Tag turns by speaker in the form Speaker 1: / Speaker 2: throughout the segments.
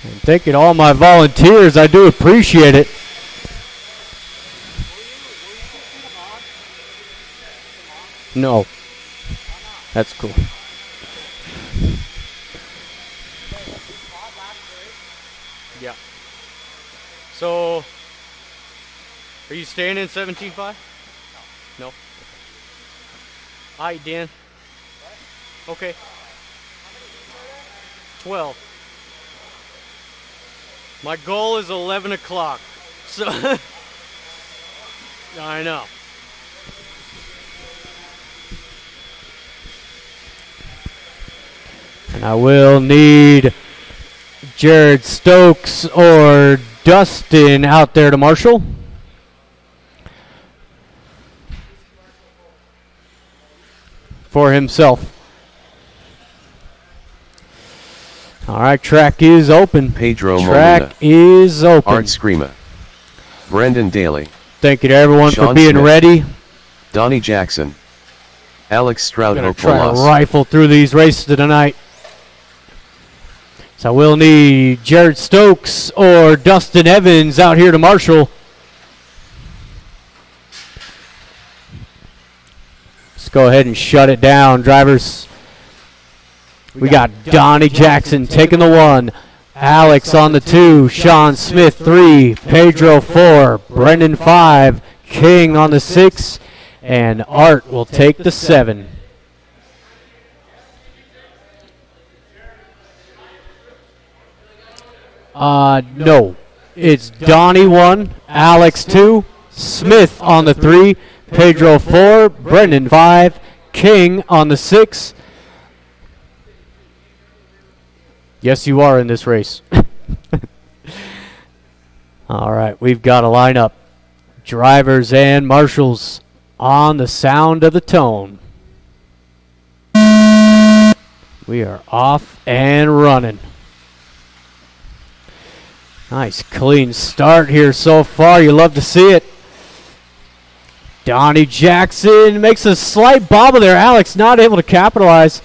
Speaker 1: And thank you to all my volunteers. I do appreciate it. No. That's cool. Yeah. So, are you staying in 17.5? No. All right, Dan. Okay. 12. My goal is 11 o'clock. So, I know. And I will need Jared Stokes or Dustin out there to marshal. For himself. All right, track is open.
Speaker 2: Pedro
Speaker 1: track
Speaker 2: Molina.
Speaker 1: Is open.
Speaker 2: Art Screama. Brendan Daly.
Speaker 1: Thank you to everyone
Speaker 2: Sean
Speaker 1: for being
Speaker 2: Smith.
Speaker 1: ready.
Speaker 2: Donnie Jackson. Alex Stroud.
Speaker 1: Gonna try to rifle through these races tonight. So we'll need Jared Stokes or Dustin Evans out here to marshal. Let's go ahead and shut it down, drivers. We got Donnie Jackson taking the 1, Alex on the 2, Sean Smith 3, Pedro 4, Brendan 5, King on the 6, and Art will take the 7. No. It's Donnie 1, Alex 2, Smith on the 3, Pedro 4, Brendan 5, King on the 6. Yes, you are in this race. All right, we've got a lineup. Drivers and marshals on the sound of the tone. We are off and running. Nice clean start here so far. You love to see it. Donnie Jackson makes a slight bobble there. Alex not able to capitalize.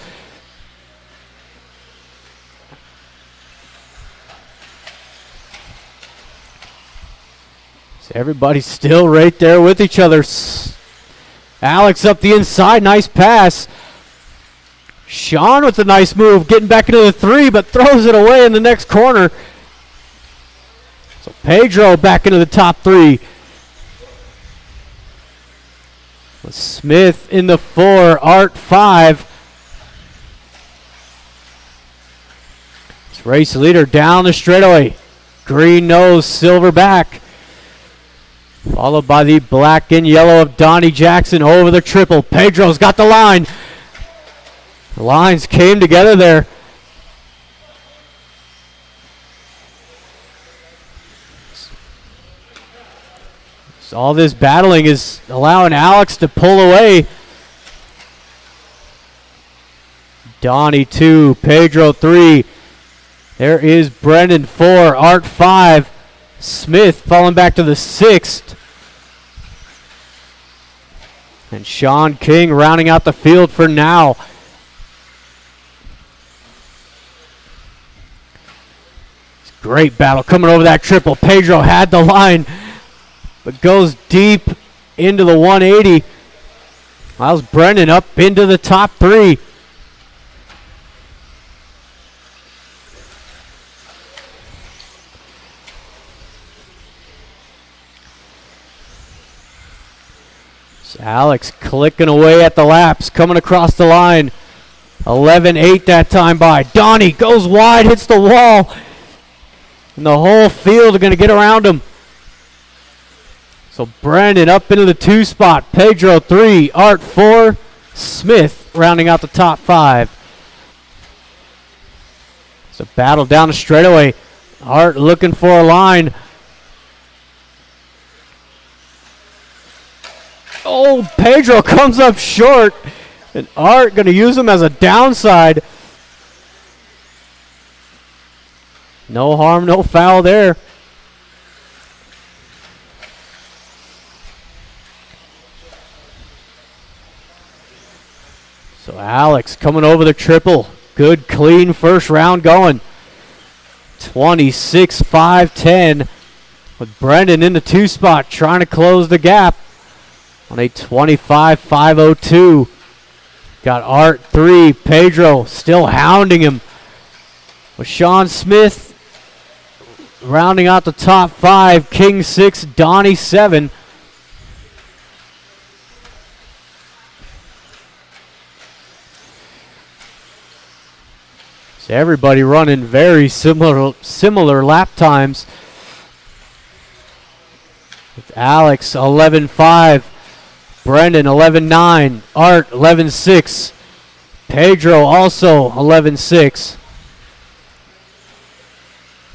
Speaker 1: So everybody's still right there with each other. Alex up the inside. Nice pass. Sean with a nice move. Getting back into the 3, but throws it away in the next corner. So Pedro back into the top 3. With Smith in the 4, Art 5. This race leader down the straightaway. Green nose, silver back. Followed by the black and yellow of Donnie Jackson over the triple. Pedro's got the line. The lines came together there. So all this battling is allowing Alex to pull away. Donnie 2, Pedro 3. There is Brendan 4, Art 5. Smith falling back to the 6th. And Sean King rounding out the field for now. Great battle coming over that triple. Pedro had the line, but goes deep into the 180. Miles Brendan up into the top 3. So Alex clicking away at the laps, coming across the line. 11-8 that time by. Donnie goes wide, hits the wall. And the whole field are going to get around him. So Brendan up into the 2 spot. Pedro 3, Art 4, Smith rounding out the top 5. It's a battle down the straightaway. Art looking for a line. Oh, Pedro comes up short. And Art going to use him as a downside. No harm, no foul there. So Alex coming over the triple. Good, clean first round going. 26-5-10 with Brendan in the 2 spot trying to close the gap on a 25-5-02. Got Art 3, Pedro still hounding him with Sean Smith rounding out the top 5, King 6, Donnie 7. So everybody running very similar lap times. With Alex 11-5, Brendan 11-9, Art 11-6, Pedro also 11-6.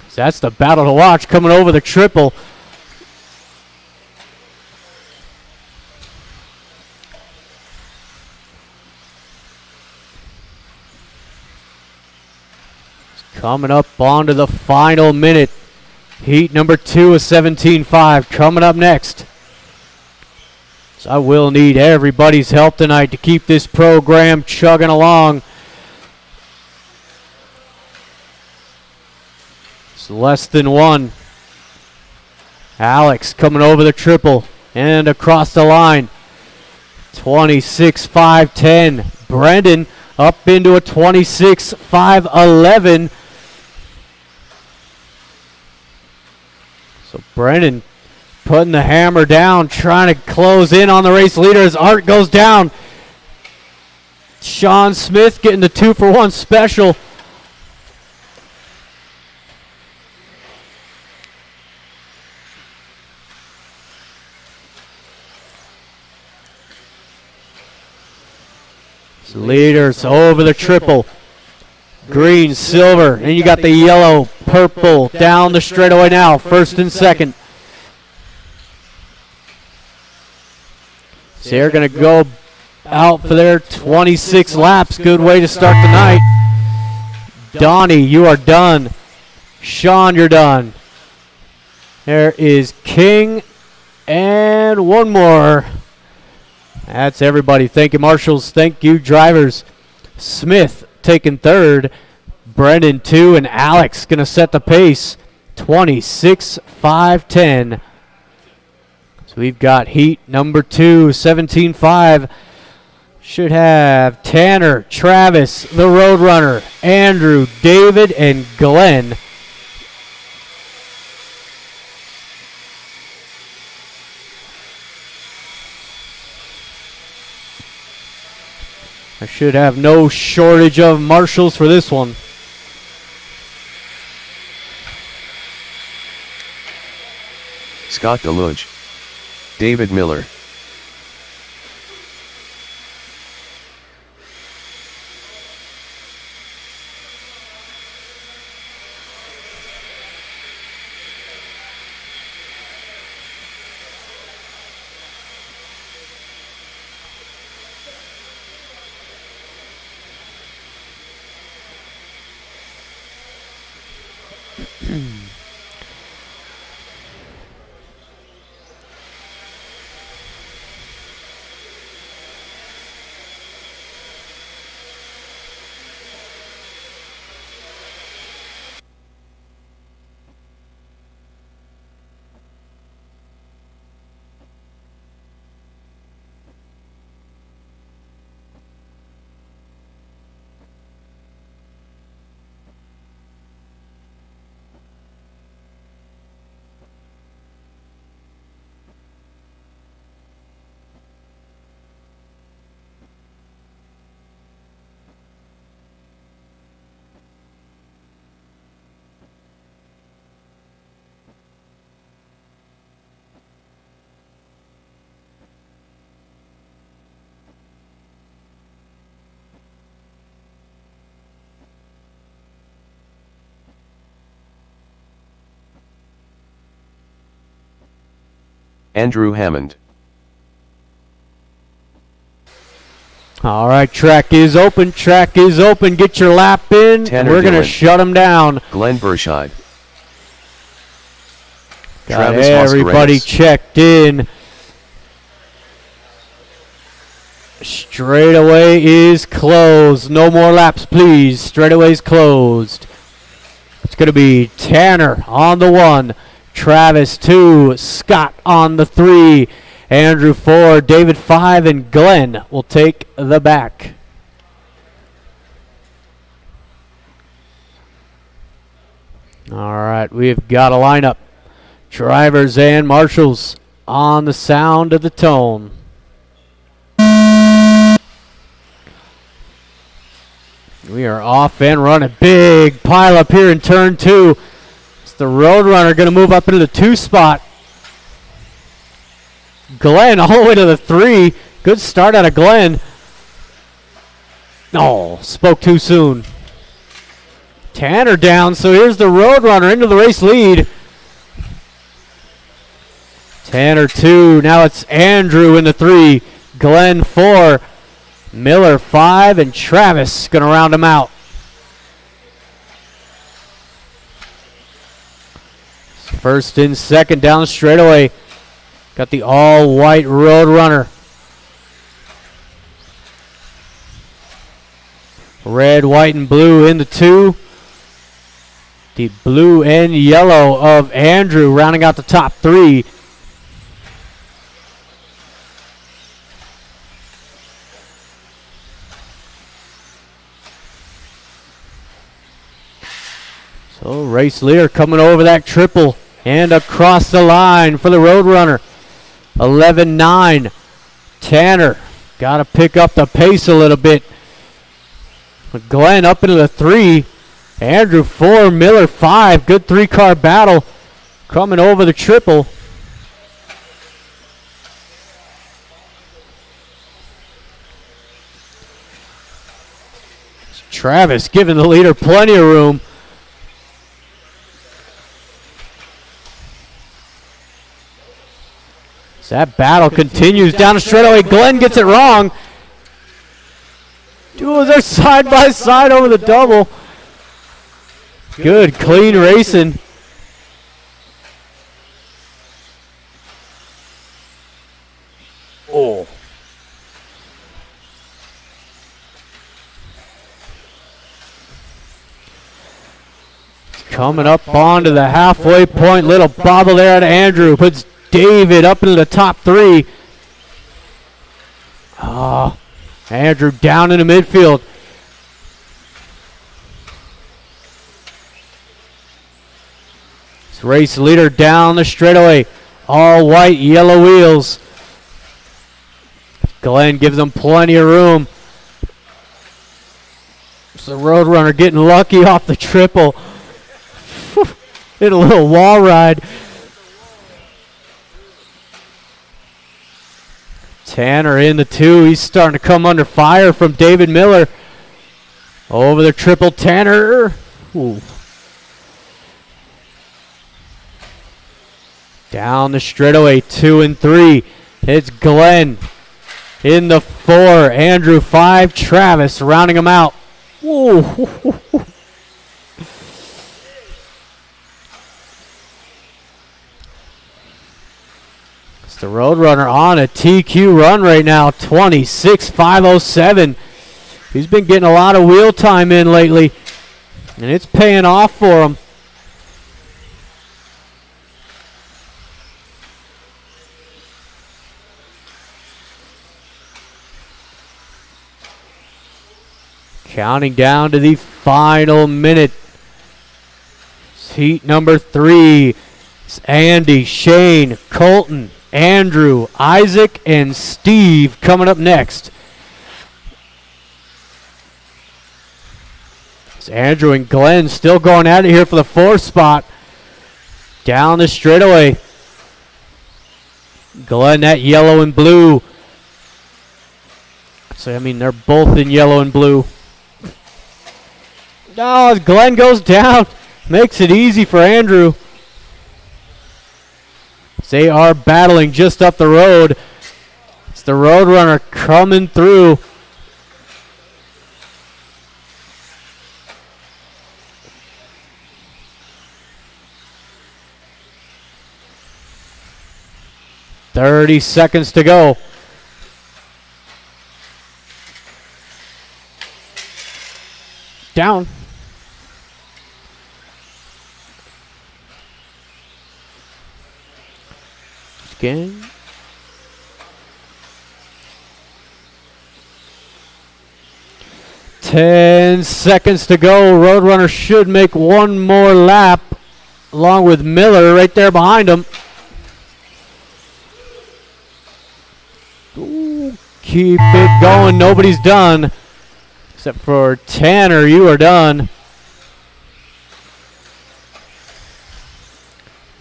Speaker 1: So that's the battle to watch coming over the triple. Coming up onto the final minute. Heat number 2 is 17-5 coming up next. So I will need everybody's help tonight to keep this program chugging along. It's less than 1. Alex coming over the triple and across the line. 26-5-10. Brendan up into a 26-5-11. So Brendan putting the hammer down, trying to close in on the race leader as Art goes down. Sean Smith getting the 2-for-1 special. Leaders over the triple. Green, silver, and you got the yellow, purple down the straightaway now, first and second. So they're going to go out for their 26 laps. Good way to start the night. Donnie, you are done. Sean, you're done. There is King and one more. That's everybody. Thank you, marshals. Thank you, drivers. Smith taking third. Brendan 2 and Alex going to set the pace. 26-5-10. So we've got heat number 2, 17-5. Should have Tanner, Travis, the Roadrunner, Andrew, David, and Glenn. I should have no shortage of marshals for this one.
Speaker 2: Scott Deluge. David Miller. Andrew Hammond.
Speaker 1: All right, track is open. Track is open. Get your lap in.
Speaker 2: Tanner
Speaker 1: We're going to
Speaker 2: Dillon.
Speaker 1: shut them down.
Speaker 2: Glenn Burscheid.
Speaker 1: Got
Speaker 2: Travis
Speaker 1: everybody
Speaker 2: Mascarenas.
Speaker 1: checked in. Straightaway is closed. No more laps, please. Straightaway is closed. Let's going to be Tanner on the 1, Travis 2, Scott on the 3, Andrew 4, David 5, and Glenn will take the back. All right, we've got a lineup. Drivers and marshals on the sound of the tone. We are off and running. Big pile up here in turn 2. It's the Roadrunner going to move up into the 2 spot. Glenn all the way to the 3. Good start out of Glenn. Oh, spoke too soon. Tanner down, so here's the Roadrunner into the race lead. Tanner 2, now it's Andrew in the 3, Glenn 4, Miller 5, and Travis going to round them out. First and second down the straightaway. Got the all-white Roadrunner. Red, white, and blue in the 2. The blue and yellow of Andrew rounding out the top 3. So race leader coming over that triple and across the line for the Roadrunner. 11-9. Tanner got to pick up the pace a little bit. Glenn up into the 3. Andrew 4, Miller 5. Good 3-car battle coming over the triple. Travis giving the leader plenty of room. As that battle continues down the straightaway. Glenn gets it wrong. Duels are side by side over the double. Good, clean racing. Oh. Coming up onto the halfway point. Little bobble there at Andrew. Puts David up into the top 3. Oh, Andrew down in the midfield. Race leader down the straightaway. All white, yellow wheels. Glenn gives them plenty of room. It's the Roadrunner getting lucky off the triple. Hit a little wall ride. Tanner in the 2. He's starting to come under fire from David Miller. Over the triple, Tanner. Ooh. Down the straightaway, 2 and 3. It's Glenn in the 4. Andrew 5. Travis rounding them out. Ooh. It's the Roadrunner on a TQ run right now. 26.507. He's been getting a lot of wheel time in lately, and it's paying off for him. Counting down to the final minute. It's heat number 3. It's Andy, Shane, Colton, Andrew, Isaac, and Steve coming up next. It's Andrew and Glenn still going at it here for the 4th spot. Down the straightaway. Glenn, that yellow and blue. So, I mean, they're both in yellow and blue. Oh, as Glenn goes down, makes it easy for Andrew. They are battling just up the road. It's the Roadrunner coming through. "30 seconds to go. Down. again. Ten seconds to go. Roadrunner should make one more lap, along with Miller right there behind him. Ooh, keep it going. Nobody's done. Except for Tanner, you are done.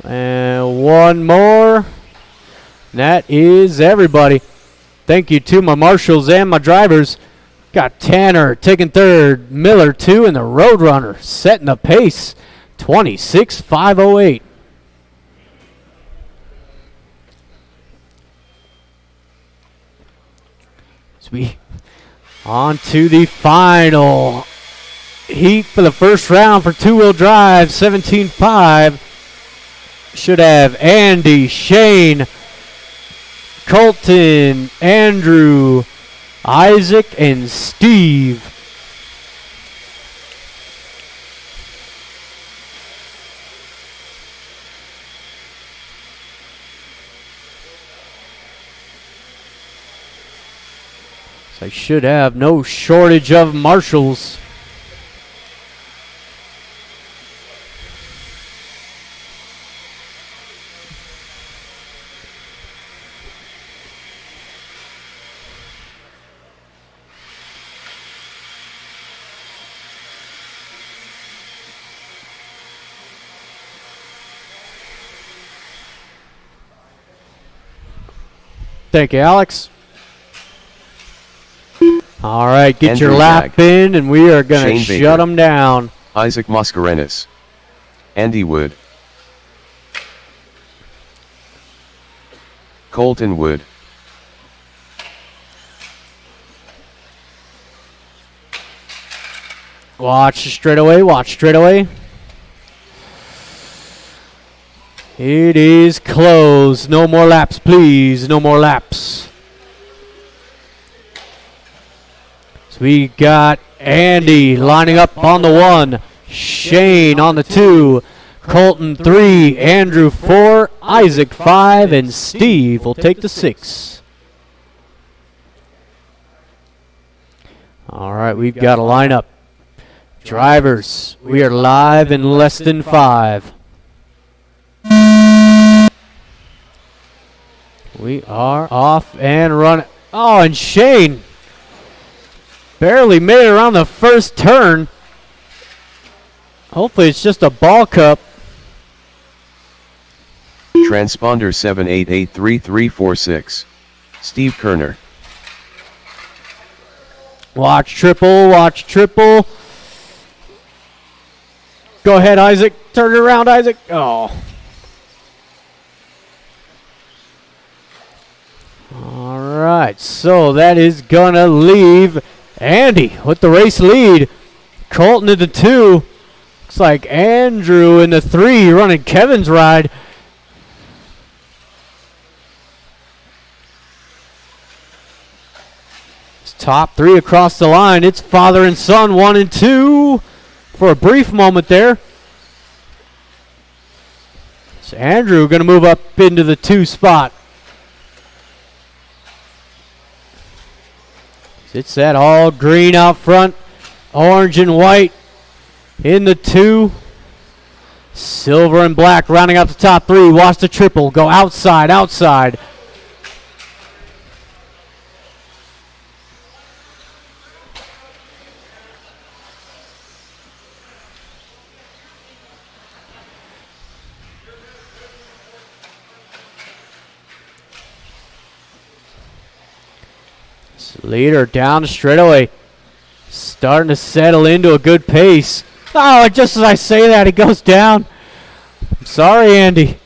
Speaker 1: And one more. That is everybody. Thank you to my marshals and my drivers. Got Tanner taking third, Miller 2, and the Roadrunner setting the pace. 26.508. Sweet. On to the final heat for the first round for two-wheel drive. 17.5. Should have Andy, Shane, Colton, Andrew, Isaac, and Steve. So I should have no shortage of marshals. Thank you, Alex. All right, get
Speaker 2: Andrew
Speaker 1: your lap
Speaker 2: Jack,
Speaker 1: in, and we are going to
Speaker 2: Shane
Speaker 1: shut
Speaker 2: Baker,
Speaker 1: them down.
Speaker 2: Isaac Mascarenas, Andy Wood, Colton Wood,
Speaker 1: Watch straight away, watch straight away. It is closed. No more laps, please. No more laps. So we got Andy lining up on the 1, Shane on the 2, Colton 3, Andrew 4, Isaac 5, and Steve will take the 6. All right, we've got a lineup. Drivers, we are live in less than 5. We are off and running. Oh, and Shane barely made it around the first turn. Hopefully it's just a ball cup.
Speaker 2: Transponder 7883346, Steve Kerner.
Speaker 1: Watch triple, watch triple. Go ahead, Isaac. Turn it around, Isaac. Oh. All right, so that is going to leave Andy with the race lead. Colton in the 2. Looks like Andrew in the 3 running Kevin's ride. It's top 3 across the line. It's father and son, 1 and 2 for a brief moment there. So Andrew going to move up into the 2 spot. It's that all green out front, orange and white in the 2. Silver and black rounding out the top 3. Watch the triple go outside, outside. Leader down the straightaway. Starting to settle into a good pace. Oh, just as I say that, he goes down. I'm sorry, Andy.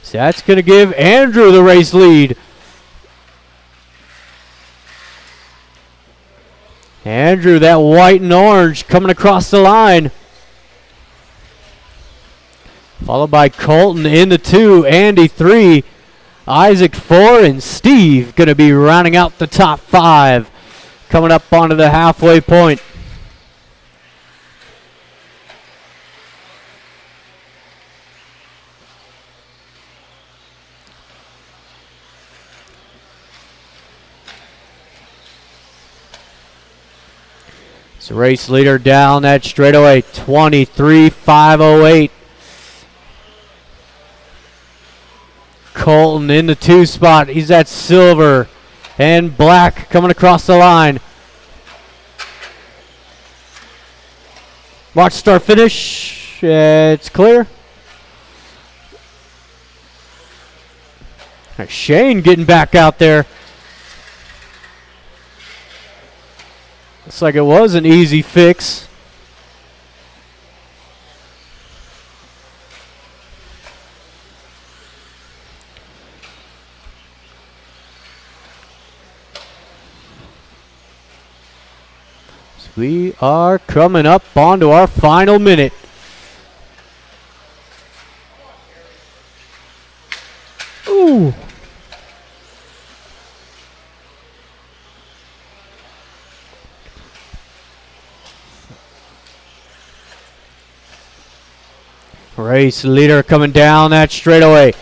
Speaker 1: So that's going to give Andrew the race lead. Andrew, that white and orange coming across the line. Followed by Colton in the 2, Andy 3, Isaac 4, and Steve going to be rounding out the top 5. Coming up onto the halfway point. So race leader down that straightaway, 23.508. Colton in the 2 spot. He's at silver and black coming across the line. Watch start finish. It's clear. Shane getting back out there. Looks like it was an easy fix. So we are coming up onto our final minute. Ooh. Race leader coming down that straightaway.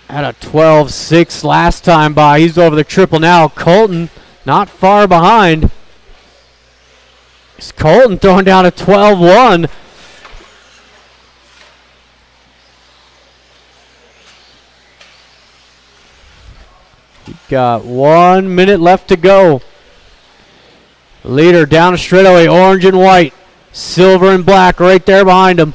Speaker 1: Had a 12.6 last time by. He's over the triple now. Colton not far behind. It's Colton throwing down a 12.1. Got 1 minute left to go. Leader down a straightaway, orange and white. Silver and black right there behind him.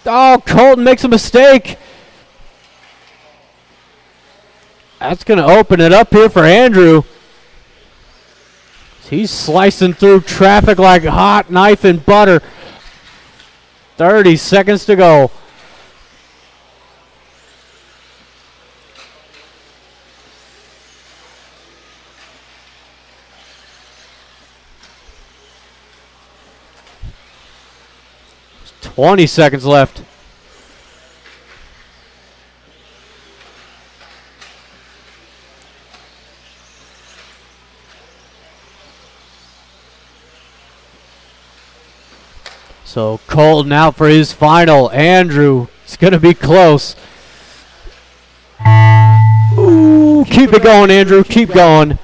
Speaker 1: Oh, Colton makes a mistake. That's going to open it up here for Andrew. He's slicing through traffic like a hot knife in butter. 30 seconds to go. There's 20 seconds left. So Colton out for his final. Andrew, it's going to be close. Ooh, keep it going, Andrew. Keep going.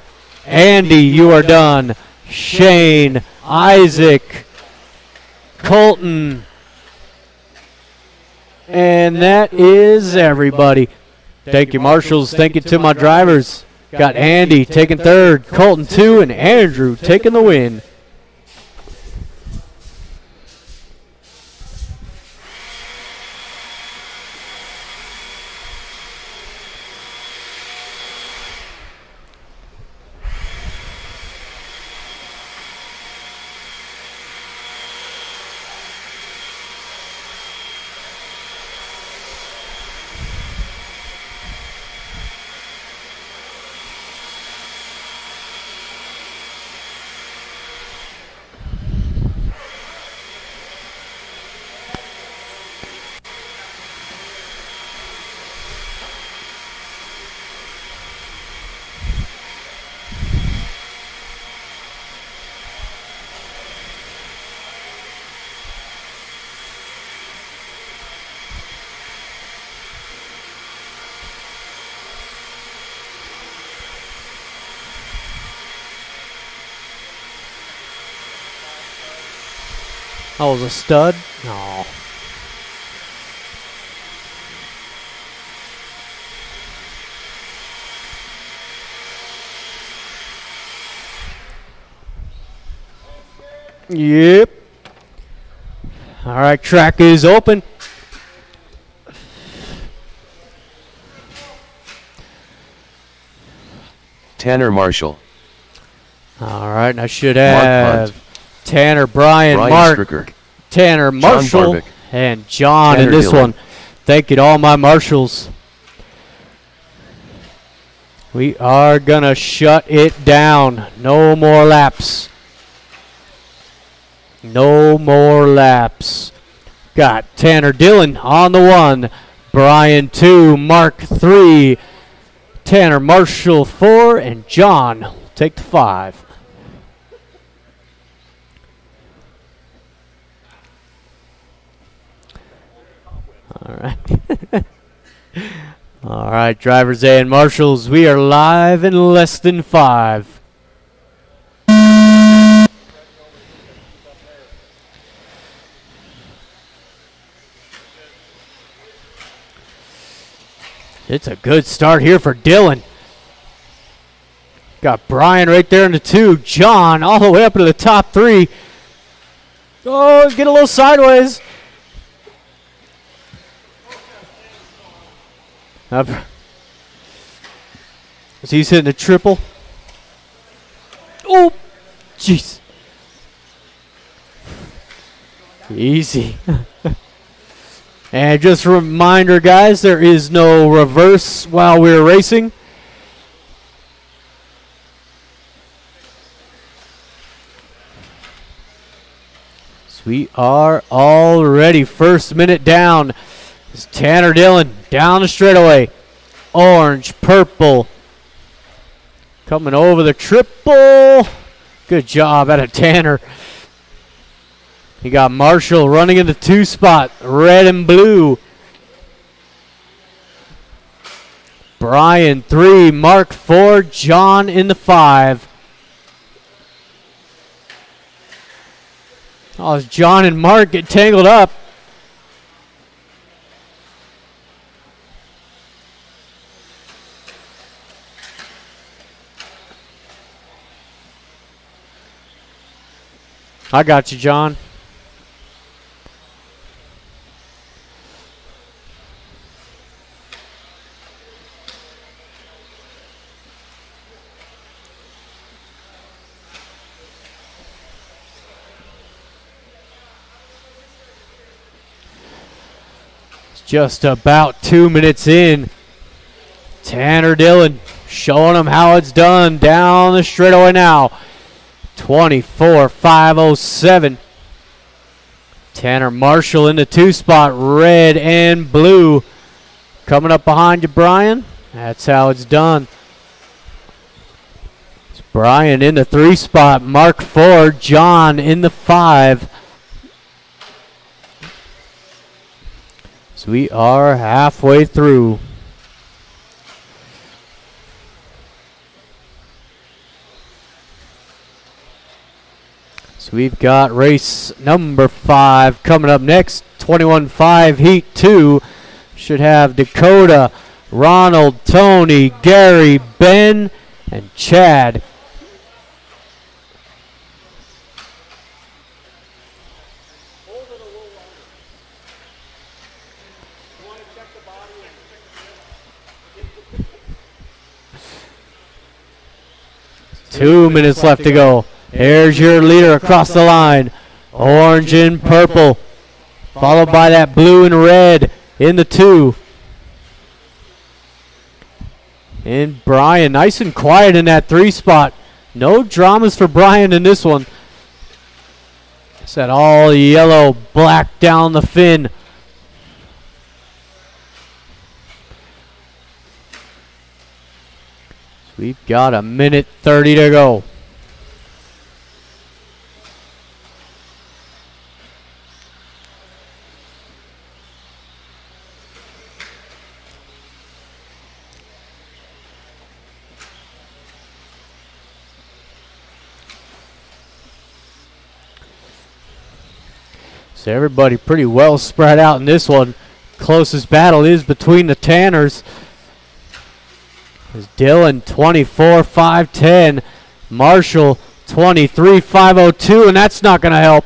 Speaker 1: Andy, you are done. Shane, Isaac, Colton. And that is everybody. Thank you, marshals. Thank you to my drivers. Got Andy taking third, Colton 2, and Andrew taking the win. That was a stud. No. Yep. All right, track is open.
Speaker 2: Tanner Marshall.
Speaker 1: All right, and I should have Tanner, Brian Mark,
Speaker 2: Stricker,
Speaker 1: Tanner, Marshall,
Speaker 2: Barbic,
Speaker 1: and John
Speaker 2: Tanner
Speaker 1: in this
Speaker 2: Dillon.
Speaker 1: one. Thank you to all my marshals. We are going to shut it down. No more laps. No more laps. Got Tanner Dillon on the 1, Brian 2, Mark 3, Tanner Marshall 4, and John will take the 5. All right. All right, drivers A and marshals, we are live in less than 5. It's a good start here for Dylan. Got Brian right there in the 2. John all the way up to the top 3. Oh, get a little sideways. Up. As he's hitting a triple. Oh, jeez. Easy. And just a reminder, guys, there is no reverse while we're racing. So we are all ready. First minute down. It's Tanner Dillon down the straightaway. Orange, purple. Coming over the triple. Good job out of Tanner. You got Marshall running in the 2 spot. Red and blue. Brian 3. Mark 4. John in the 5. Oh, as John and Mark get tangled up. I got you, John. It's just about 2 minutes in. Tanner Dillon showing them how it's done down the straightaway now. 24.507. Tanner Marshall in the 2 spot, red and blue. Coming up behind you, Brian. That's how it's done. It's Brian in the 3 spot, Mark 4, John in the 5. So we are halfway through. So we've got race number 5 coming up next. 21.5 Heat 2. Should have Dakota, Ronald, Tony, Gary, Ben, and Chad. Two minutes left to go. Here's your leader across the line. Orange and purple. Followed by that blue and red in the 2. And Brian, nice and quiet in that 3 spot. No dramas for Brian in this one. It's that all yellow, black down the fin. We've got a minute 30 to go. So everybody pretty well spread out in this one. Closest battle is between the Tanners. There's Dylan 24.510, Marshall 23.502, and that's not going to help.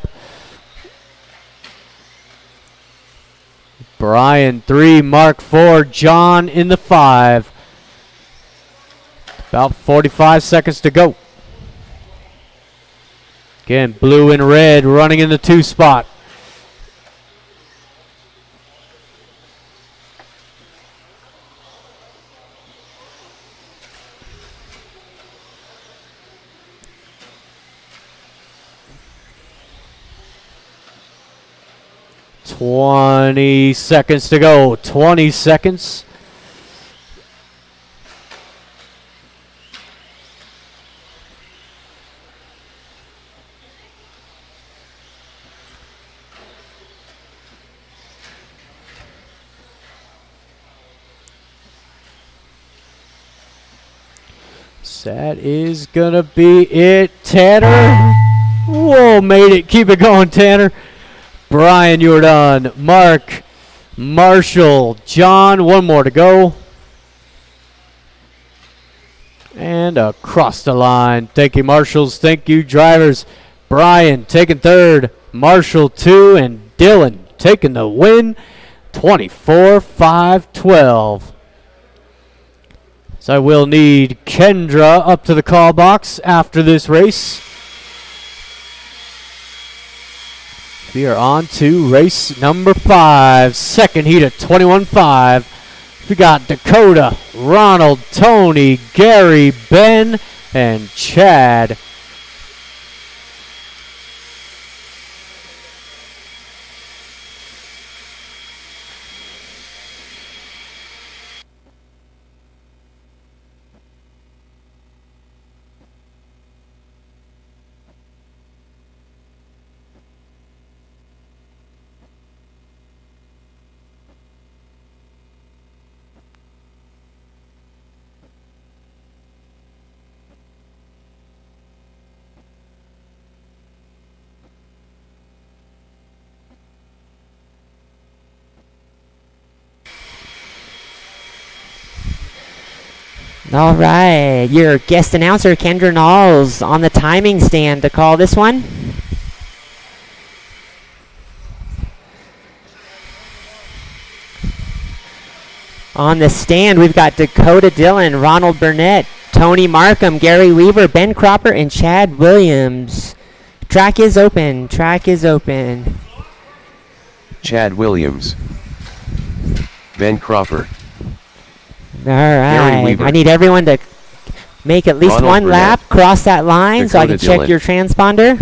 Speaker 1: Brian 3, Mark 4, John in the 5. About 45 seconds to go. Again, blue and red running in the 2 spot. $20 seconds to go. 20 seconds. That is going to be it. Tanner. Whoa, made it. Keep it going, Tanner. Brian, you're done. Mark, Marshall, John, one more to go. And across the line. Thank you, Marshals. Thank you, drivers. Brian taking third. Marshall 2. And Dylan taking the win. 24-5-12. So I will need Kendra up to the call box after this race. We are on to race number 5. Second heat of 21-5. We got Dakota, Ronald, Tony, Gary, Ben, and Chad.
Speaker 3: All right, your guest announcer, Kendra Knowles, on the timing stand to call this one. On the stand, we've got Dakota Dillon, Ronald Burnett, Tony Markham, Gary Weaver, Ben Cropper, and Chad Williams. Track is open. Track is open.
Speaker 2: Chad Williams. Ben Cropper.
Speaker 3: All right.
Speaker 2: Weaver.
Speaker 3: I need everyone to make at least
Speaker 2: Ronald
Speaker 3: one
Speaker 2: Burnett.
Speaker 3: lap, cross that line so I can
Speaker 2: Dakota
Speaker 3: check
Speaker 2: Dillon.
Speaker 3: your transponder.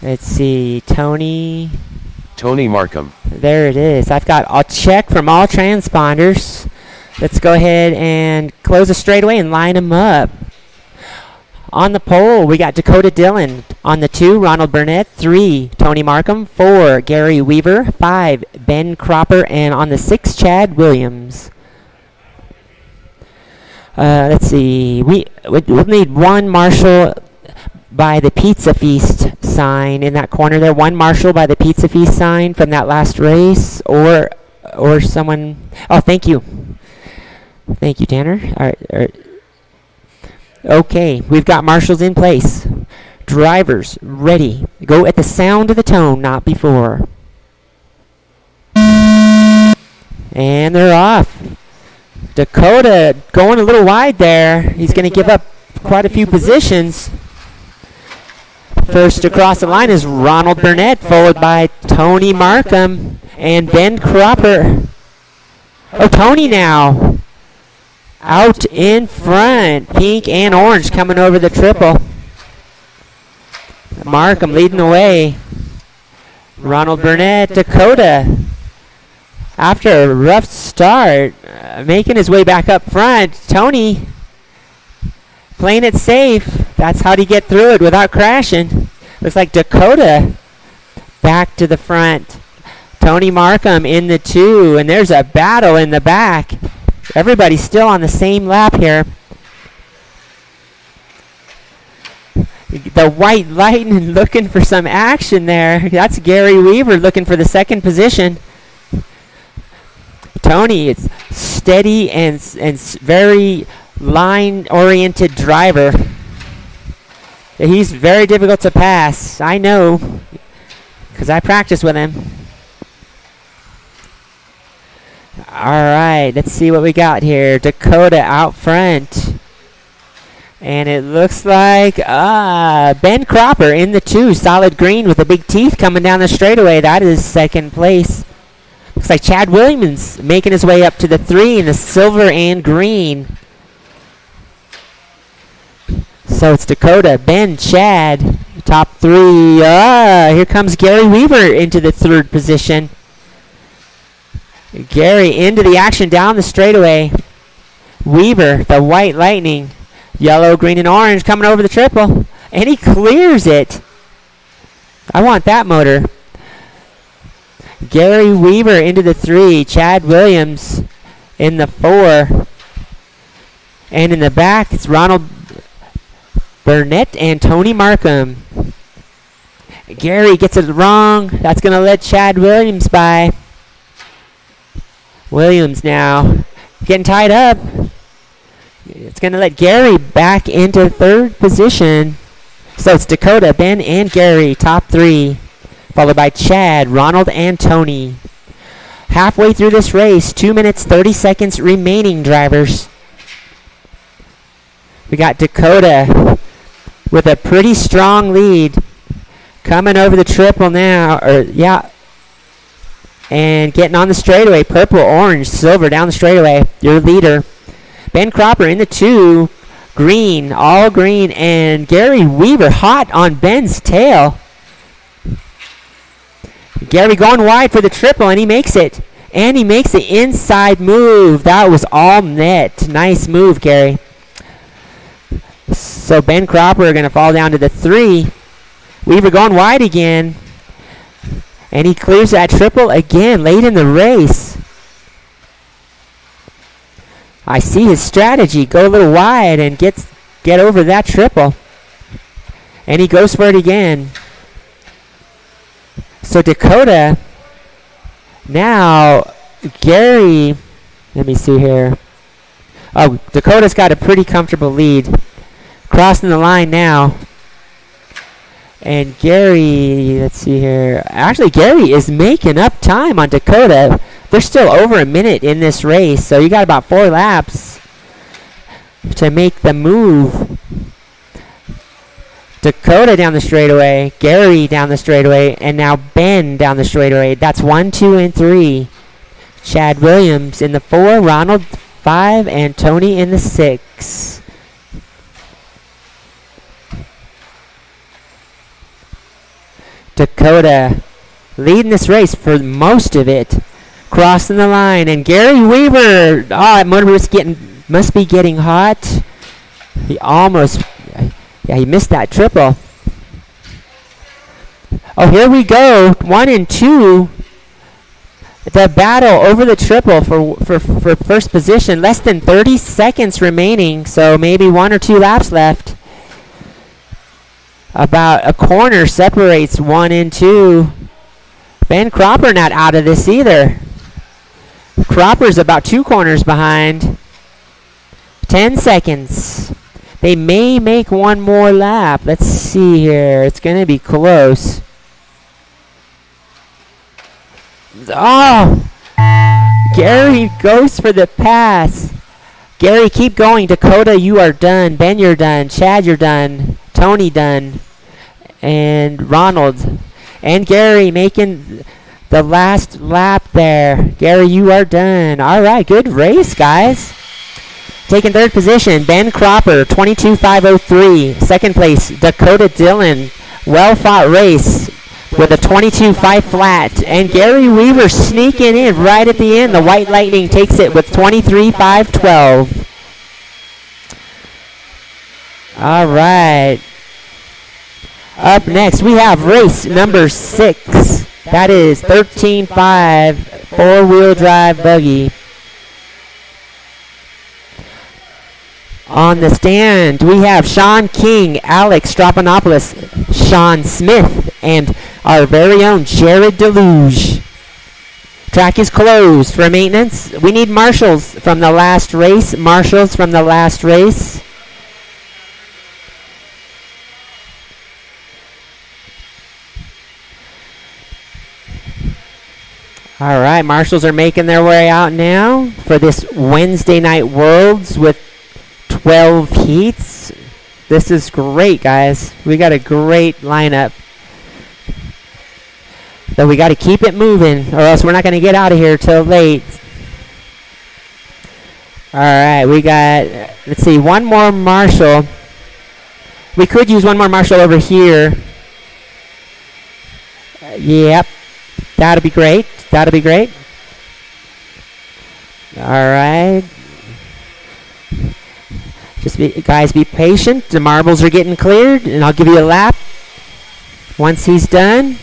Speaker 3: Let's see. Tony
Speaker 2: Markham.
Speaker 3: There it is. I'll check from all transponders. Let's go ahead and close the straightaway and line them up. On the pole, we got Dakota Dillon. On the 2, Ronald Burnett. 3, Tony Markham. 4, Gary Weaver. 5, Ben Cropper. And on the 6, Chad Williams. Let's see. We'll need one marshal by the Pizza Feast sign in that corner there. One marshal by the Pizza Feast sign from that last race. Or someone. Oh, thank you. Thank you, Tanner. All right. Okay, we've got marshals in place. Drivers ready. Go at the sound of the tone, not before. And they're off. Dakota going a little wide there. He's going to give up quite a few positions. First across the line is Ronald Burnett, followed by Tony Markham and Ben Cropper. Oh, Tony now. Out in front, pink and orange coming over the triple. Markham leading the way. Ronald Burnett, Dakota. After a rough start, making his way back up front. Tony playing it safe. That's how to get through it without crashing. Looks like Dakota back to the front. Tony Markham in the 2, and there's a battle in the back. Everybody's still on the same lap here. The White Lightning looking for some action there. That's Gary Weaver looking for the second position. Tony is steady and very line-oriented driver. He's very difficult to pass. I know because I practice with him. All right, let's see what we got here. Dakota out front. And it looks like Ben Cropper in the 2, solid green with the big teeth coming down the straightaway. That is second place. Looks like Chad Williams making his way up to the 3 in the silver and green. So it's Dakota, Ben, Chad, top 3. Here comes Gary Weaver into the 3rd position. Gary into the action down the straightaway. Weaver, the White Lightning. Yellow, green, and orange coming over the triple. And he clears it. I want that motor. Gary Weaver into the 3. Chad Williams in the 4. And in the back, it's Ronald Burnett and Tony Markham. Gary gets it wrong. That's going to let Chad Williams by. Williams now getting tied up. It's going to let Gary back into 3rd position. So it's Dakota, Ben, and Gary, top 3. Followed by Chad, Ronald, and Tony. Halfway through this race, 2 minutes, 30 seconds remaining, drivers. We got Dakota with a pretty strong lead. Coming over the triple now. And getting on the straightaway. Purple, orange, silver down the straightaway. Your leader. Ben Cropper in the 2. Green, all green. And Gary Weaver hot on Ben's tail. Gary going wide for the triple, and he makes it. And he makes the inside move. That was all net. Nice move, Gary. So Ben Cropper going to fall down to the 3. Weaver going wide again. And he clears that triple again late in the race. I see his strategy. Go a little wide and get over that triple. And he goes for it again. So Dakota, now Gary, let me see here. Oh, Dakota's got a pretty comfortable lead. Crossing the line now. And Gary, let's see here. Actually, Gary is making up time on Dakota. There's still over a minute in this race, so you got about 4 laps to make the move. Dakota down the straightaway, Gary down the straightaway, and now Ben down the straightaway. That's 1, 2, and 3. Chad Williams in the 4, Ronald 5, and Tony in the 6. Dakota leading this race for most of it. Crossing the line, and Gary Weaver, that motor must be getting hot. He almost, he missed that triple. Oh, here we go, 1 and 2. The battle over the triple for first position. Less than 30 seconds remaining, so maybe 1 or 2 laps left. About a corner separates 1 and 2. Ben Cropper not out of this either. Cropper's about 2 corners behind. 10 seconds. They may make 1 more lap. Let's see here. It's going to be close. Oh! Gary goes for the pass. Gary, keep going. Dakota, you are done. Ben, you're done. Chad, you're done. Tony, done. And Ronald. And Gary making the last lap there. Gary, you are done. All right, good race, guys. Taking 3rd position, Ben Cropper, 22.503. 2nd place, Dakota Dillon. Well-fought race with a 22.5 flat. And Gary Weaver sneaking in right at the end. The White Lightning takes it with 23.512. All right. Up next, we have race number 6. That is 13.5 4-wheel drive buggy. On the stand, we have Sean King, Alex Strapanopoulos, Sean Smith, and our very own Jared Deluge. Track is closed for maintenance. We need marshals from the last race. All right, marshals are making their way out now for this Wednesday night Worlds with 12 heats. This is great, guys. We got a great lineup. So we got to keep it moving, or else we're not going to get out of here till late. All right, we got, let's see, 1 more marshal. We could use 1 more marshal over here. Yep, that'll be great. All right. Guys, be patient. The marbles are getting cleared, and I'll give you a lap once he's done.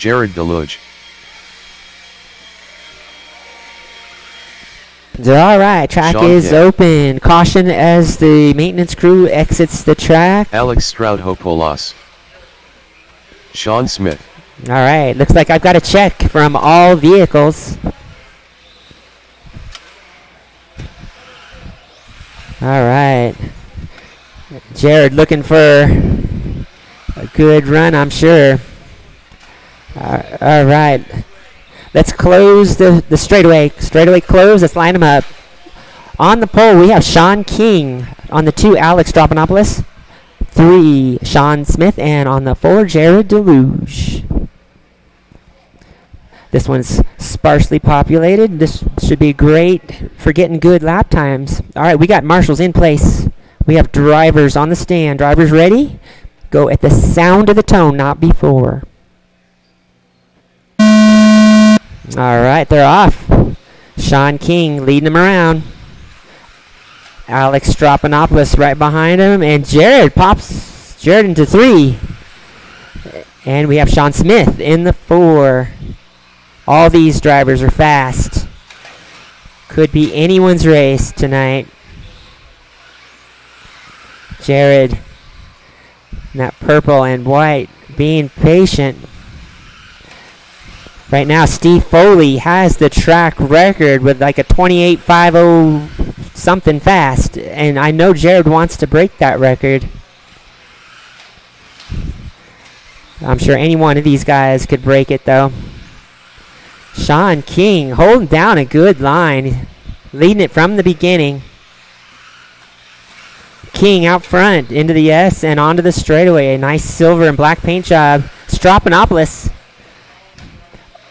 Speaker 2: Jared Deluge.
Speaker 3: All right, track
Speaker 2: Sean
Speaker 3: is
Speaker 2: Kim.
Speaker 3: open. Caution as the maintenance crew exits the track.
Speaker 2: Alex Stroudhopolos. Sean Smith.
Speaker 3: All right, looks like I've got a check from all vehicles. All right. Jared looking for a good run, I'm sure. All right. Let's close the straightaway. Straightaway close. Let's line them up. On the pole, we have Sean King. On the 2, Alex Dropanopoulos. 3, Sean Smith. And on the 4, Jared Deluge. This one's sparsely populated. This should be great for getting good lap times. All right, we got marshals in place. We have drivers on the stand. Drivers ready? Go at the sound of the tone, not before. All right, they're off. Sean King leading them around. Alex Dropanopoulos right behind him. And Jared pops Jared into 3. And we have Sean Smith in the 4. All these drivers are fast. Could be anyone's race tonight. Jared in that purple and white being patient. Right now, Steve Foley has the track record with like a 28.50 something fast. And I know Jared wants to break that record. I'm sure any one of these guys could break it, though. Sean King holding down a good line, leading it from the beginning. King out front into the S and onto the straightaway. A nice silver and black paint job. Dropanopoulos.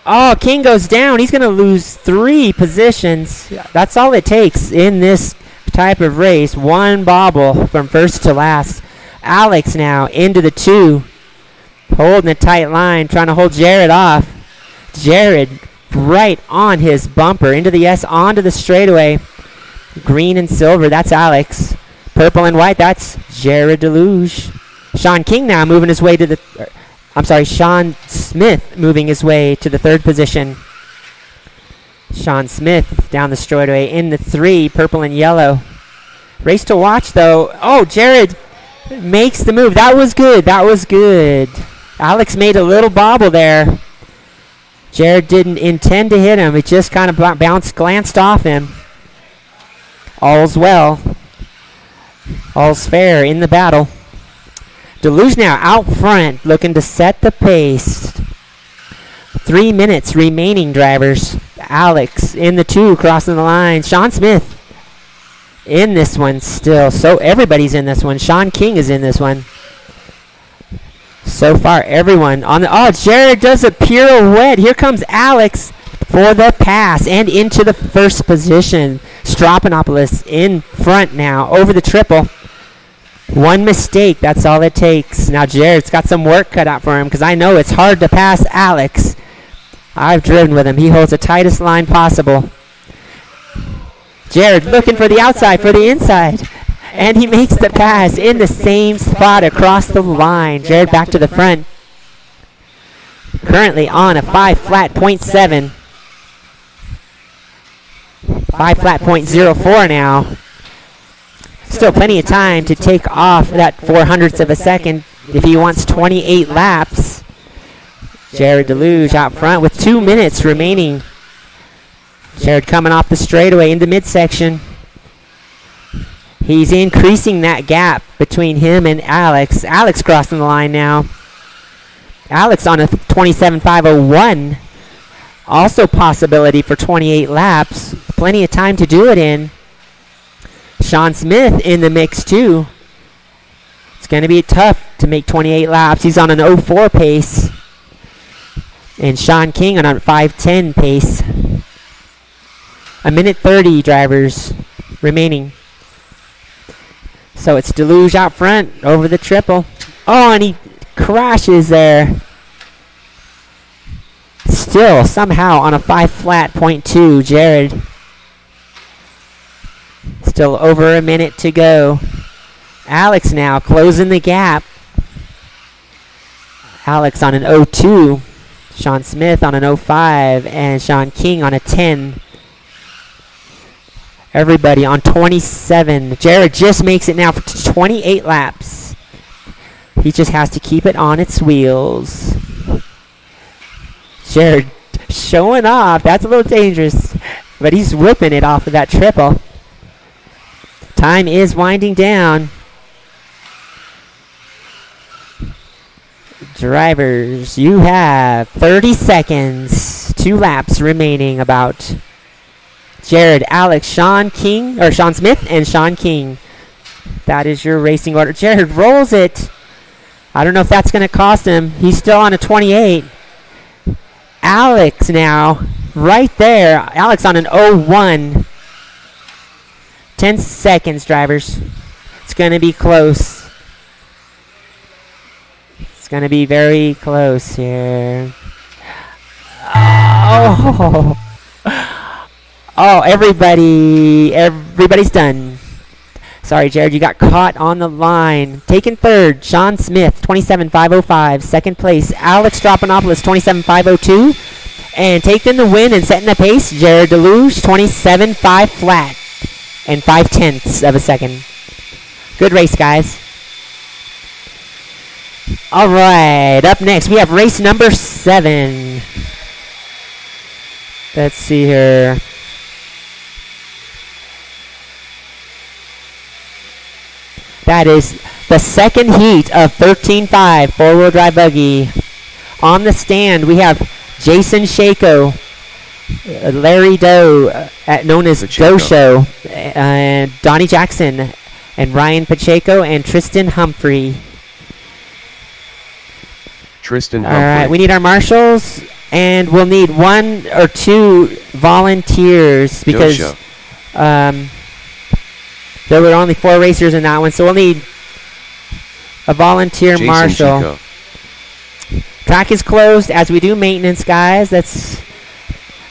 Speaker 3: Oh, King goes down. He's going to lose 3 positions. That's all it takes in this type of race. 1 bobble from first to last. Alex now into the 2. Holding a tight line, trying to hold Jared off. Jared right on his bumper. Into the S, onto the straightaway. Green and silver, that's Alex. Purple and white, that's Jared Deluge. Sean King now moving his way to the... Sean Smith moving his way to the 3rd position. Sean Smith down the straightaway in the 3, purple and yellow. Race to watch, though. Oh, Jared makes the move. That was good. That was good. Alex made a little bobble there. Jared didn't intend to hit him. It just kind of glanced off him. All's well. All's fair in the battle. Deluge now out front, looking to set the pace. 3 minutes remaining, drivers. Alex in the 2, crossing the line. Sean Smith in this one still. So everybody's in this one. Sean King is in this one. So far, everyone on the... Oh, Jared does a pirouette. Here comes Alex for the pass and into the 1st position. Dropanopoulos in front now over the triple. 1 mistake, that's all it takes. Now Jared's got some work cut out for him because I know it's hard to pass Alex. I've driven with him. He holds the tightest line possible. Jared looking for the outside, for the inside. And he makes the pass in the same spot across the line. Jared back to the front. Currently on a 5 flat .7. 5 flat .04 now. Still plenty of time to take off that 0.04 of a second if he wants 28 laps. Jared Deluge out front with 2 minutes remaining. Jared coming off the straightaway into midsection. He's increasing that gap between him and Alex. Alex crossing the line now. Alex on a 27.501. Also possibility for 28 laps. Plenty of time to do it in. Sean Smith in the mix too. It's going to be tough to make 28 laps. He's on an 04 pace. And Sean King on a 5:10 pace. 1:30 drivers remaining. So it's Deluge out front over the triple. Oh, and he crashes there. Still somehow on a 5 flat .2, Jared. Still over a minute to go. Alex now closing the gap. Alex on an 02. Sean Smith on an 05, and Sean King on a 10. Everybody on 27. Jared just makes it now for 28 laps. He just has to keep it on its wheels. Jared showing off. That's a little dangerous, but he's whipping it off of that triple. Time is winding down. Drivers, you have 30 seconds. 2 laps remaining about. Jared, Alex, Sean Smith, and Sean King. That is your racing order. Jared rolls it. I don't know if that's going to cost him. He's still on a 28. Alex now, right there. Alex on an 01. 10 seconds, drivers. It's going to be close. It's going to be very close here. Oh. Oh, everybody's done. Sorry, Jared, you got caught on the line. Taken third, Sean Smith, 27.505. Second place, Alex Strophanopoulos, 27.502. And taking the win and setting the pace, Jared Deluge, 27.5 flat and 0.5 of a second. Good race, guys. All right, up next, we have race number 7. Let's see here. That is the second heat of 13.5 four-wheel drive buggy. On the stand, we have Jason Shako, Larry Doe, known as Doe Show, and Donnie Jackson, and Ryan Pacheco, and Tristan Humphrey.
Speaker 2: Tristan
Speaker 3: All
Speaker 2: Humphrey.
Speaker 3: right, we need our marshals, and we'll need 1 or 2 volunteers because there were only 4 racers in that one, so we'll need a volunteer
Speaker 2: Jason
Speaker 3: marshal.
Speaker 2: Chico.
Speaker 3: Track is closed as we do maintenance, guys. Let's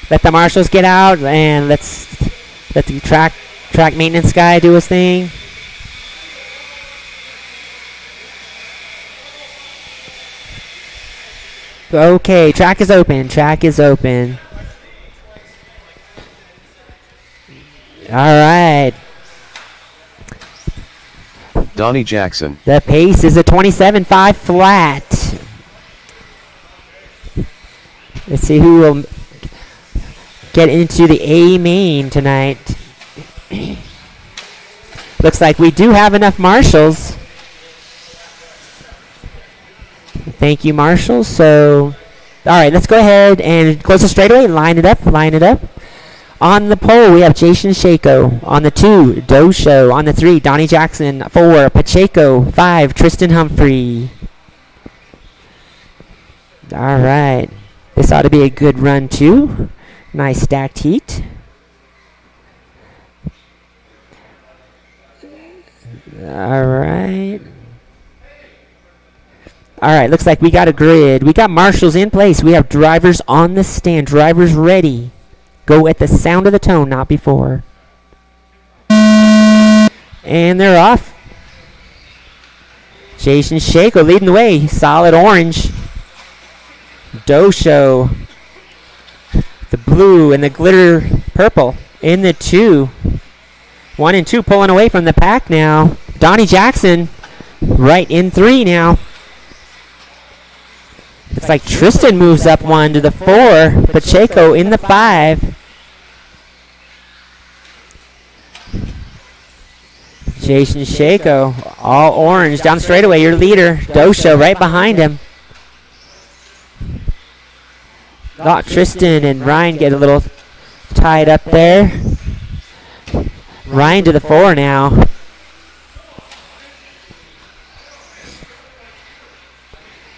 Speaker 3: let the marshals get out and let's let the track maintenance guy do his thing. Okay, track is open. Track is open. All right.
Speaker 2: Donnie Jackson.
Speaker 3: The pace is a 27.5 flat. Let's see who will get into the A main tonight. Looks like we do have enough marshals. Thank you, marshals. So, all right, let's go ahead and close the straightaway. Line it up. Line it up. On the pole, we have Jason Shako. On the 2, Doe Show. On the 3, Donnie Jackson. 4, Pacheco. 5, Tristan Humphrey. All right. This ought to be a good run, too. Nice stacked heat. All right. All right, looks like we got a grid. We got marshals in place. We have drivers on the stand. Drivers ready. Go at the sound of the tone, not before. And they're off. Jason Shako leading the way. Solid orange. Doe Show. The blue and the glitter purple in the 2. 1 and 2 pulling away from the pack now. Donnie Jackson right in 3 now. Looks like Tristan moves up 1 to the 4. Pacheco in the 5. Jason Shako, all orange down the straightaway. Your leader, Doe Show, right behind him. Got Tristan and Ryan get a little tied up there. Ryan to the 4 now.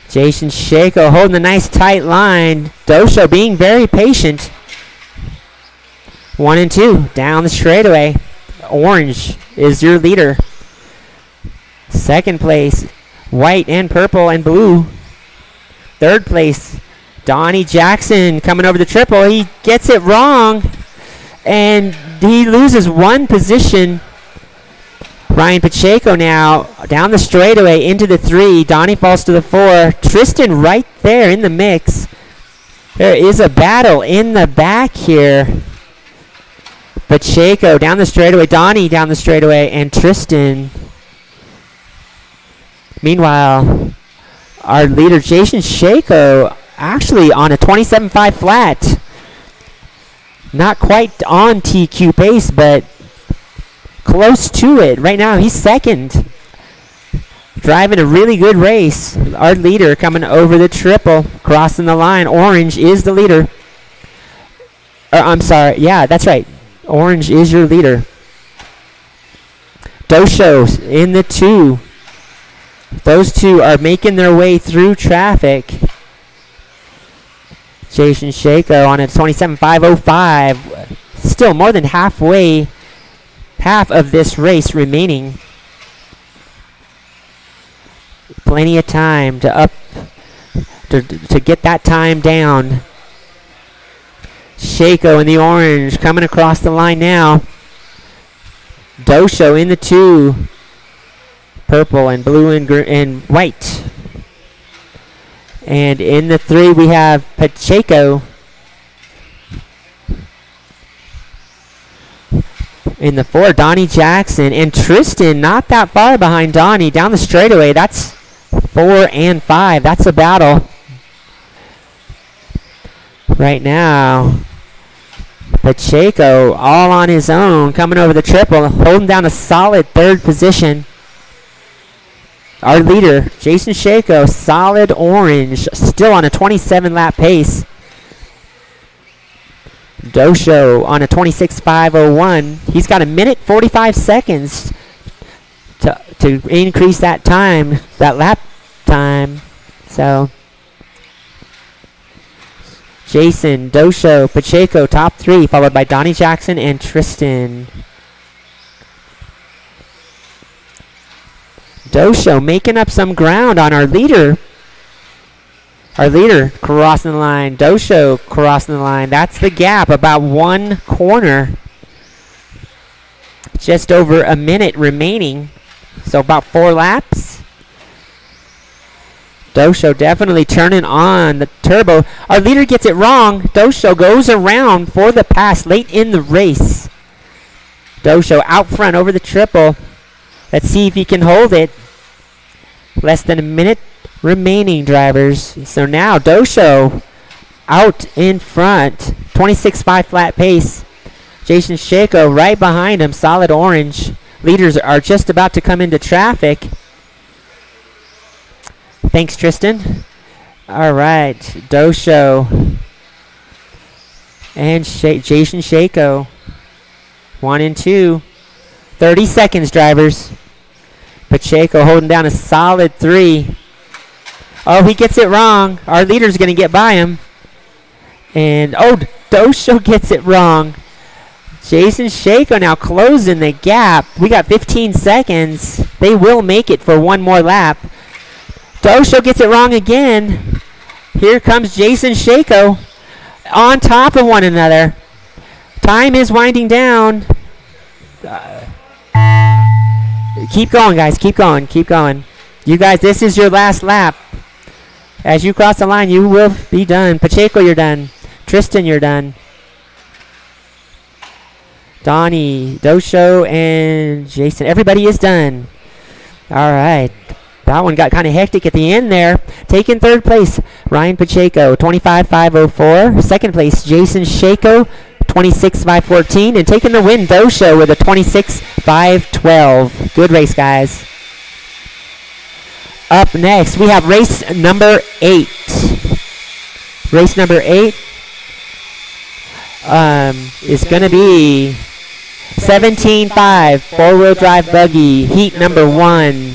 Speaker 3: Jason Shako holding a nice tight line. Doe Show being very patient. 1 and 2 down the straightaway. Orange is your leader. Second place, white and purple and blue. Third place, Donnie Jackson coming over the triple. He gets it wrong, and he loses 1 position. Ryan Pacheco now down the straightaway into the 3. Donnie falls to the 4. Tristan right there in the mix. There is a battle in the back here. Pacheco down the straightaway, Donnie down the straightaway, and Tristan. Meanwhile, our leader, Jason Shako, actually on a 27.5 flat. Not quite on TQ pace, but close to it. Right now, he's second. Driving a really good race. Our leader coming over the triple, crossing the line. Orange is the leader. I'm sorry. Yeah, that's right. Orange is your leader. Dosho in the 2. Those two are making their way through traffic. Jason Shako on a 27.505. Still more than half of this race remaining. Plenty of time to get that time down. Shako in the orange coming across the line now. Dosho in the 2. Purple and blue and white. And in the 3 we have Pacheco. In the 4, Donnie Jackson. And Tristan not that far behind Donnie down the straightaway. That's 4 and 5. That's a battle. Right now, Pacheco all on his own, coming over the triple, holding down a solid 3rd position. Our leader, Jason Shako, solid orange, still on a 27-lap pace. Dosho on a 26.501. He's got a minute 45 seconds to increase that time, that lap time. So Jason, Dosho, Pacheco, top 3, followed by Donnie Jackson and Tristan. Dosho making up some ground on our leader. Our leader crossing the line. Dosho crossing the line. That's the gap, about 1 corner. Just over a minute remaining. So about 4 laps. Dosho definitely turning on the turbo. Our leader gets it wrong. Dosho goes around for the pass late in the race. Dosho out front over the triple. Let's see if he can hold it. Less than a minute remaining, drivers. So now Dosho out in front. 26.5 flat pace. Jason Shako right behind him. Solid orange. Leaders are just about to come into traffic. Thanks, Tristan. All right. Dosho and Jason Shako. 1 and 2. 30 seconds, drivers. Pacheco holding down a solid 3. Oh, he gets it wrong. Our leader's going to get by him. And, Dosho gets it wrong. Jason Shako now closing the gap. We got 15 seconds. They will make it for 1 more lap. Dosho gets it wrong again. Here comes Jason Shako on top of one another. Time is winding down. Keep going, guys. Keep going. Keep going. You guys, this is your last lap. As you cross the line, you will be done. Pacheco, you're done. Tristan, you're done. Donnie, Dosho, and Jason. Everybody is done. All right. That one got kind of hectic at the end there. Taking 3rd place, Ryan Pacheco, 25.504. 2nd place, Jason Shako, 26.514. And taking the win, Dosho with a 26.512. Good race, guys. Up next, we have race number 8. Race number 8 is going to be 17.5 4-wheel drive buggy, heat number 1.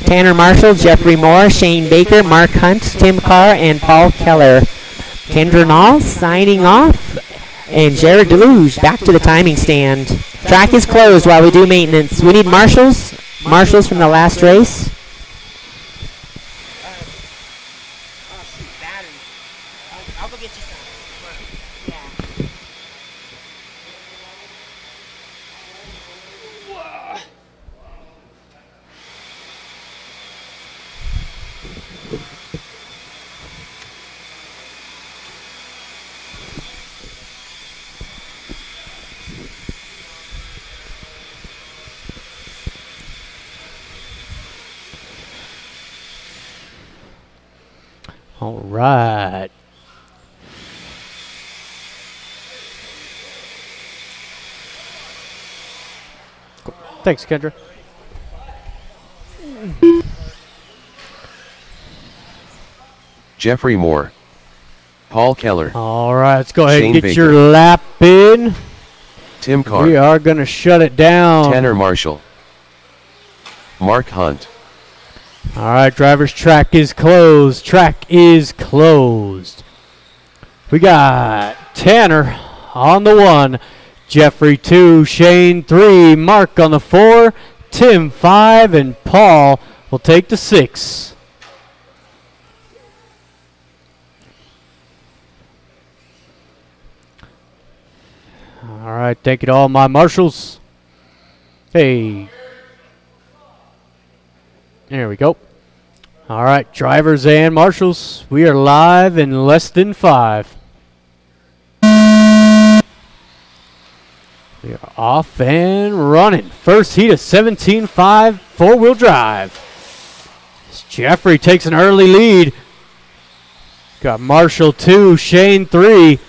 Speaker 3: Tanner Marshall, Jeffrey Moore, Shane Baker, Mark Hunt, Tim Carr, and Paul Keller. Kendra Nall signing off, and Jared Deluge back to the timing stand. Track is closed while we do maintenance. We need marshals from the last race. I'll go get you some. Yeah.
Speaker 1: All right. Cool. Thanks, Kendra.
Speaker 2: Jeffrey Moore. Paul Keller.
Speaker 1: All right, let's go ahead
Speaker 2: Shane
Speaker 1: and get
Speaker 2: Baker.
Speaker 1: your lap in.
Speaker 2: Tim Carr.
Speaker 1: We are going to shut it down.
Speaker 2: Tanner Marshall. Mark Hunt.
Speaker 1: All right, drivers, track is closed. Track is closed. We got Tanner on the 1, Jeffrey 2, Shane 3, Mark on the 4, Tim 5, and Paul will take the 6. All right, thank you to all my marshals. Hey. There we go. All right, drivers and marshals, we are live in less than 5. We are off and running. First heat of 17.5 four-wheel drive. Jeffrey takes an early lead. Got Marshall 2, Shane 3.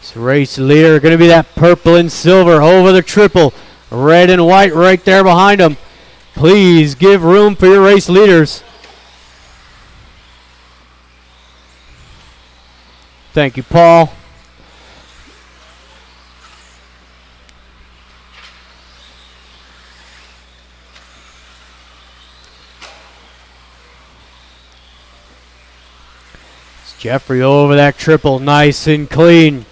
Speaker 1: This race leader going to be that purple and silver over the triple. Red and white right there behind them. Please give room for your race leaders. Thank you, Paul. It's Jeffrey over that triple, nice and clean.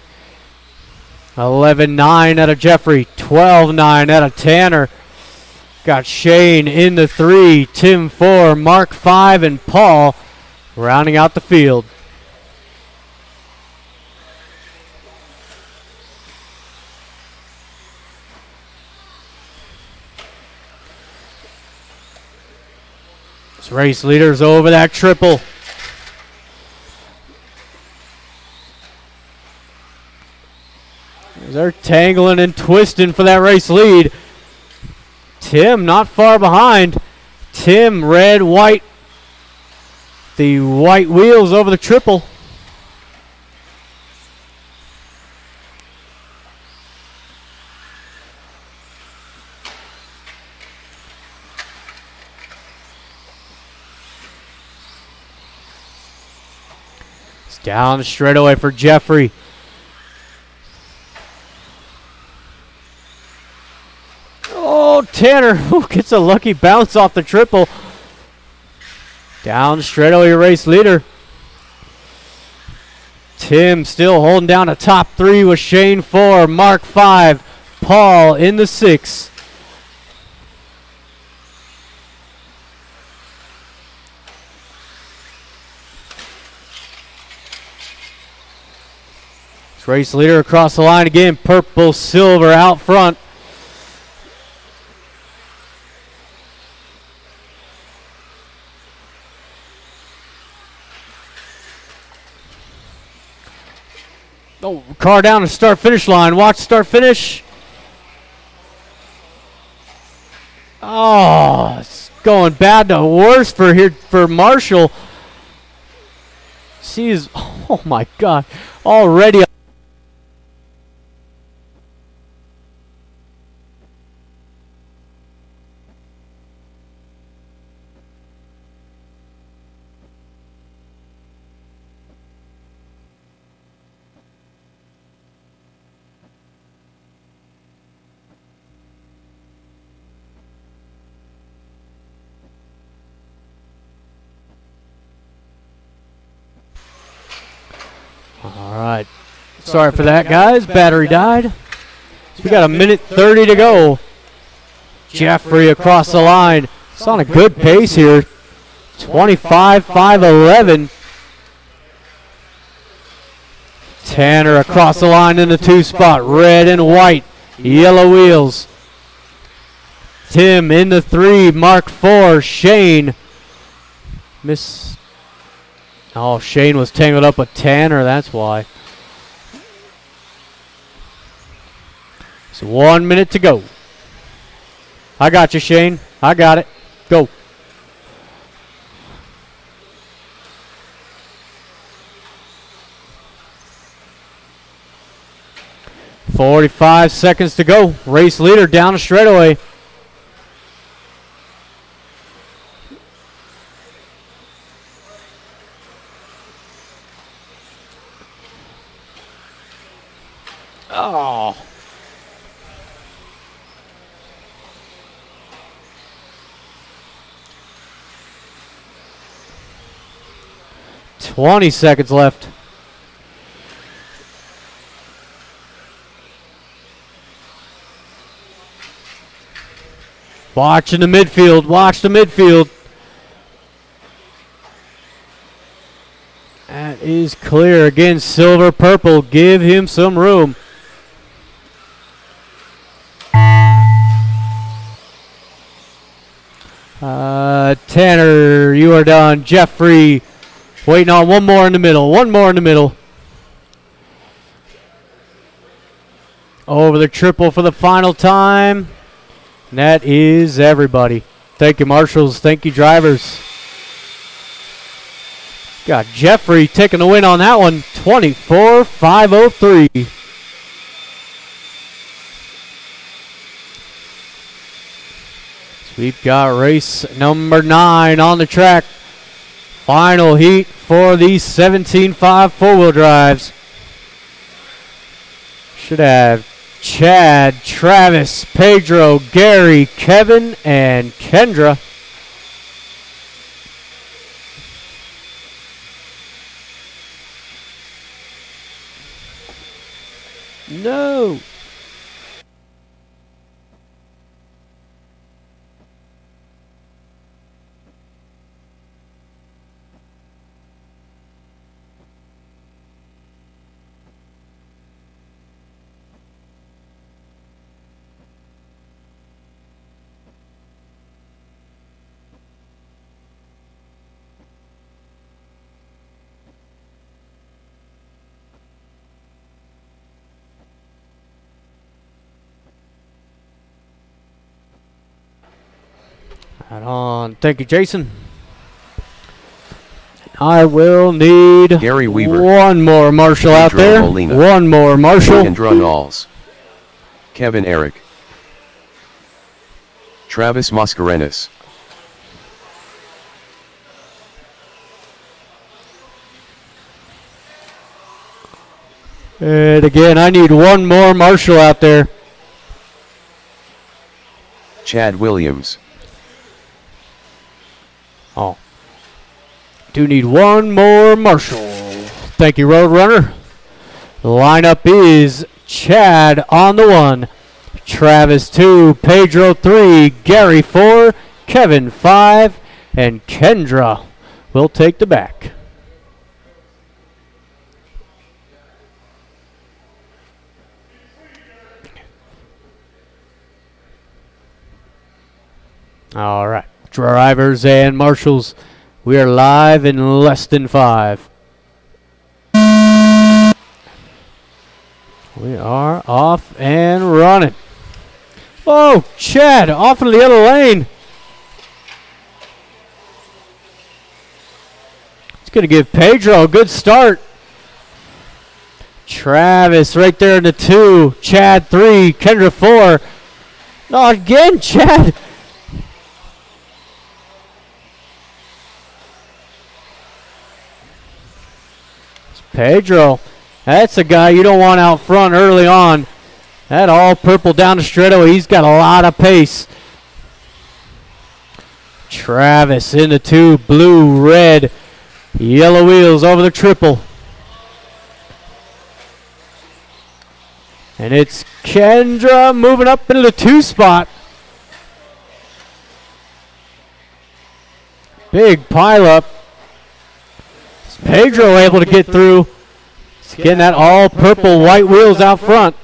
Speaker 1: 11-9 out of Jeffrey, 12-9 out of Tanner. Got Shane in the 3, Tim 4, Mark 5, and Paul rounding out the field. This race leader's over that triple. They're tangling and twisting for that race lead. Tim not far behind. Tim, red, white. The white wheels over the triple. It's down the straightaway for Jeffrey. Oh, Tanner gets a lucky bounce off the triple. Down straightaway race leader. Tim still holding down the top 3 with Shane 4, Mark 5, Paul in the 6. This race leader across the line again, purple, silver out front. Oh, car down the start-finish line. Watch start-finish. Oh, it's going bad to worse for Marshall. She's, oh my God, already. All right. Sorry for that, guys. Battery died. So we got a minute 30 to go. Jeffrey across the line. It's on a good pace here. 25-5-11. Tanner across the line in the 2 spot. Red and white. Yellow wheels. Tim in the 3. Mark 4. Shane. Oh, Shane was tangled up with Tanner. That's why. It's 1 minute to go. I got you, Shane. I got it. Go. .45 seconds to go. Race leader down the straightaway. Oh. .20 seconds left. Watching the midfield. Watch the midfield. That is clear. Again, silver, purple. Give him some room. Tanner, you are done. Jeffrey, waiting on one more in the middle. One more in the middle. Over the triple for the final time. And that is everybody. Thank you, marshals. Thank you, drivers. Got Jeffrey taking the win on that one. 24,503. We've got race number 9 on the track. Final heat for the 17.5 four-wheel drives. Should have Chad, Travis, Pedro, Gary, Kevin, and Kendra. No. Right on. Thank you, Jason. I will need
Speaker 2: Gary Weaver,
Speaker 1: one more marshal out
Speaker 2: Pedro
Speaker 1: there.
Speaker 2: Molina,
Speaker 1: One more marshal.
Speaker 2: Kendra Knowles, Kevin Eric, Travis Mascarenas,
Speaker 1: And again, I need one more marshal out there.
Speaker 2: Chad Williams,
Speaker 1: Oh. Do need one more marshal. Thank you, Roadrunner. The lineup is Chad on the 1, Travis 2, Pedro 3, Gary 4, Kevin 5, and Kendra will take the back. All right, drivers and marshals, we are live in less than 5. We are off and running. Oh, Chad, off into the other lane. It's going to give Pedro a good start. Travis right there in the 2. Chad 3. Kendra 4. No, again, Chad. It's Pedro. That's a guy you don't want out front early on. That all purple down the straightaway. He's got a lot of pace. Travis in the 2. Blue, red, yellow wheels over the triple. And it's Kendra moving up into the 2 spot. Big pile up. Is Pedro able to get through? He's getting that all purple white wheels out front.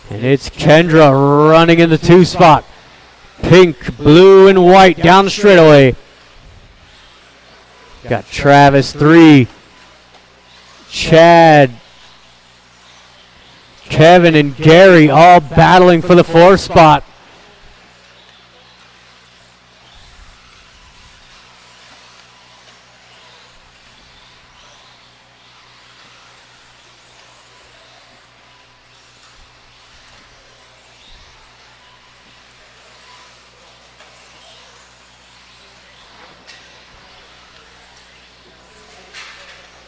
Speaker 1: And it's Kendra running in the 2 spot. Pink, blue, and white down the straightaway. Got Travis 3. Chad, Kevin, and Gary all battling for the 4th spot.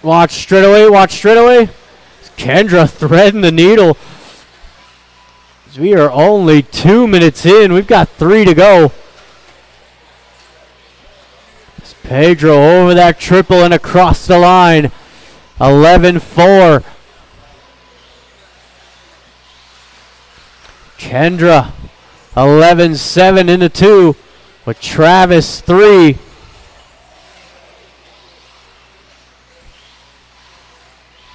Speaker 1: Watch straight away, watch straight away. Kendra threading the needle. We are only 2 minutes in. We've got 3 to go. It's Pedro over that triple and across the line. 11-4. Kendra 11-7 into 2 with Travis 3.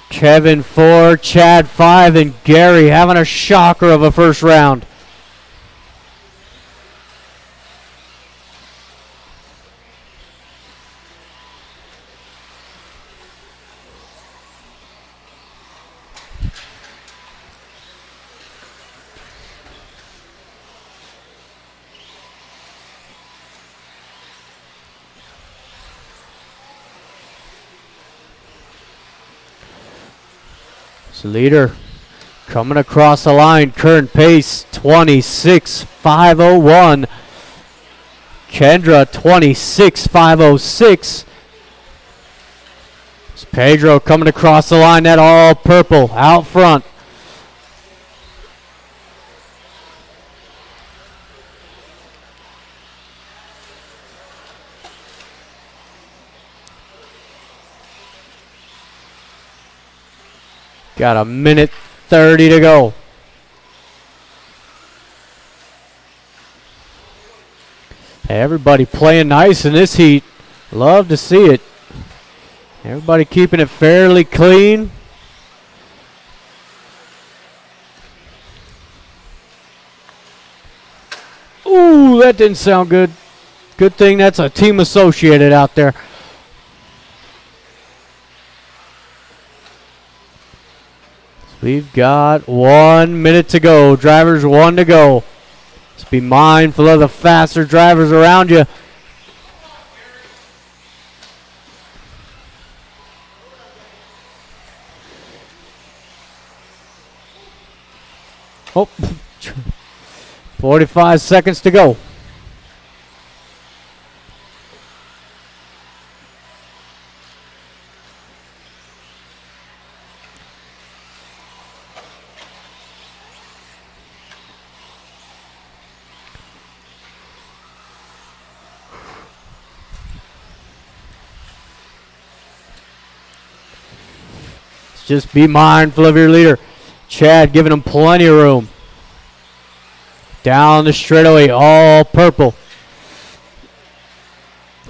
Speaker 1: Kevin 4, Chad 5, and Gary having a shocker of a first round. Leader coming across the line, current pace 26.501. Kendra 26.506. It's Pedro coming across the line, that all purple out front. Got a minute 30 to go. Hey, everybody playing nice in this heat. Love to see it. Everybody keeping it fairly clean. Ooh, that didn't sound good. Good thing that's a team associated out there. We've got 1 minute to go. Drivers 1 to go. Just be mindful of the faster drivers around you. Oh, 45 seconds to go. Just be mindful of your leader. Chad giving him plenty of room. Down the straightaway, all purple.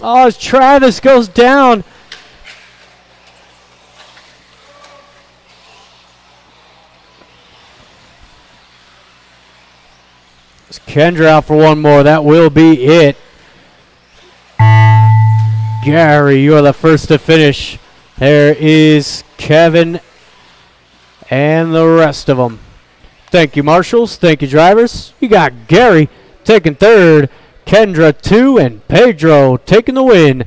Speaker 1: Oh, as Travis goes down. It's Kendra out for one more. That will be it. Gary, you are the first to finish. There is Kevin and the rest of them. Thank you, marshals. Thank you, drivers. You got Gary taking third, Kendra 2, and Pedro taking the win.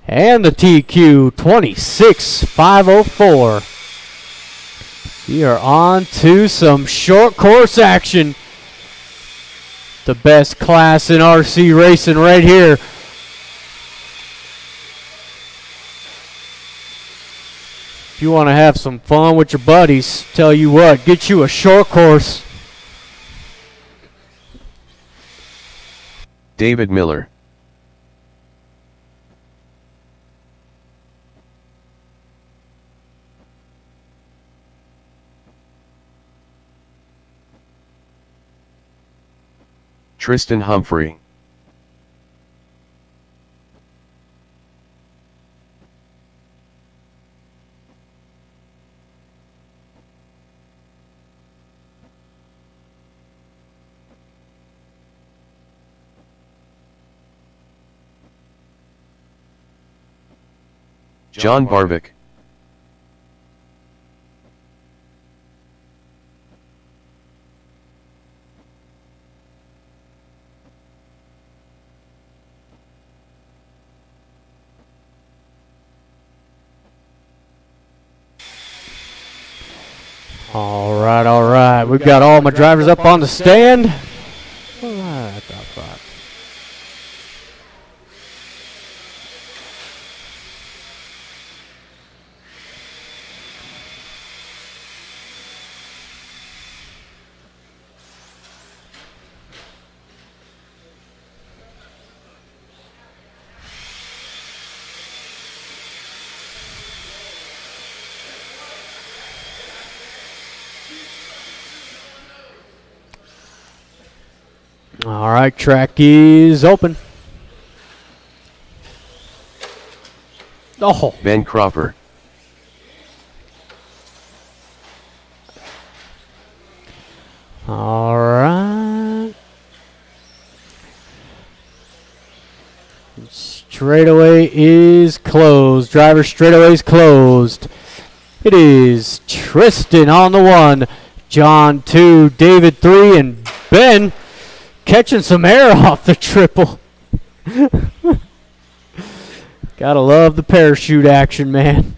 Speaker 1: And the TQ 26.504. We are on to some short course action. The best class in RC racing right here. If you want to have some fun with your buddies, tell you what, get you a short course.
Speaker 2: David Miller. Tristan Humphrey. John Barvik.
Speaker 1: All right, all right. We've got all my drivers up on the stand. All right, top five. All right, track is open. Oh,
Speaker 2: Ben Cropper.
Speaker 1: all right. Straightaway is closed. Driver straightaway is closed. It is Tristan on the 1, John 2, David 3, and Ben catching some air off the triple. Gotta love the parachute action, man.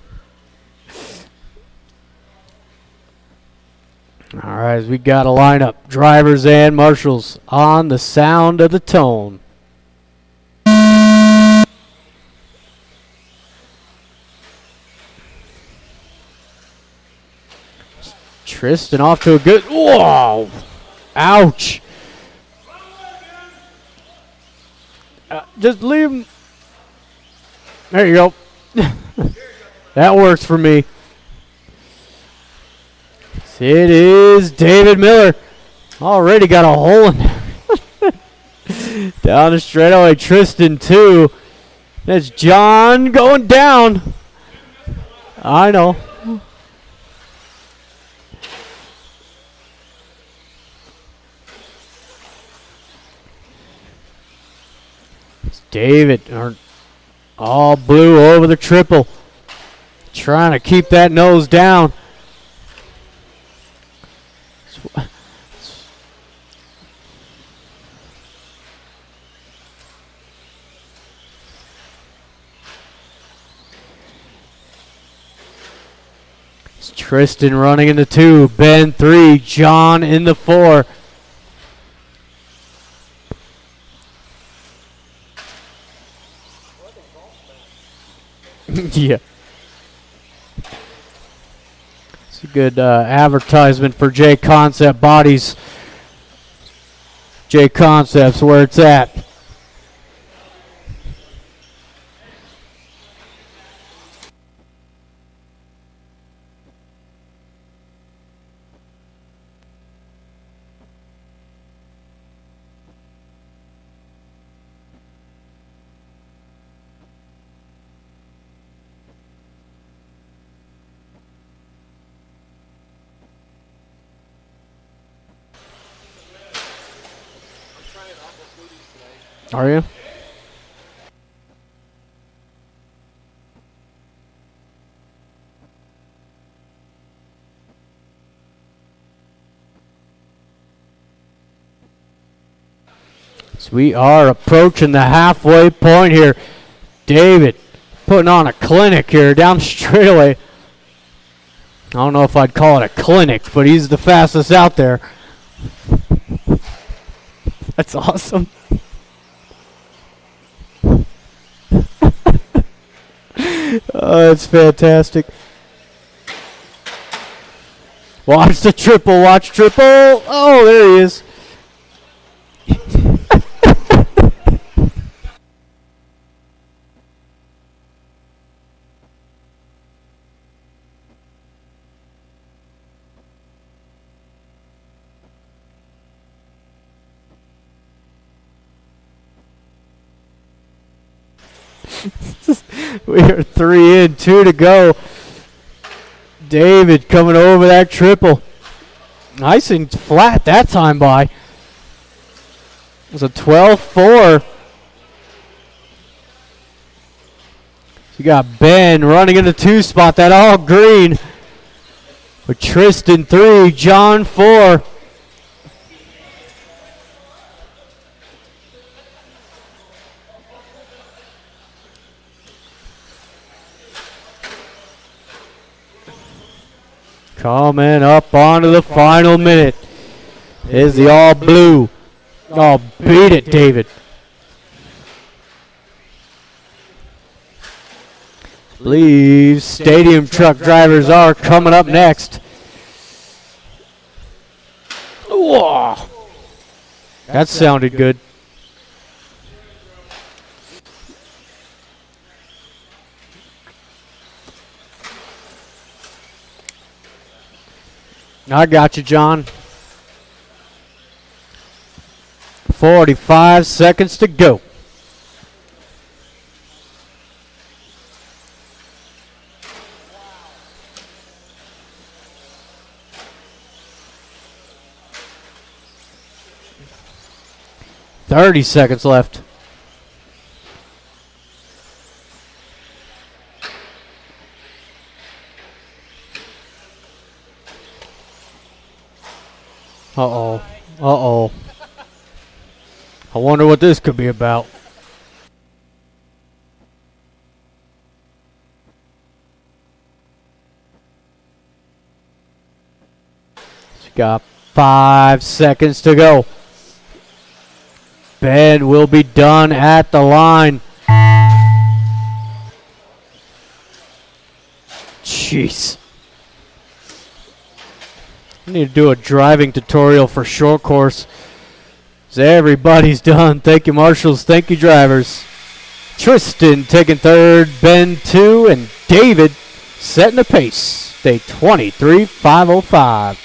Speaker 1: All right, we got a lineup. Drivers and marshals on the sound of the tone. Tristan off to a good... Whoa! Ouch! Just leave him. There you go. That works for me. It is David Miller. Already got a hole in there. Down the straightaway, Tristan 2. That's John going down. I know. David, all blue over the triple. Trying to keep that nose down. It's Tristan running in the 2, Ben 3, John in the 4. Yeah. It's a good advertisement for J Concept Bodies. J Concept's where it's at. Are you? So we are approaching the halfway point here. David putting on a clinic here down the straightaway. I don't know if I'd call it a clinic, but he's the fastest out there. That's awesome. Oh, that's fantastic. Watch the triple, watch triple. Oh, there he is. We are 3 in, 2 to go. David coming over that triple. Nice and flat that time by. It was a 12-4. You got Ben running in the 2 spot, that all green. With Tristan 3, John 4. Coming up onto the final minute is the all blue. Oh, beat it, David. Believe stadium truck drivers are coming up next. Whoa. That sounded good. I got you, John. 45 seconds to go. $30 left. Uh-oh. Uh-oh. I wonder what this could be about. She's got 5 seconds to go. Ben will be done at the line. Jeez. I need to do a driving tutorial for short course. So everybody's done. Thank you, marshals. Thank you, drivers. Tristan taking third, Ben 2, and David setting the pace. Day 23.505.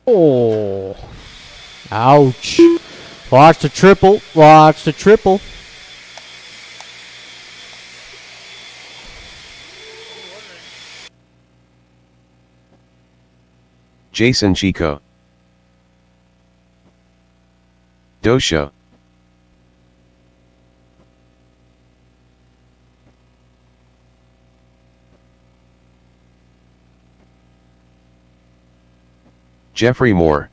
Speaker 1: Oh, ouch. Watch the triple. Watch the triple.
Speaker 2: Jason Chico. Dosha. Jeffrey Moore.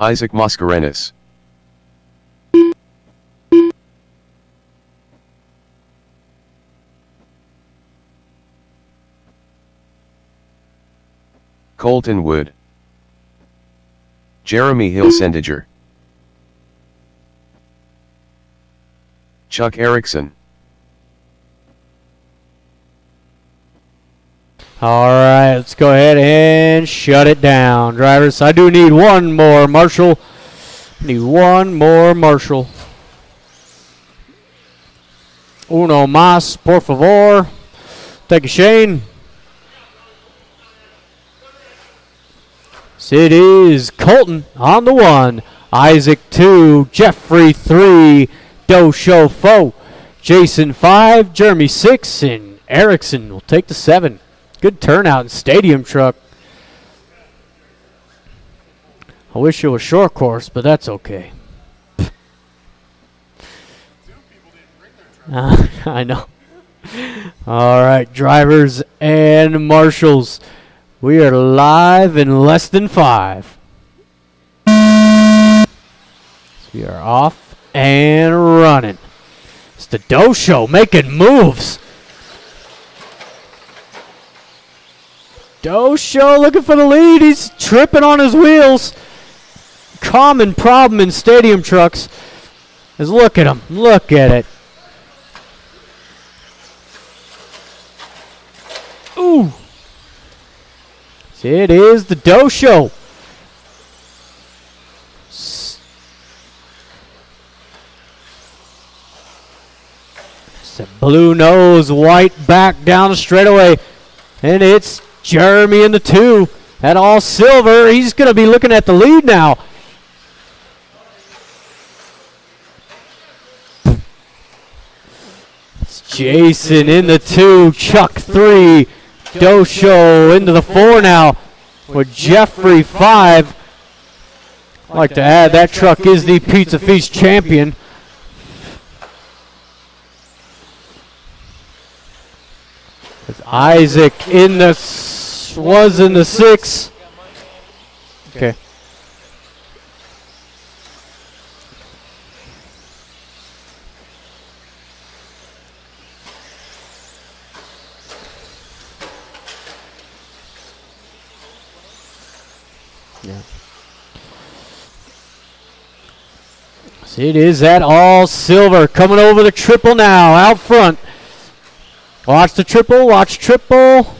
Speaker 2: Isaac Mascarenas. Colton Wood. Jeremy Hilsendiger. Chuck Erickson.
Speaker 1: All right, let's go ahead and shut it down, drivers. I do need one more, Marshall. Need one more, Marshall. Uno más, por favor. Thank you, Shane. So it is Colton on the 1, Isaac 2, Jeffrey 3, Dosho 4, Jason 5, Jeremy 6, and Erickson will take the 7. Good turnout in stadium truck. I wish it was short course, but that's okay. I know. All right, drivers and marshals. We are live in less than 5. So we are off and running. It's the Dosho making moves. Dosho looking for the lead. He's tripping on his wheels. Common problem in stadium trucks is look at him. Look at it. Ooh. It is the Dosho. Blue nose, white back down the straightaway. And it's Jeremy in the 2. At all silver. He's going to be looking at the lead now. It's Jason in the 2. Chuck 3. Dosho into the 4 now. With Jeffrey 5. I'd like to add that truck is the Pizza Feast champion. It's Isaac in the was in the 6. Okay. Yeah. See, it is at all silver. Coming over the triple now, out front. Watch the triple, watch triple.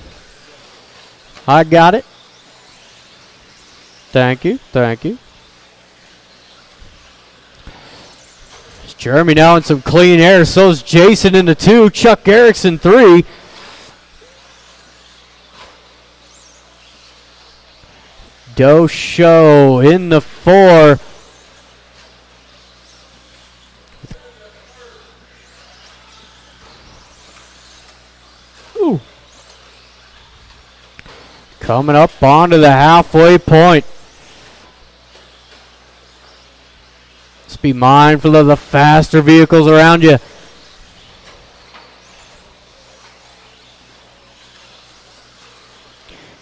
Speaker 1: I got it. Thank you, thank you. It's Jeremy now in some clean air. So's Jason in the 2. Chuck Erickson 3. Dosho in the 4. Ooh. Coming up onto the halfway point. Just be mindful of the faster vehicles around you.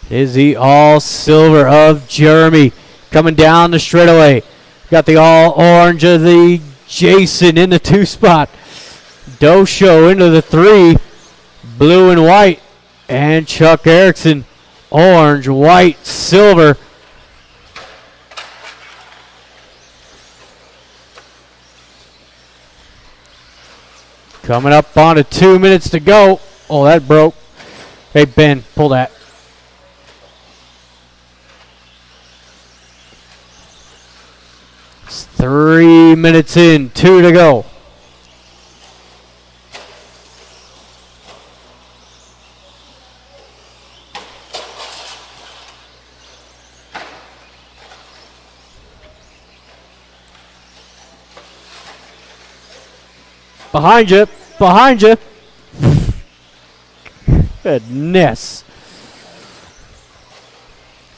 Speaker 1: Is the all silver of Jeremy coming down the straightaway. Got the all orange of the Jason in the 2 spot. Dosho into the 3. Blue and white. And Chuck Erickson. Orange, white, silver. Coming up on to 2 minutes to go. Oh, that broke. Hey, Ben, pull that. It's 3 minutes in, 2 to go. Behind you, behind you. Goodness.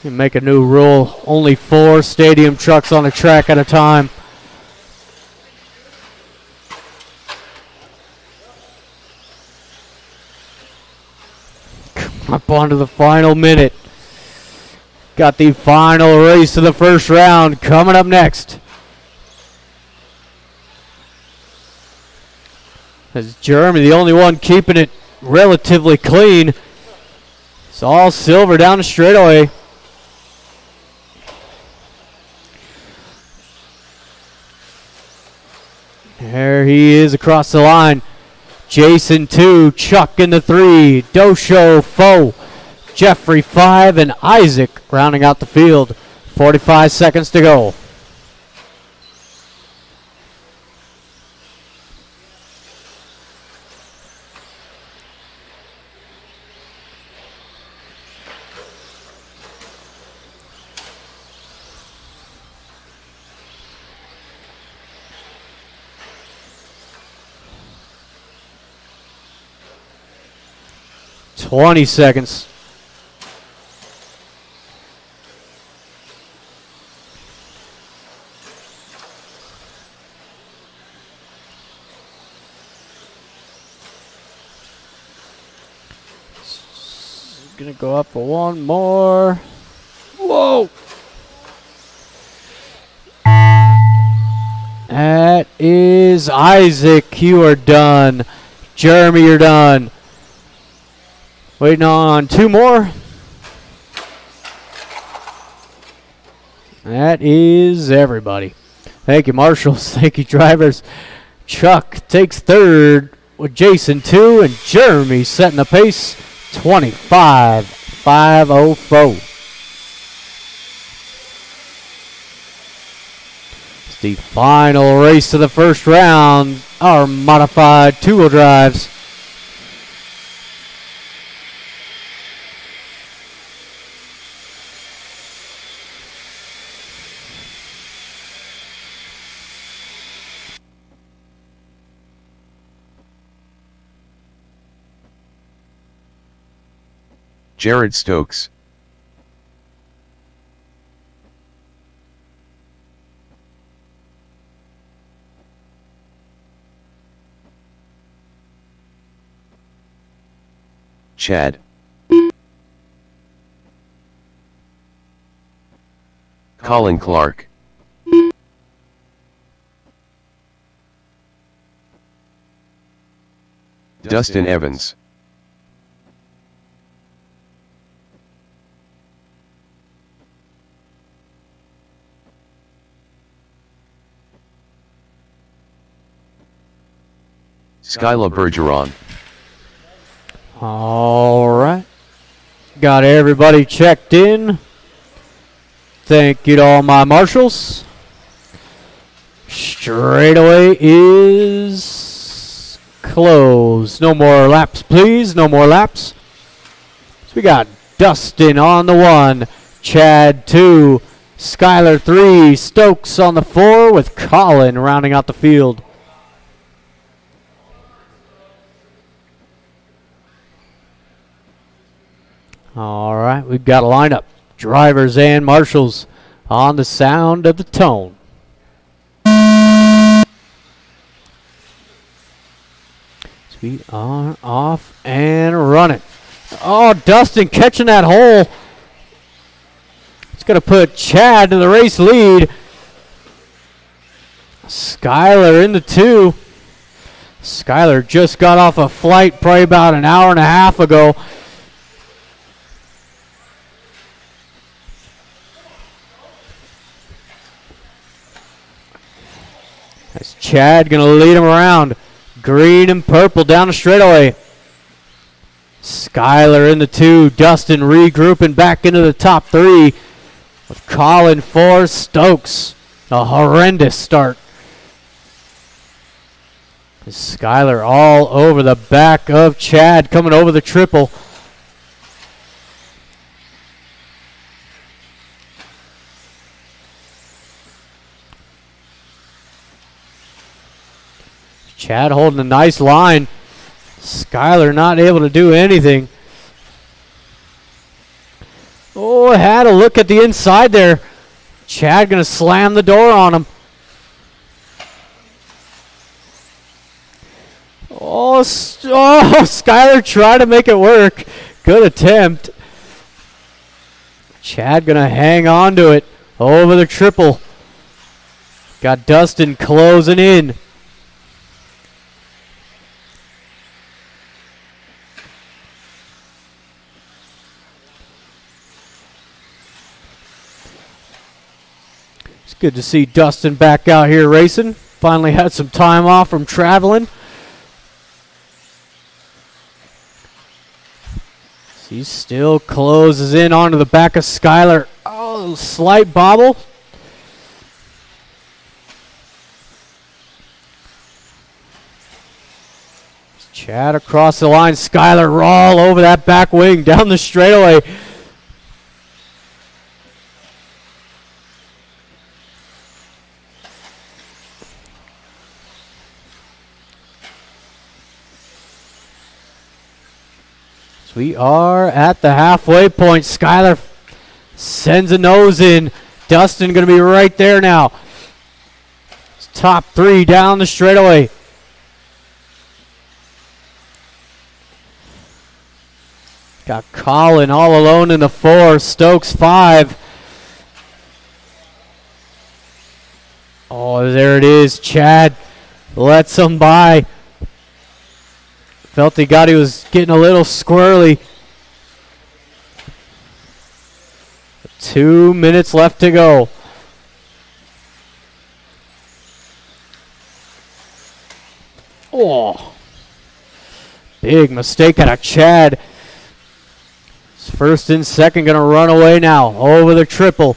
Speaker 1: You make a new rule. Only 4 stadium trucks on a track at a time. Come up onto the final minute. Got the final race of the first round coming up next. As Jeremy, the only one keeping it relatively clean. It's all silver down the straightaway. There he is across the line. Jason 2, Chuck in the 3, Dosho 4, Jeffrey 5, and Isaac rounding out the field. 45 seconds to go. Twenty seconds. Gonna go up for one more. Whoa! That is Isaac. You are done. Jeremy, you're done. Waiting on 2 more. That is everybody. Thank you, marshals. Thank you, drivers. Chuck takes 3rd with Jason 2, and Jeremy setting the pace. 25.504. The final race of the first round, our modified two-wheel drives.
Speaker 2: Jared Stokes. Chad. Colin Clark. Dustin Evans. Skyla Bergeron.
Speaker 1: All right. Got everybody checked in. Thank you to all my marshals. Straightaway is closed. No more laps, please. No more laps. So we got Dustin on the 1, Chad 2, Skylar 3, Stokes on the 4 with Colin rounding out the field. All right, we've got a lineup. Drivers and marshals on the sound of the tone. So we are off and running. Oh, Dustin catching that hole. It's going to put Chad to the race lead. Skylar in the 2. Skylar just got off a flight probably about an hour and a half ago. That's Chad going to lead him around. Green and purple down the straightaway. Skylar in the 2. Dustin regrouping back into the top 3. With Colin 4. Stokes. A horrendous start. Skylar all over the back of Chad coming over the triple. Chad holding a nice line. Skylar not able to do anything. Oh, had a look at the inside there. Chad going to slam the door on him. Skylar tried to make it work. Good attempt. Chad going to hang on to it over the triple. Got Dustin closing in. Good to see Dustin back out here racing. Finally had some time off from traveling. He still closes in onto the back of Skylar. Oh, slight bobble. Chad across the line. Skylar all over that back wing down the straightaway. We are at the halfway point. Skylar sends a nose in. Dustin going to be right there now. Top 3 down the straightaway. Got Colin all alone in the 4. Stokes 5. Oh, there it is. Chad lets him by. Felt he was getting a little squirrely. 2 minutes left to go. Oh, big mistake out of Chad. First and second going to run away now over the triple.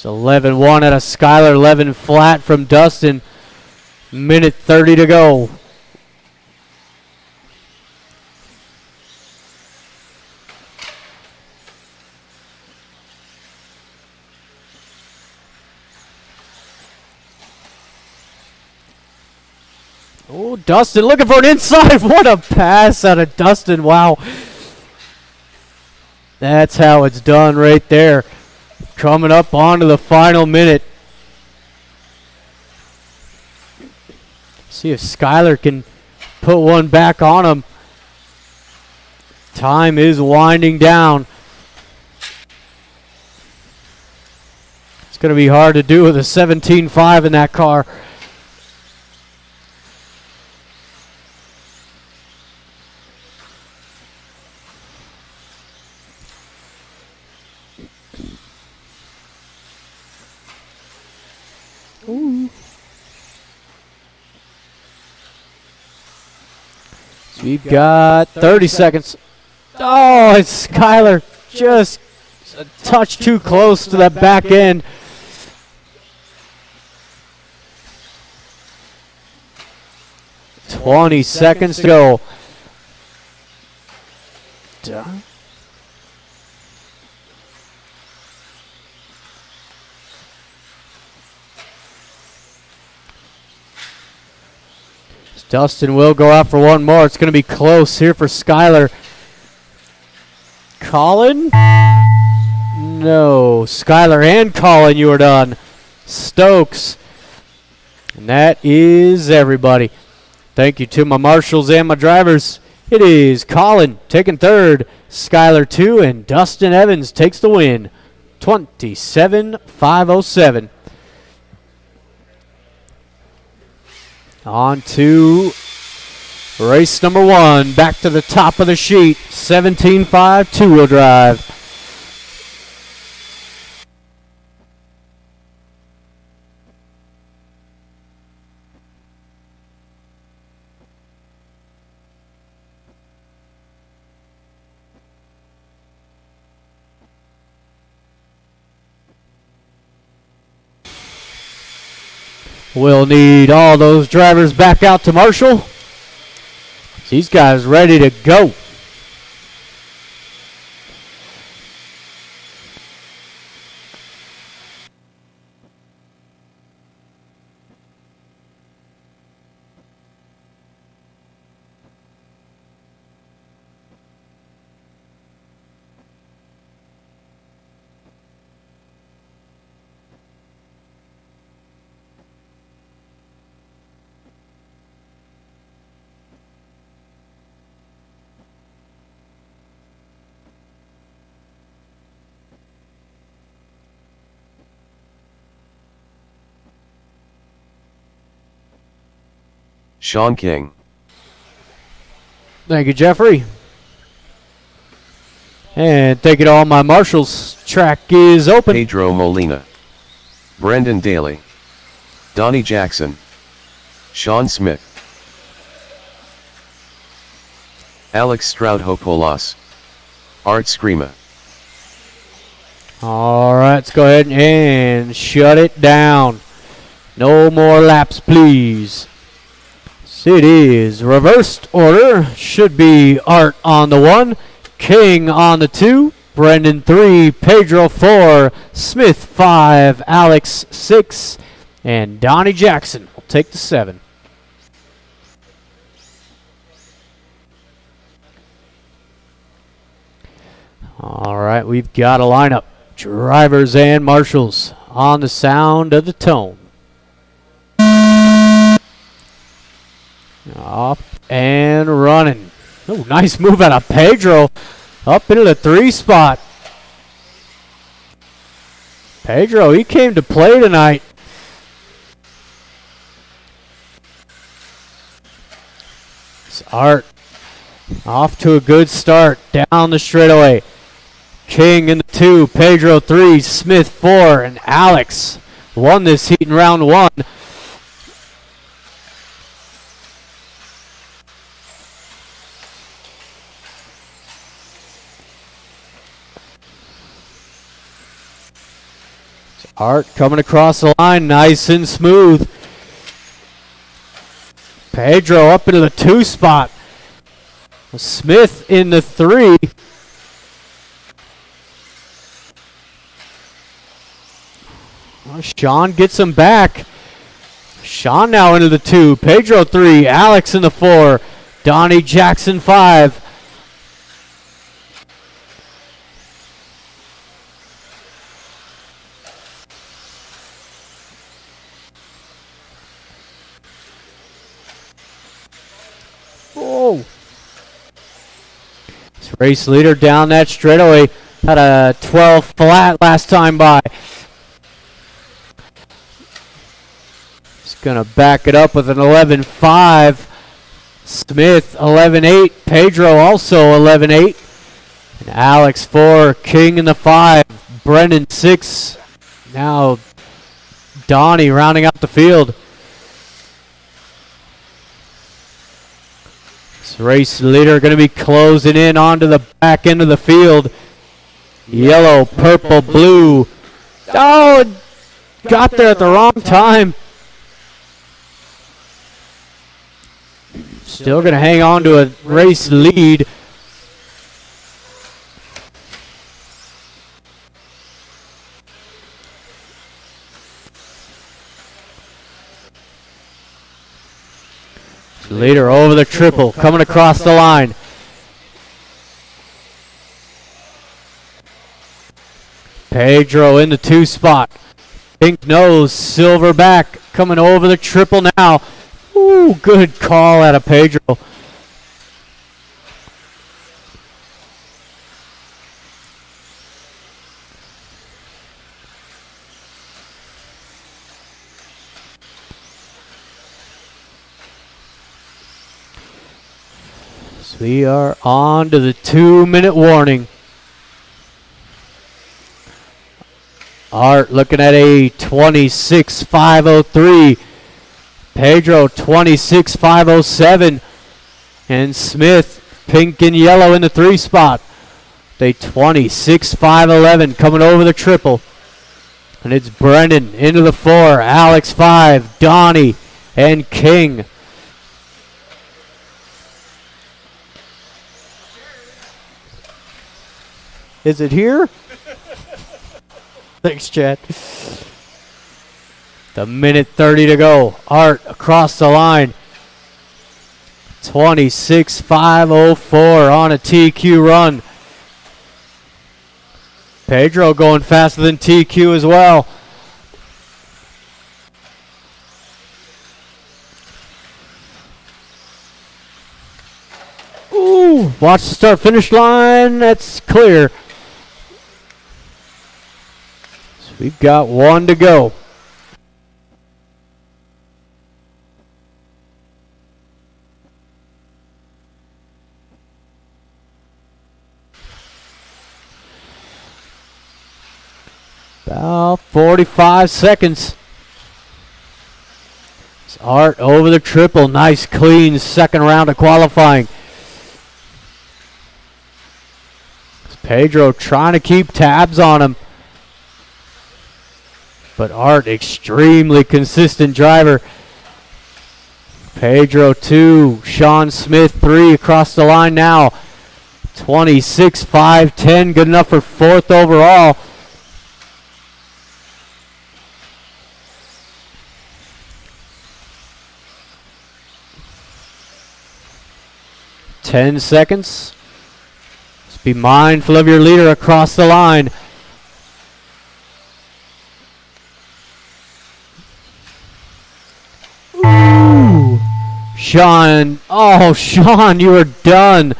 Speaker 1: It's 11-1 out of Skylar, 11 flat from Dustin. Minute 30 to go. Oh, Dustin looking for an inside. What a pass out of Dustin. Wow. That's how it's done right there. Coming up onto the final minute. See if Skylar can put one back on him. Time is winding down. It's going to be hard to do with a 17.5 in that car. So we've got 30 seconds. Oh, it's Skylar just a touch too close to that back end. "20 seconds to go. Dustin will go out for one more. It's going to be close here for Skylar. Colin? No. Skylar and Colin, you are done. Stokes. And that is everybody. Thank you to my marshals and my drivers. It is Colin taking third, Skylar 2, and Dustin Evans takes the win. 27,507. On to race number 1. Back to the top of the sheet. 17.5 two-wheel drive. We'll need all those drivers back out to Marshall. These guys ready to go.
Speaker 2: Sean King.
Speaker 1: Thank you, Jeffrey. And thank you to all my marshals. Track is open.
Speaker 2: Pedro Molina. Brendan Daly. Donnie Jackson. Sean Smith. Alex Stroudhopoulos. Art Screama.
Speaker 1: All right, let's go ahead and shut it down. No more laps, please. So it is reversed order. Should be Art on the 1, King on the 2, Brendan 3, Pedro 4, Smith 5, Alex 6, and Donnie Jackson will take the 7. All right, we've got a lineup. Drivers and marshals on the sound of the tone. Off and running. Oh, nice move out of Pedro. Up into the 3 spot. Pedro, he came to play tonight. It's Art off to a good start down the straightaway. King in the 2, Pedro 3, Smith 4, and Alex won this heat in round 1. Art coming across the line, nice and smooth. Pedro up into the 2 spot. Smith in the 3. Well, Sean gets him back. Sean now into the 2. Pedro 3. Alex in the 4. Donnie Jackson 5. Oh. This race leader down that straightaway had a 12 flat last time by. He's going to back it up with an 11.5. Smith 11.8. Pedro also 11.8. And Alex 4. King in the 5. Brendan 6. Now Donnie rounding out the field. This race leader going to be closing in onto the back end of the field. Yellow, purple, blue. Oh, got there at the wrong time. Still going to hang on to a race lead. Leader over the triple, coming across the line. Pedro in the 2 spot. Pink nose, silver back, coming over the triple now. Ooh, good call out of Pedro. So we are on to the 2-minute warning. Art looking at a 26.503. Pedro 26.507. And Smith, pink and yellow in the 3 spot. They 26.511 coming over the triple. And it's Brendan into the 4. Alex 5. Donnie and King. Is it here? Thanks, Chad. The minute 30 to go. Art across the line. 26.504 on a TQ run. Pedro going faster than TQ as well. Ooh, watch the start finish line. That's clear. So we've got 1 to go. About 45 seconds. It's Art over the triple. Nice, clean second round of qualifying. It's Pedro trying to keep tabs on him. But Art, extremely consistent driver. Pedro 2, Sean Smith 3 across the line now. 26.510, good enough for 4th overall. Ten seconds. Just be mindful of your leader across the line. Ooh. Sean. Oh, Sean, you are done.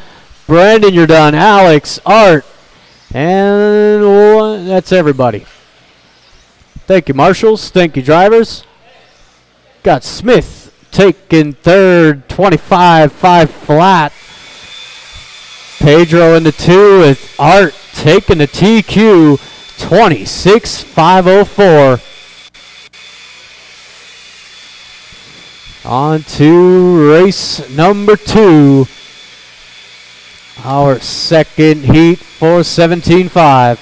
Speaker 1: Brandon, you're done. Alex, Art. And that's everybody. Thank you, marshals. Thank you, drivers. Got Smith taking 3rd, 25.5 flat. Pedro in the 2 with Art taking the TQ, 26.504. On to race number 2. Our second heat for 17.5.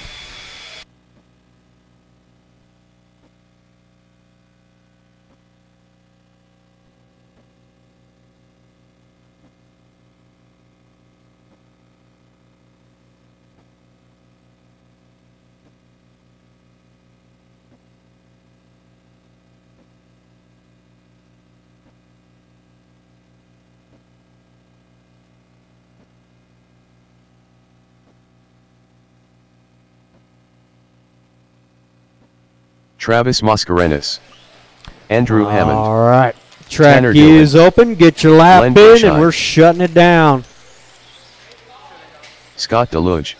Speaker 2: Travis Mascarenas. Andrew Hammond.
Speaker 1: All right. Track
Speaker 2: Tanner
Speaker 1: is
Speaker 2: Dillon.
Speaker 1: open. Get your lap
Speaker 2: Glenn
Speaker 1: in,
Speaker 2: Burchard.
Speaker 1: and we're shutting it down.
Speaker 2: Scott Deluge.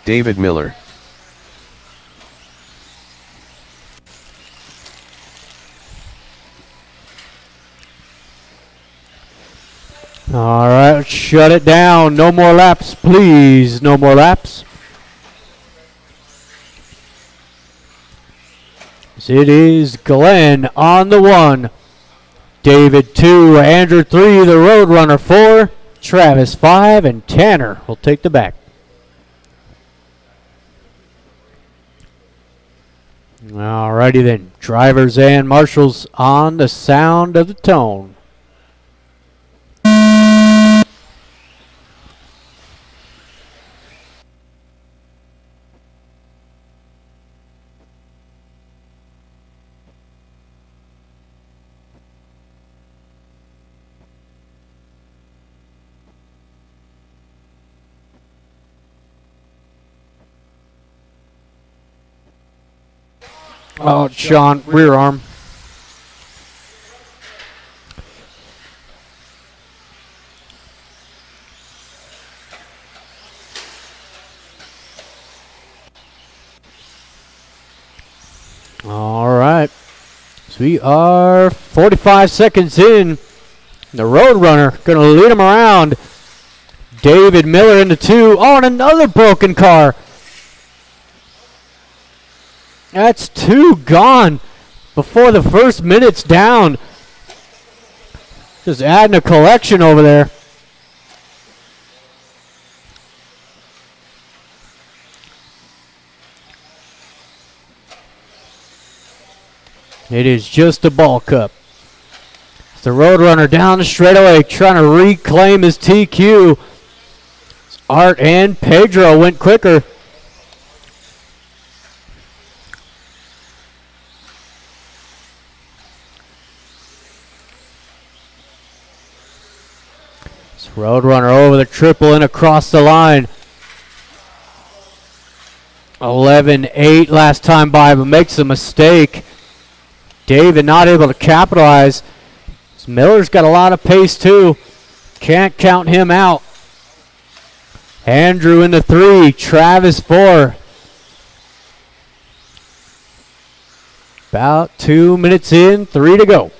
Speaker 2: David Miller.
Speaker 1: All right, let's shut it down. No more laps, please. No more laps. It is Glenn on the 1. David 2, Andrew 3, the Roadrunner 4, Travis 5, and Tanner will take the back. Alrighty then, drivers and marshals on the sound of the tone. Oh, Sean, rear arm. All right. So we are 45 seconds in. The Roadrunner going to lead him around. David Miller in the 2. Oh, and another broken car. That's 2 gone before the first minute's down. Just adding a collection over there. It is just a ball cup. It's the Roadrunner down the straightaway trying to reclaim his TQ. Art and Pedro went quicker. Roadrunner over the triple and across the line. 11-8 last time by, but makes a mistake. David not able to capitalize. Miller's got a lot of pace too. Can't count him out. Andrew in the 3, Travis 4. About 2 minutes in, 3 to go.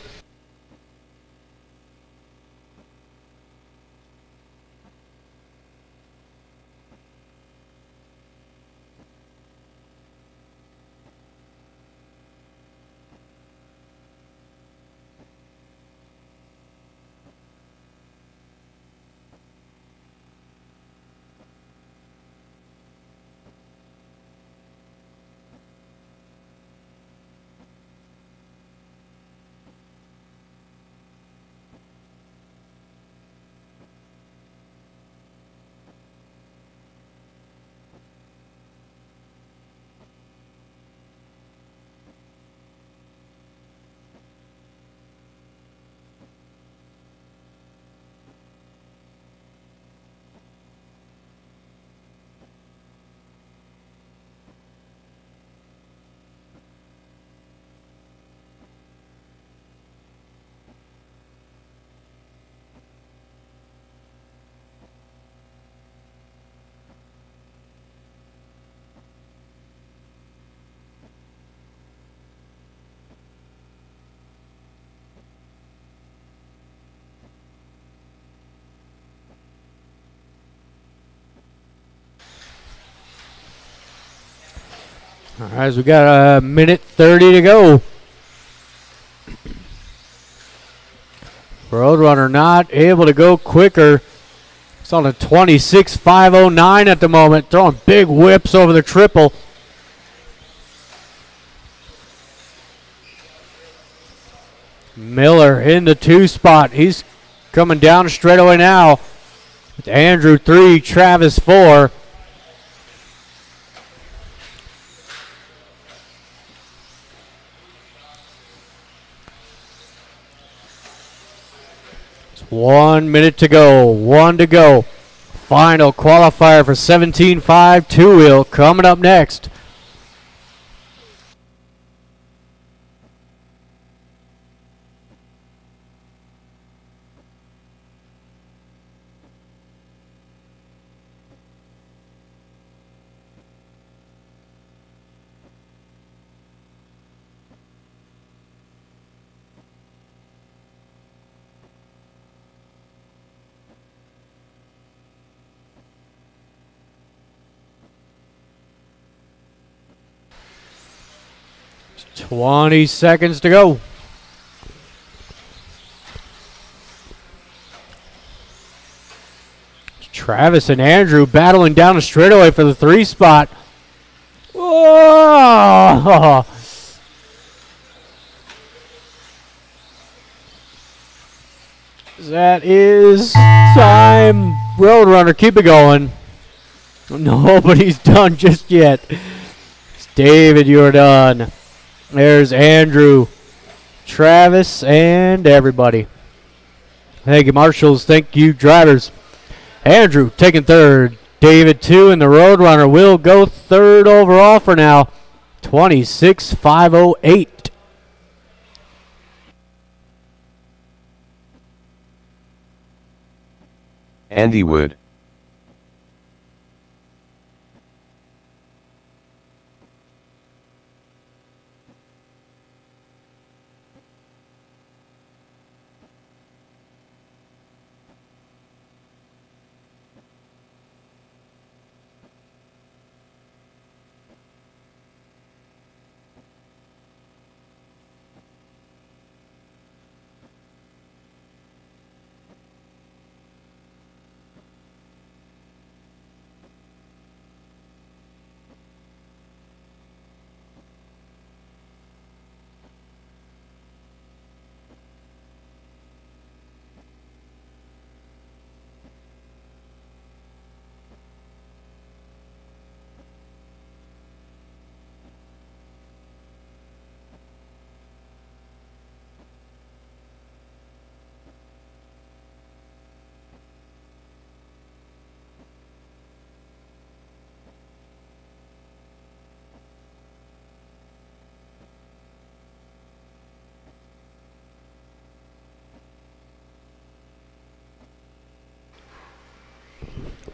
Speaker 1: All right, so we got a minute 30 to go. Roadrunner not able to go quicker. It's on a 26.509 at the moment, throwing big whips over the triple. Miller in the 2 spot. He's coming down straightaway now. With Andrew 3, Travis 4. It's 1 minute to go. 1 to go. Final qualifier for 17.5 two-wheel coming up next. It's 20 seconds to go. Travis and Andrew battling down the straightaway for the 3 spot. Oh! That is time. Roadrunner, keep it going. Nobody's done just yet. It's David, you're done. There's Andrew, Travis, and everybody. Thank you, marshals. Thank you, drivers. Andrew taking 3rd. David 2, and the Roadrunner will go 3rd overall for now. 26.508.
Speaker 2: Andy Wood.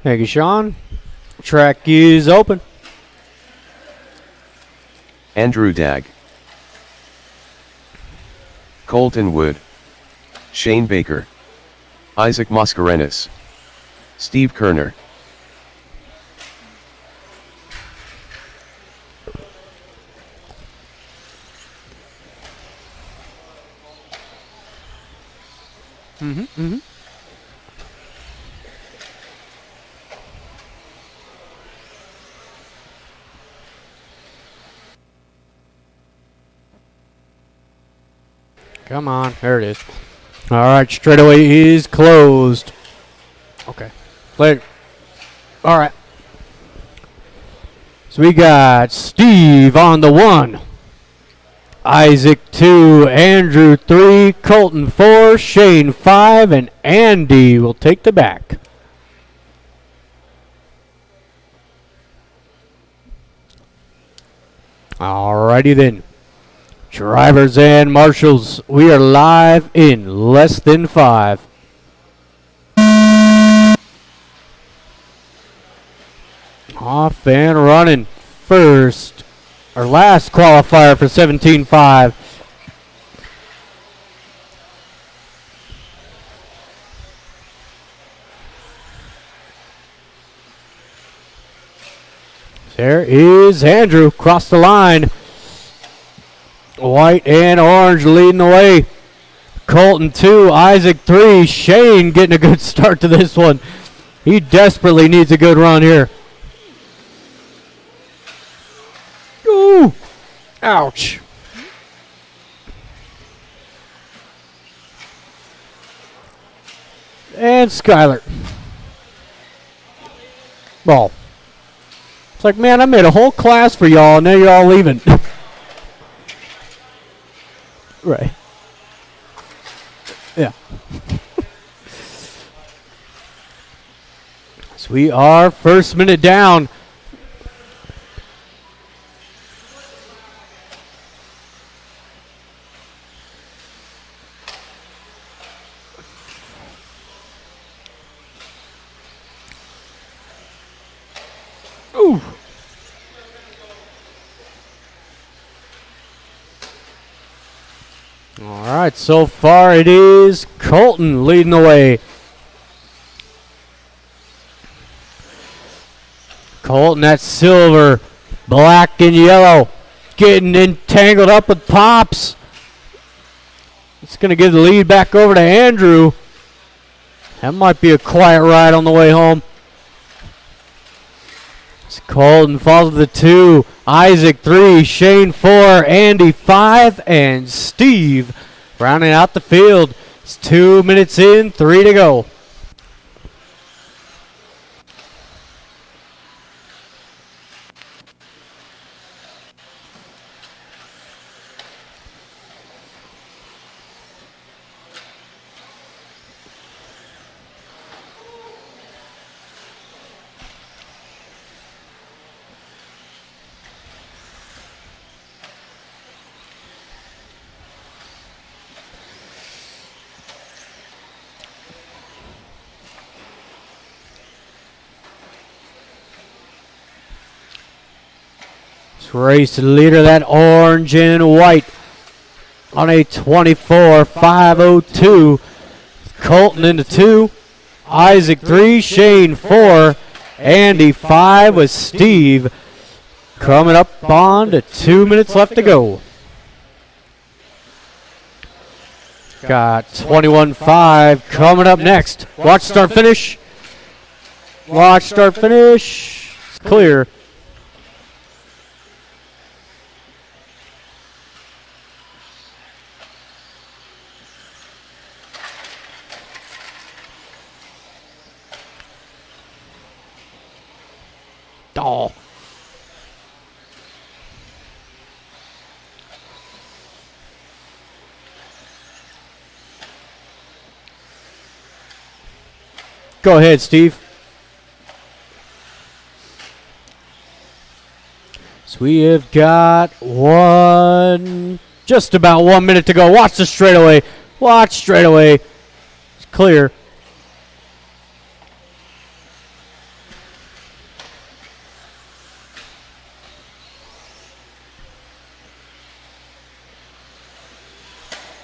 Speaker 1: Thank you, Sean. Track is open.
Speaker 2: Andrew Dagg. Colton Wood. Shane Baker. Isaac Mascarenas. Steve Kerner.
Speaker 1: Come on, there it is. All right, straightaway is closed. Okay, later. All right. So we got Steve on the 1, Isaac 2, Andrew 3, Colton 4, Shane 5, and Andy will take the back. Alrighty then. Drivers and marshals, we are live in less than 5. Off and running. First, or last qualifier for 17.5. There is Andrew across the line. White and orange leading the way. Colton 2, Isaac 3, Shane getting a good start to this one. He desperately needs a good run here. Ooh, ouch. And Skyler. Ball. It's like, man, I made a whole class for y'all, and now you're all leaving. Right. Yeah. So we are first minute down. Ooh. All right, so far it is Colton leading the way. Colton, that silver, black and yellow, getting entangled up with Pops. It's going to give the lead back over to Andrew. That might be a quiet ride on the way home. It's Colton falls to the 2, Isaac 3, Shane 4, Andy 5, and Steve rounding out the field. It's 2 minutes in, 3 to go. Race leader, that orange and white on a 24.502. Colton into 2, Isaac 3, Shane 4, Andy 5 with Steve coming up on to 2 minutes left to go. Got 21.5 coming up next. Watch start finish. Watch start finish. It's clear. Oh. Go ahead, Steve. So we have got just about 1 minute to go. Watch the straightaway. Watch straightaway. It's clear.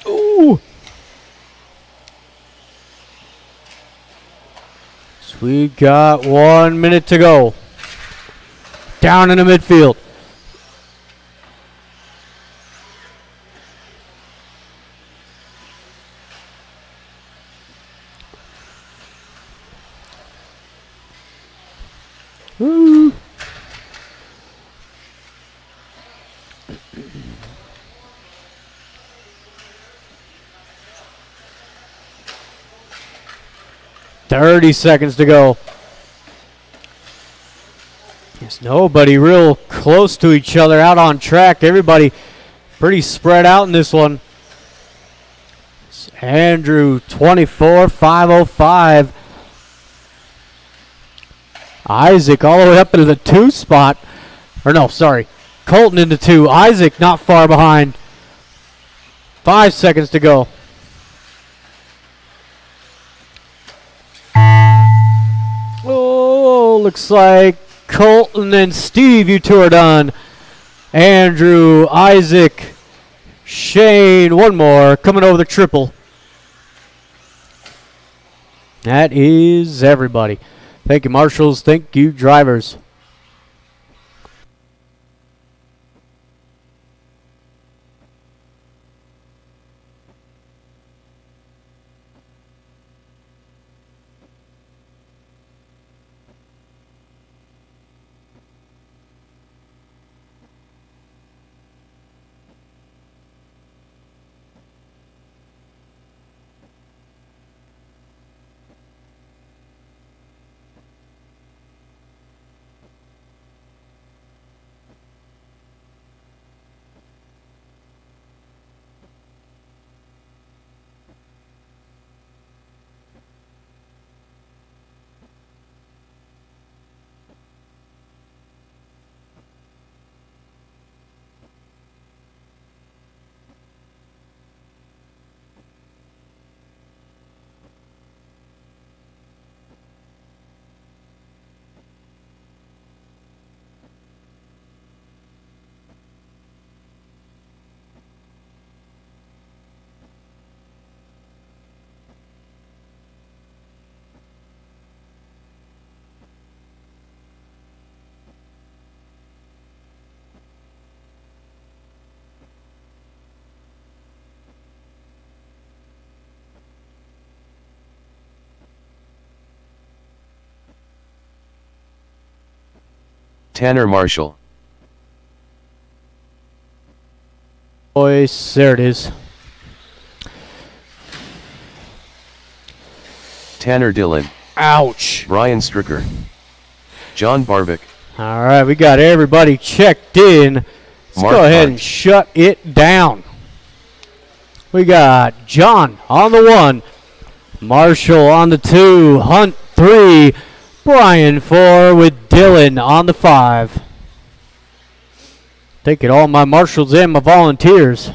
Speaker 1: Ooh. So we got 1 minute to go. Down in the midfield. Ooh. Thirty seconds to go. There's nobody real close to each other out on track. Everybody pretty spread out in this one. It's Andrew 24.505. Isaac all the way up into the 2 spot. Or no, sorry. Colton into 2. Isaac not far behind. 5 seconds to go. Oh, looks like Colton and Steve, you two are done. Andrew, Isaac, Shane, one more coming over the triple. That is everybody. Thank you, marshals. Thank you, drivers.
Speaker 2: Tanner Marshall.
Speaker 1: Boys, there it is.
Speaker 2: Tanner Dillon.
Speaker 1: Ouch.
Speaker 2: Brian Stricker. John Barbic.
Speaker 1: All right, we got everybody checked in. Let's
Speaker 2: Mark
Speaker 1: go ahead
Speaker 2: Hart.
Speaker 1: and shut it down. We got John on the 1, Marshall on the 2, Hunt 3, Brian 4 with Dylan on the 5. Taking all my marshals and my volunteers.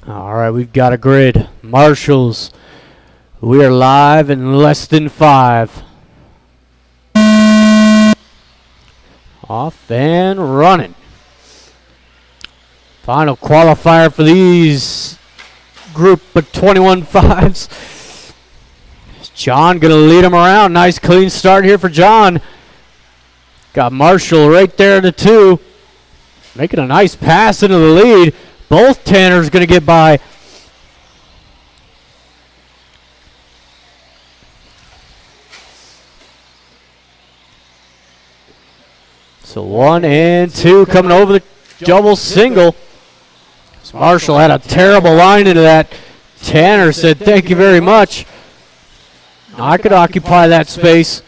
Speaker 1: All right, we've got a grid. Marshals, we are live in less than 5. Off and running. Final qualifier for these group of 21 fives. Is John going to lead them around? Nice clean start here for John. Got Marshall right there in the 2. Making a nice pass into the lead. Both Tanners going to get by. So 1 and 2 coming over the double single. Marshall had a terrible line into that. Tanner said, thank you very much. I could occupy that space.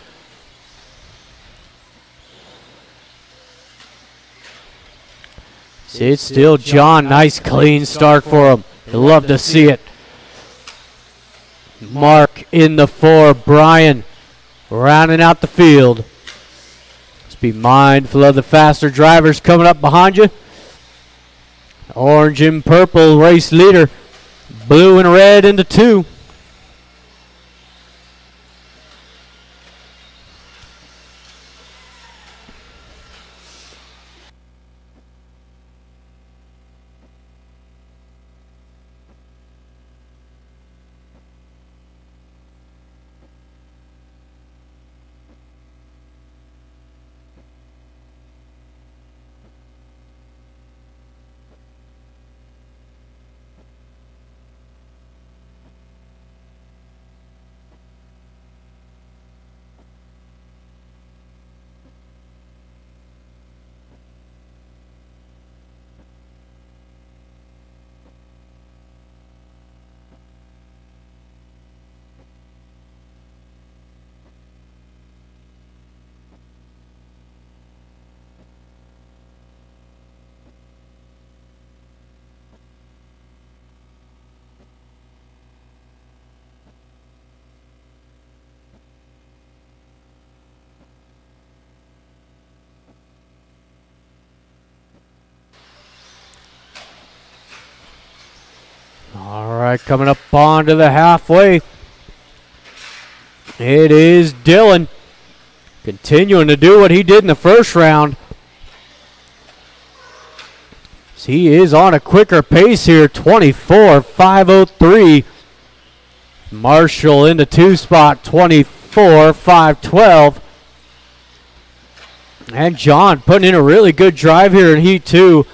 Speaker 1: See, it's still John. Nice clean start for him. You love to see it. Mark in the 4. Brian rounding out the field. Just be mindful of the faster drivers coming up behind you. Orange and purple race leader. Blue and red into 2. All right, coming up onto the halfway. It is Dylan continuing to do what he did in the first round. He is on a quicker pace here, 24.503. Marshall into 2 spot, 24.512. And John putting in a really good drive here in Heat 2.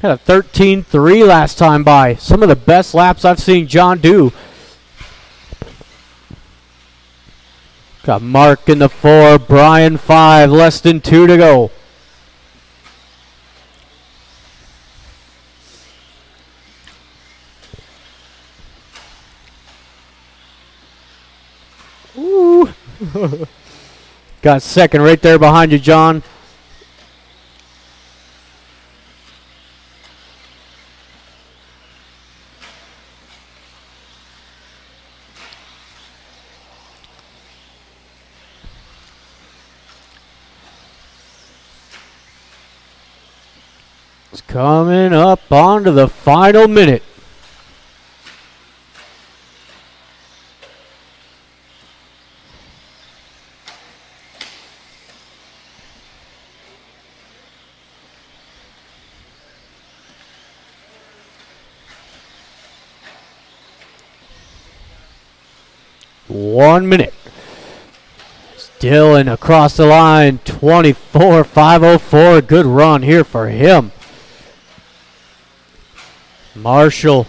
Speaker 1: Had a 13.3 last time by. Some of the best laps I've seen John do. Got Mark in the 4, Brian 5, less than 2 to go. Ooh. Got second right there behind you, John. It's coming up onto the final minute. One minute. Dylan across the line, 24.504. Good run here for him. Marshall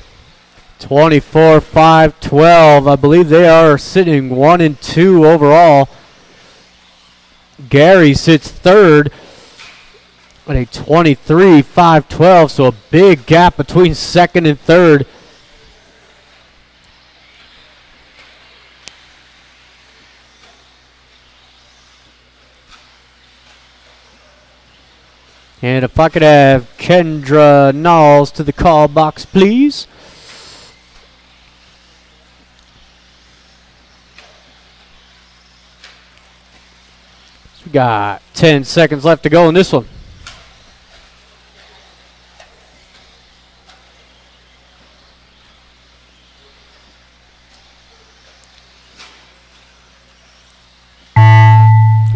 Speaker 1: 24-5-12. I believe they are sitting 1 and 2 overall. Gary sits third at a 23-5-12, so a big gap between second and third. And if I could have Kendra Knowles to the call box, please. So we got 10 seconds left to go in this one.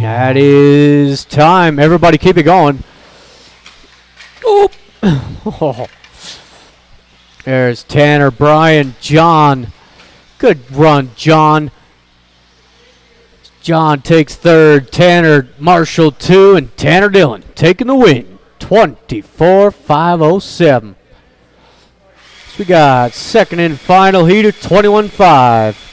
Speaker 1: That is time. Everybody keep it going. Oh. There's Tanner, Brian, John. Good run, John. John takes third. Tanner, Marshall, 2. And Tanner Dillon taking the win. 24-5-07. So we got second and final heater, 21-5.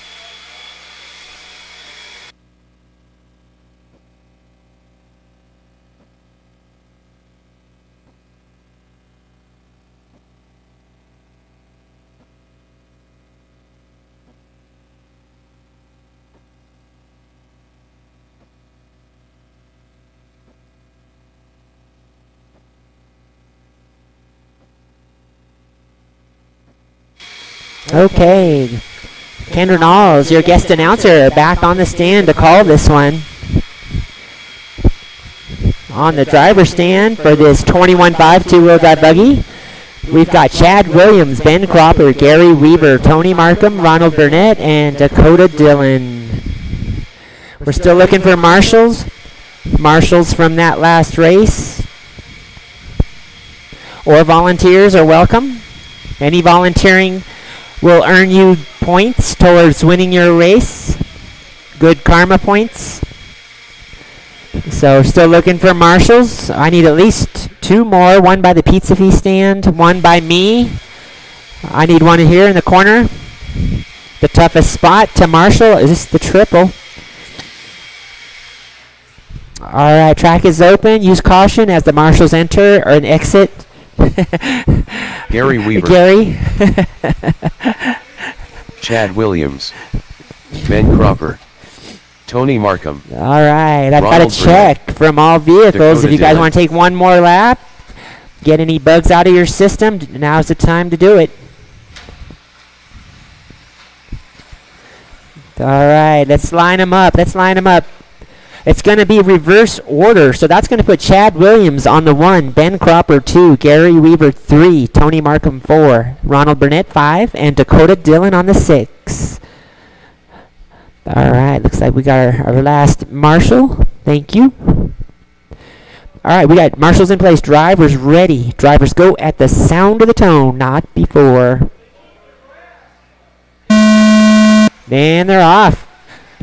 Speaker 3: Okay. Kendra Knowles, your guest announcer, back on the stand to call this one. On the driver's stand for this 21-5 two-wheel drive buggy, we've got Chad Williams, Ben Cropper, Gary Weaver, Tony Markham, Ronald Burnett, and Dakota Dillon. We're still looking for marshals. Marshals from that last race. Or volunteers are welcome. Any volunteering will earn you points towards winning your race. Good karma points. So still looking for marshals. I need at least 2 more. One by the Pizza Feast stand. One by me. I need one here in the corner. The toughest spot to marshal is the triple. Alright, track is open. Use caution as the marshals enter or an exit.
Speaker 2: Gary Weaver.
Speaker 3: Gary.
Speaker 2: Chad Williams. Ben Cropper. Tony Markham.
Speaker 3: All right, I've got
Speaker 2: Ronald
Speaker 3: a check from all vehicles.
Speaker 2: Dakota
Speaker 3: If you guys
Speaker 2: Dillon.
Speaker 3: want to take one more lap, get any bugs out of your system, now's the time to do it. All right, let's line them up. It's going to be reverse order, so that's going to put Chad Williams on the 1, Ben Cropper 2, Gary Weaver 3, Tony Markham 4, Ronald Burnett 5, and Dakota Dillon on the 6. All right, looks like we got our last marshal. Thank you. All right, we got marshals in place. Drivers ready. Drivers go at the sound of the tone, not before. And they're off.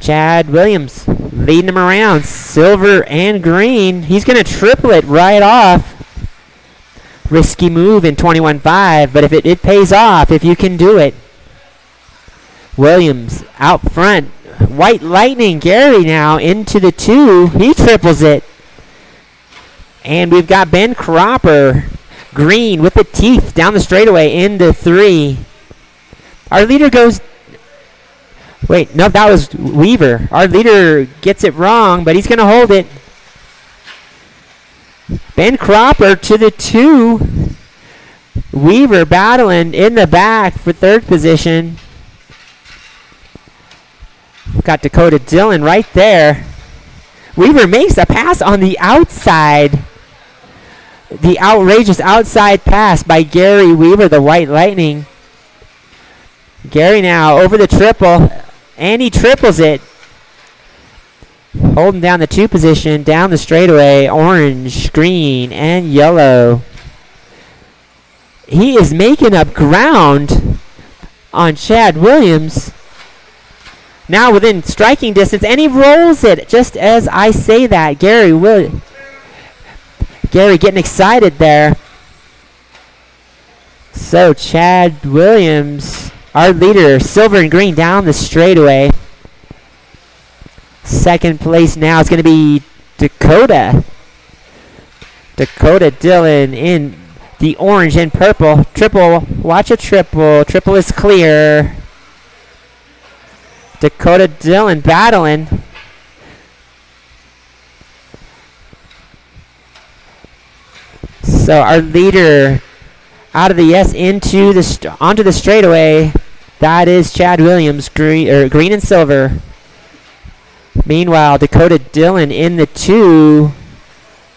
Speaker 3: Chad Williams leading them around. Silver and green. He's going to triple it right off. Risky move in 21-5, but if it pays off if you can do it. Williams out front. White Lightning, Gary now into the 2. He triples it. And we've got Ben Cropper, green with the teeth down the straightaway into 3. Our leader goes... Wait, no, that was Weaver. Our leader gets it wrong, but he's going to hold it. Ben Cropper to the 2. Weaver battling in the back for 3rd position. Got Dakota Dillon right there. Weaver makes a pass on the outside. The outrageous outside pass by Gary Weaver, the White Lightning. Gary now over the triple, and he triples it. Holding down the 2 position, down the straightaway, orange, green, and yellow. He is making up ground on Chad Williams. Now within striking distance, and he rolls it just as I say that. Gary getting excited there. So Chad Williams our leader, silver and green, down the straightaway. Second place now is going to be Dakota. Dakota Dillon in the orange and purple. Triple. Watch a triple. Triple is clear. Dakota Dillon battling. So our leader out of the yes into the onto the straightaway. That is Chad Williams, green and silver. Meanwhile, Dakota Dillon in the 2.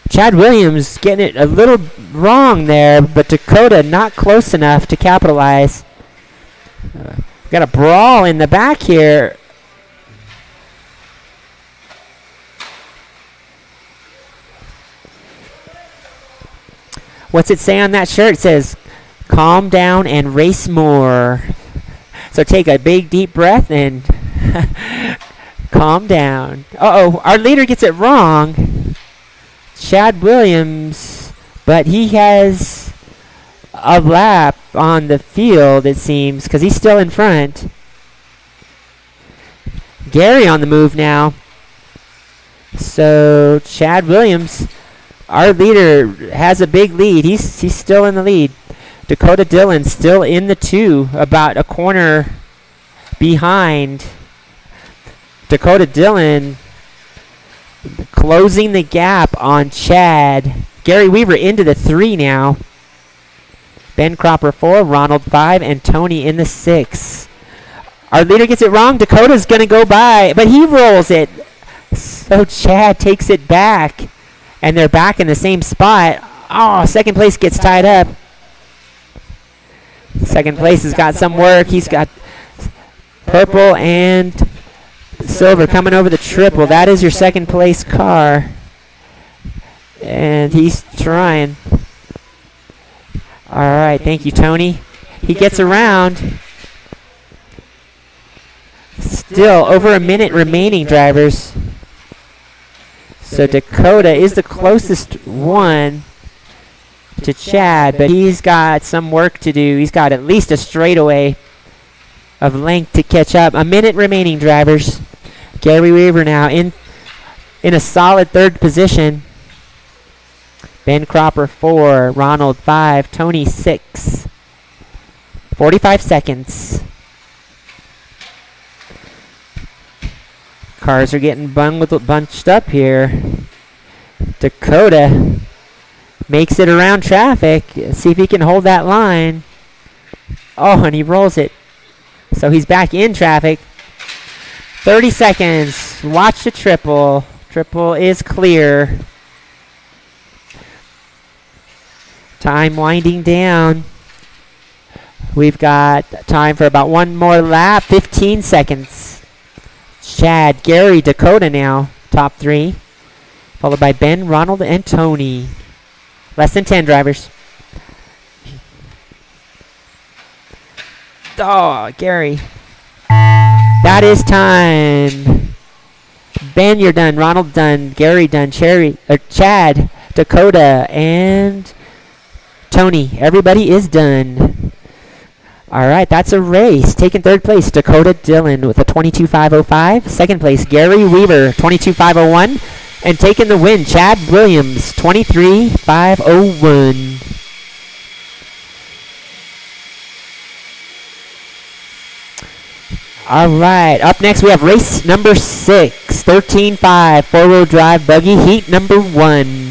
Speaker 3: Chad Williams getting it a little wrong there, but Dakota not close enough to capitalize. Got a brawl in the back here. What's it say on that shirt? It says, calm down and race more. So take a big deep breath and calm down. Uh-oh, our leader gets it wrong. Chad Williams, but he has a lap on the field, it seems, because he's still in front. Gary on the move now. So Chad Williams, our leader, has a big lead. He's still in the lead. Dakota Dillon still in the 2, about a corner behind. Dakota Dillon closing the gap on Chad. Gary Weaver into the 3 now. Ben Cropper 4, Ronald 5, and Tony in the 6. Our leader gets it wrong. Dakota's going to go by, but he rolls it. So Chad takes it back, and they're back in the same spot. Oh, second place gets tied up. Second place has got some work. He's got purple and silver coming over the triple. That is your second place car. And he's trying. All right, thank you, Tony. He gets around. Still over a minute remaining, drivers. So Dakota is the closest one to Chad, but he's got some work to do. He's got at least a straightaway of length to catch up. A minute remaining, drivers. Gary Weaver now in a solid third position. Ben Cropper 4, Ronald 5, Tony 6. 45 seconds. Cars are getting bunched up here. Dakota makes it around traffic. See if he can hold that line. Oh, and he rolls it. So he's back in traffic. 30 seconds. Watch the triple. Triple is clear. Time winding down. We've got time for about one more lap. 15 seconds. Chad, Gary, Dakota now, top 3. Followed by Ben, Ronald, and Tony. Less than 10 drivers. Oh, Gary. That is time. Ben, you're done. Ronald done. Gary done. Chad, Dakota, and Tony. Everybody is done. All right, that's a race. Taking third place, Dakota Dillon with a 22.505. Second place, Gary Weaver, 22.501. And taking the win, Chad Williams, 23.501. All right, up next we have race number 6, 13.5, four-wheel drive buggy, heat number 1.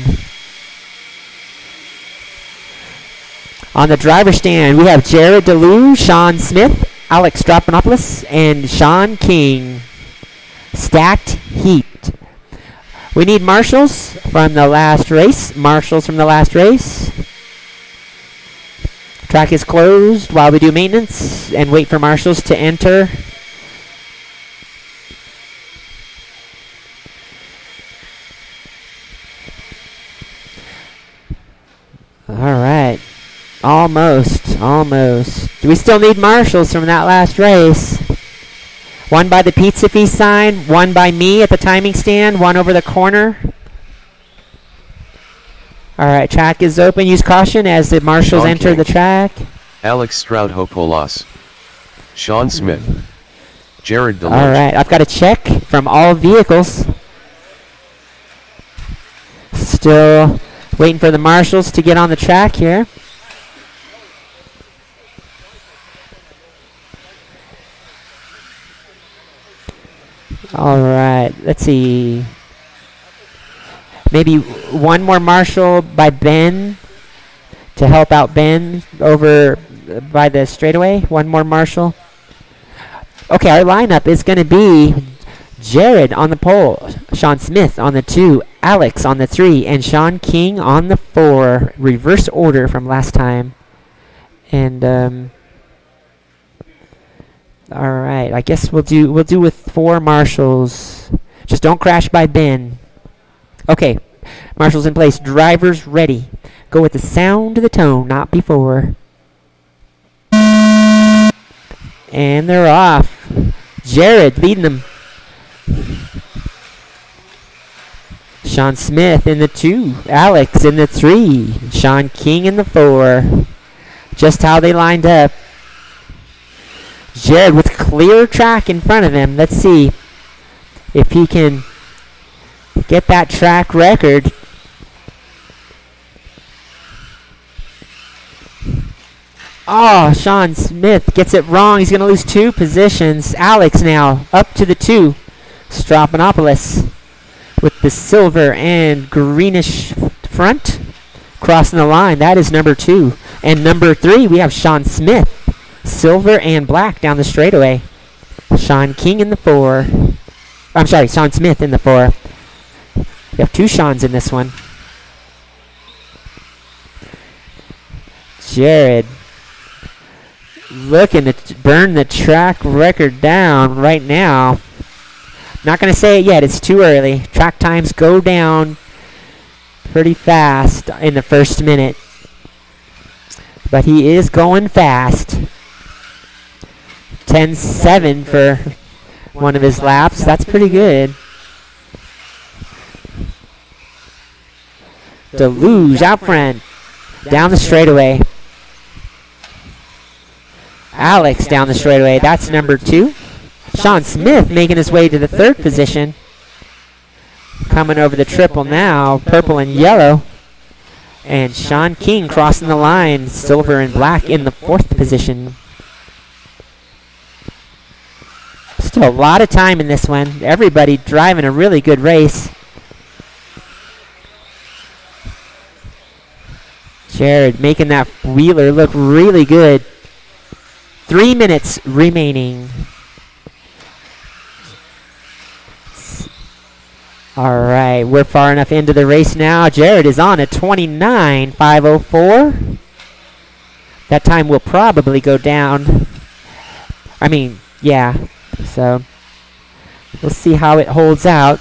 Speaker 3: On the driver stand, we have Jared DeLue, Sean Smith, Alex Strapanopoulos, and Sean King. Stacked heat. We need marshals from the last race. Track is closed while we do maintenance and wait for marshals to enter. All right. Almost. We still need marshals from that last race. One by the Pizza Feast sign, one by me at the timing stand, one over the corner. All right, track is open. Use caution as the marshals enter the track.
Speaker 2: Alex Stroudhopoulos, Sean Smith. Jared
Speaker 3: All
Speaker 2: Deloach.
Speaker 3: right, I've got a check from all vehicles. Still waiting for the marshals to get on the track here. All right, let's see. Maybe one more marshal by Ben to help out Ben over by the straightaway. One more marshal. Okay, our lineup is going to be Jared on the pole, Sean Smith on the 2, Alex on the 3, and Sean King on the 4. Reverse order from last time. And all right, I guess we'll do with 4 marshals. Just don't crash by Ben. Okay, marshals in place. Drivers ready. Go with the sound of the tone, not before. And they're off. Jared leading them. Sean Smith in the 2. Alex in the 3. Sean King in the 4. Just how they lined up. Jared with clear track in front of him. Let's see if he can get that track record. Oh, Sean Smith gets it wrong. He's going to lose 2 positions. Alex now up to the 2. Stropanopoulos with the silver and greenish front crossing the line. That is number 2. And number 3, we have Sean Smith. Silver and black down the straightaway. Sean King in the 4. I'm sorry, Sean Smith in the 4. We have 2 Seans in this one. Jared looking to burn the track record down right now. Not going to say it yet. It's too early. Track times go down pretty fast in the first minute. But he is going fast. 10.7 for one of his laps. That's pretty good. Deluge out front. Down the straightaway. Alex down the straightaway. That's number 2. Sean Smith making his way to the 3rd position. Coming over the triple now. Purple and yellow. And Sean King crossing the line. Silver and black in the 4th position. Still a lot of time in this one. Everybody driving a really good race. Jared making that wheeler look really good. 3 minutes remaining. All right, we're far enough into the race now. Jared is on a 29.504. That time will probably go down. I mean, yeah. So we'll see how it holds out.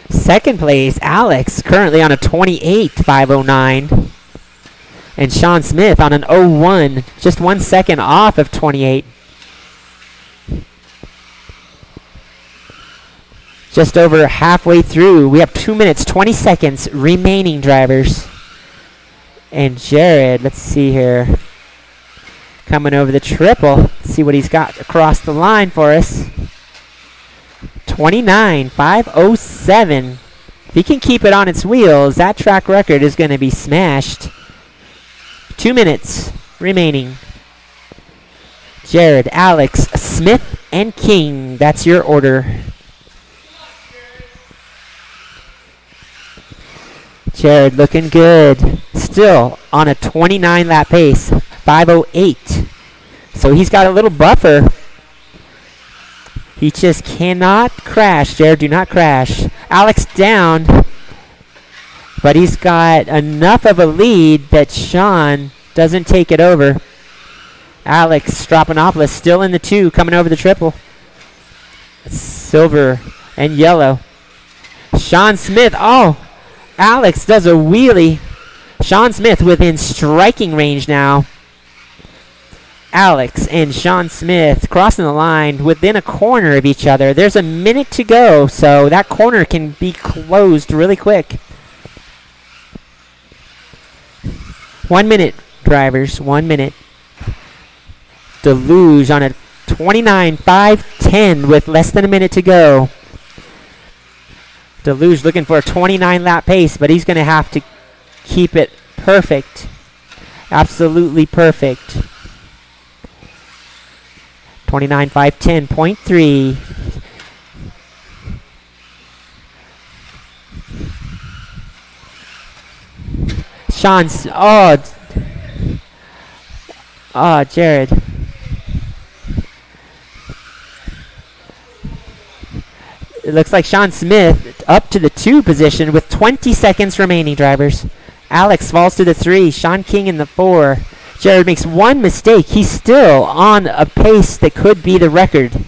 Speaker 3: Second place, Alex, currently on a 28.509. And Sean Smith on an 01, just 1 second off of 28. Just over halfway through. We have 2 minutes, 20 seconds remaining, drivers. And Jared, let's see here. Coming over the triple. Let's see what he's got across the line for us. 29.507. If he can keep it on its wheels, that track record is going to be smashed. 2 minutes remaining. Jared, Alex, Smith, and King. That's your order. Jared looking good. Still on a 29 lap pace. 5:08. So he's got a little buffer. He just cannot crash. Jared, do not crash. Alex down. But he's got enough of a lead that Sean doesn't take it over. Alex Stropanopoulos still in the 2, coming over the triple. Silver and yellow. Sean Smith. Oh, Alex does a wheelie. Sean Smith within striking range now. Alex and Sean Smith crossing the line within a corner of each other. There's a minute to go, so that corner can be closed really quick. 1 minute, drivers. 1 minute. Deluge on a 29.510 with less than a minute to go. Deluge looking for a 29 lap pace, but he's going to have to keep it perfect. Absolutely perfect. 29.510.3. Sean's, Jared. It looks like Sean Smith up to the 2 position with 20 seconds remaining, drivers. Alex falls to the 3. Sean King in the 4. Jared makes one mistake. He's still on a pace that could be the record.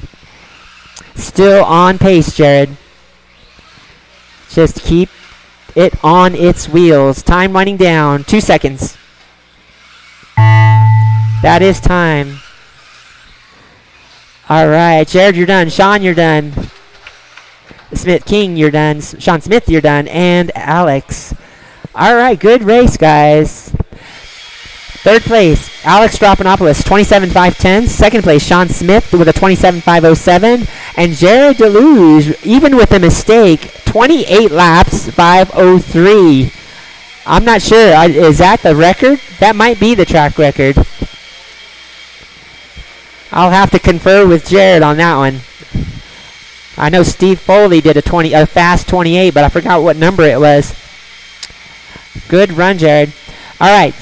Speaker 3: Still on pace, Jared. Just keep it on its wheels. Time winding down. 2 seconds. That is time. All right, Jared, you're done. Sean, you're done. Smith King, you're done. Sean Smith, you're done. And Alex. All right, good race, guys. 3rd place, Alex Strophanopoulos, 27.510. 2nd place, Sean Smith with a 27.507. And Jared Deluge, even with a mistake, 28 laps, 5:03. I'm not sure. Is that the record? That might be the track record. I'll have to confer with Jared on that one. I know Steve Foley did a fast 28, but I forgot what number it was. Good run, Jared. All right.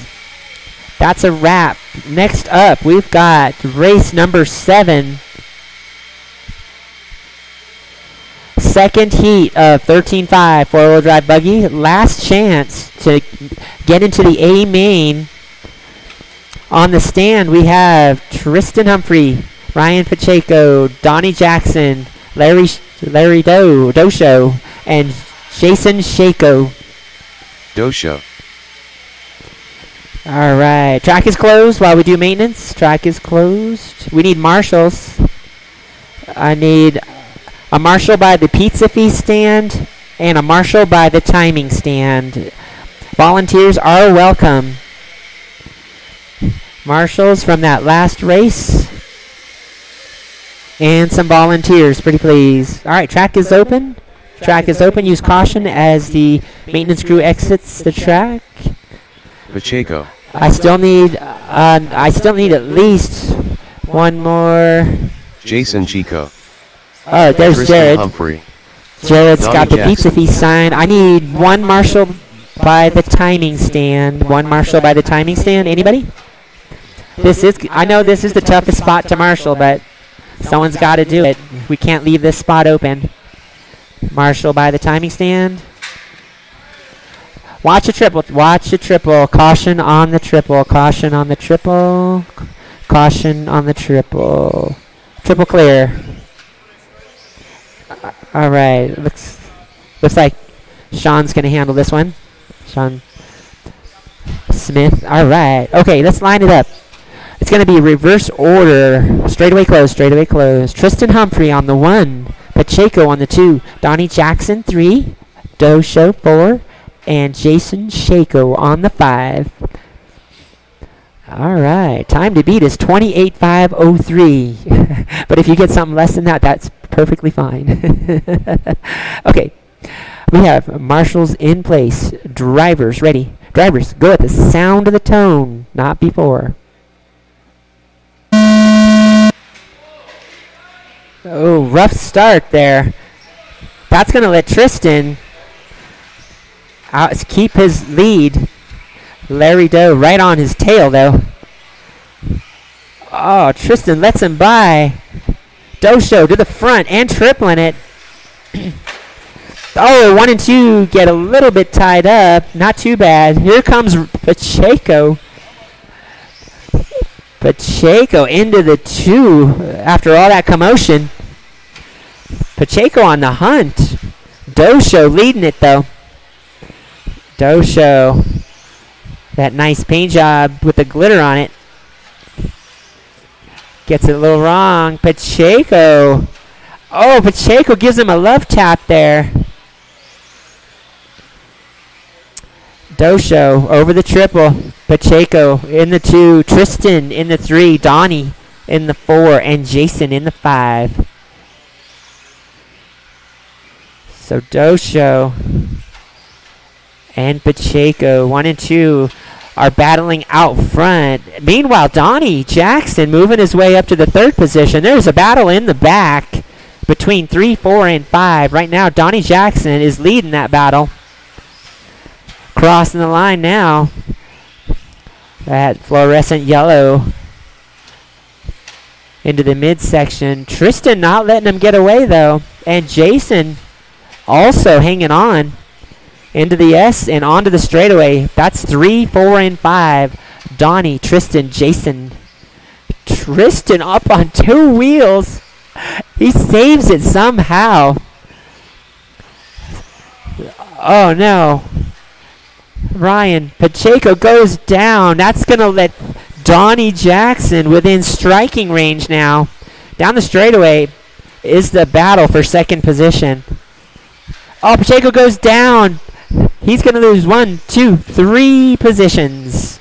Speaker 3: That's a wrap. Next up, we've got race number 7. Second heat of 13.5 four-wheel drive buggy. Last chance to get into the A main. On the stand, we have Tristan Humphrey, Ryan Pacheco, Donnie Jackson, Larry Dosho, and Jason Shako.
Speaker 2: Dosho.
Speaker 3: All right. Track is closed while we do maintenance. Track is closed. We need marshals. I need a marshal by the pizza feast stand and a marshal by the timing stand. Volunteers are welcome. Marshals from that last race. And some volunteers, pretty please. All right, track is open. Track is open. Use caution as the maintenance crew exits the track.
Speaker 2: Pacheco.
Speaker 3: I still need at least one more.
Speaker 2: Jason Chico.
Speaker 3: Oh, there's
Speaker 2: Tristan
Speaker 3: Jared.
Speaker 2: Humphrey.
Speaker 3: Jared's
Speaker 2: Donnie
Speaker 3: got the
Speaker 2: Jackson.
Speaker 3: pizza feast sign. I need one marshal by the timing stand. One marshal by the timing stand. Anybody? I know this is the toughest spot to marshal, but someone's got to do it. We can't leave this spot open. Marshal by the timing stand. Watch a triple. Watch a triple. Caution on the triple. Caution on the triple. Caution on the triple. Triple clear. All right. Looks like Sean's going to handle this one. Sean Smith. All right. Okay, let's line it up. It's going to be reverse order. Straightaway close. Straightaway close. Tristan Humphrey on the 1. Pacheco on the 2. Donnie Jackson 3. Dosho 4. And Jason Shako on the 5. All right. Time to beat is 28.503. But if you get something less than that, that's perfectly fine. Okay. We have marshals in place. Drivers ready. Drivers, go at the sound of the tone, not before. Oh, rough start there. That's going to let Tristan keep his lead. Larry Doe right on his tail, though. Oh, Tristan lets him by. Dosho to the front and tripling it. Oh, 1 and 2 get a little bit tied up. Not too bad. Here comes Pacheco. Pacheco into the 2 after all that commotion. Pacheco on the hunt. Dosho leading it, though. Dosho. That nice paint job with the glitter on it. Gets it a little wrong. Pacheco. Oh, Pacheco gives him a love tap there. Dosho over the triple. Pacheco in the 2. Tristan in the 3. Donnie in the 4 and Jason in the 5. So Dosho and Pacheco, 1 and 2, are battling out front. Meanwhile, Donnie Jackson moving his way up to the 3rd position. There's a battle in the back between 3, 4, and 5. Right now, Donnie Jackson is leading that battle. Crossing the line now. That fluorescent yellow into the midsection. Tristan not letting him get away, though. And Jason also hanging on into the S and onto the straightaway. That's 3, 4, and 5. Donnie, Tristan, Jason. Tristan up on 2 wheels. He saves it somehow. Oh, no. Ryan Pacheco goes down. That's going to let Donnie Jackson within striking range now. Down the straightaway is the battle for 2nd position. Oh, Pacheco goes down. He's going to lose 1, 2, 3 positions.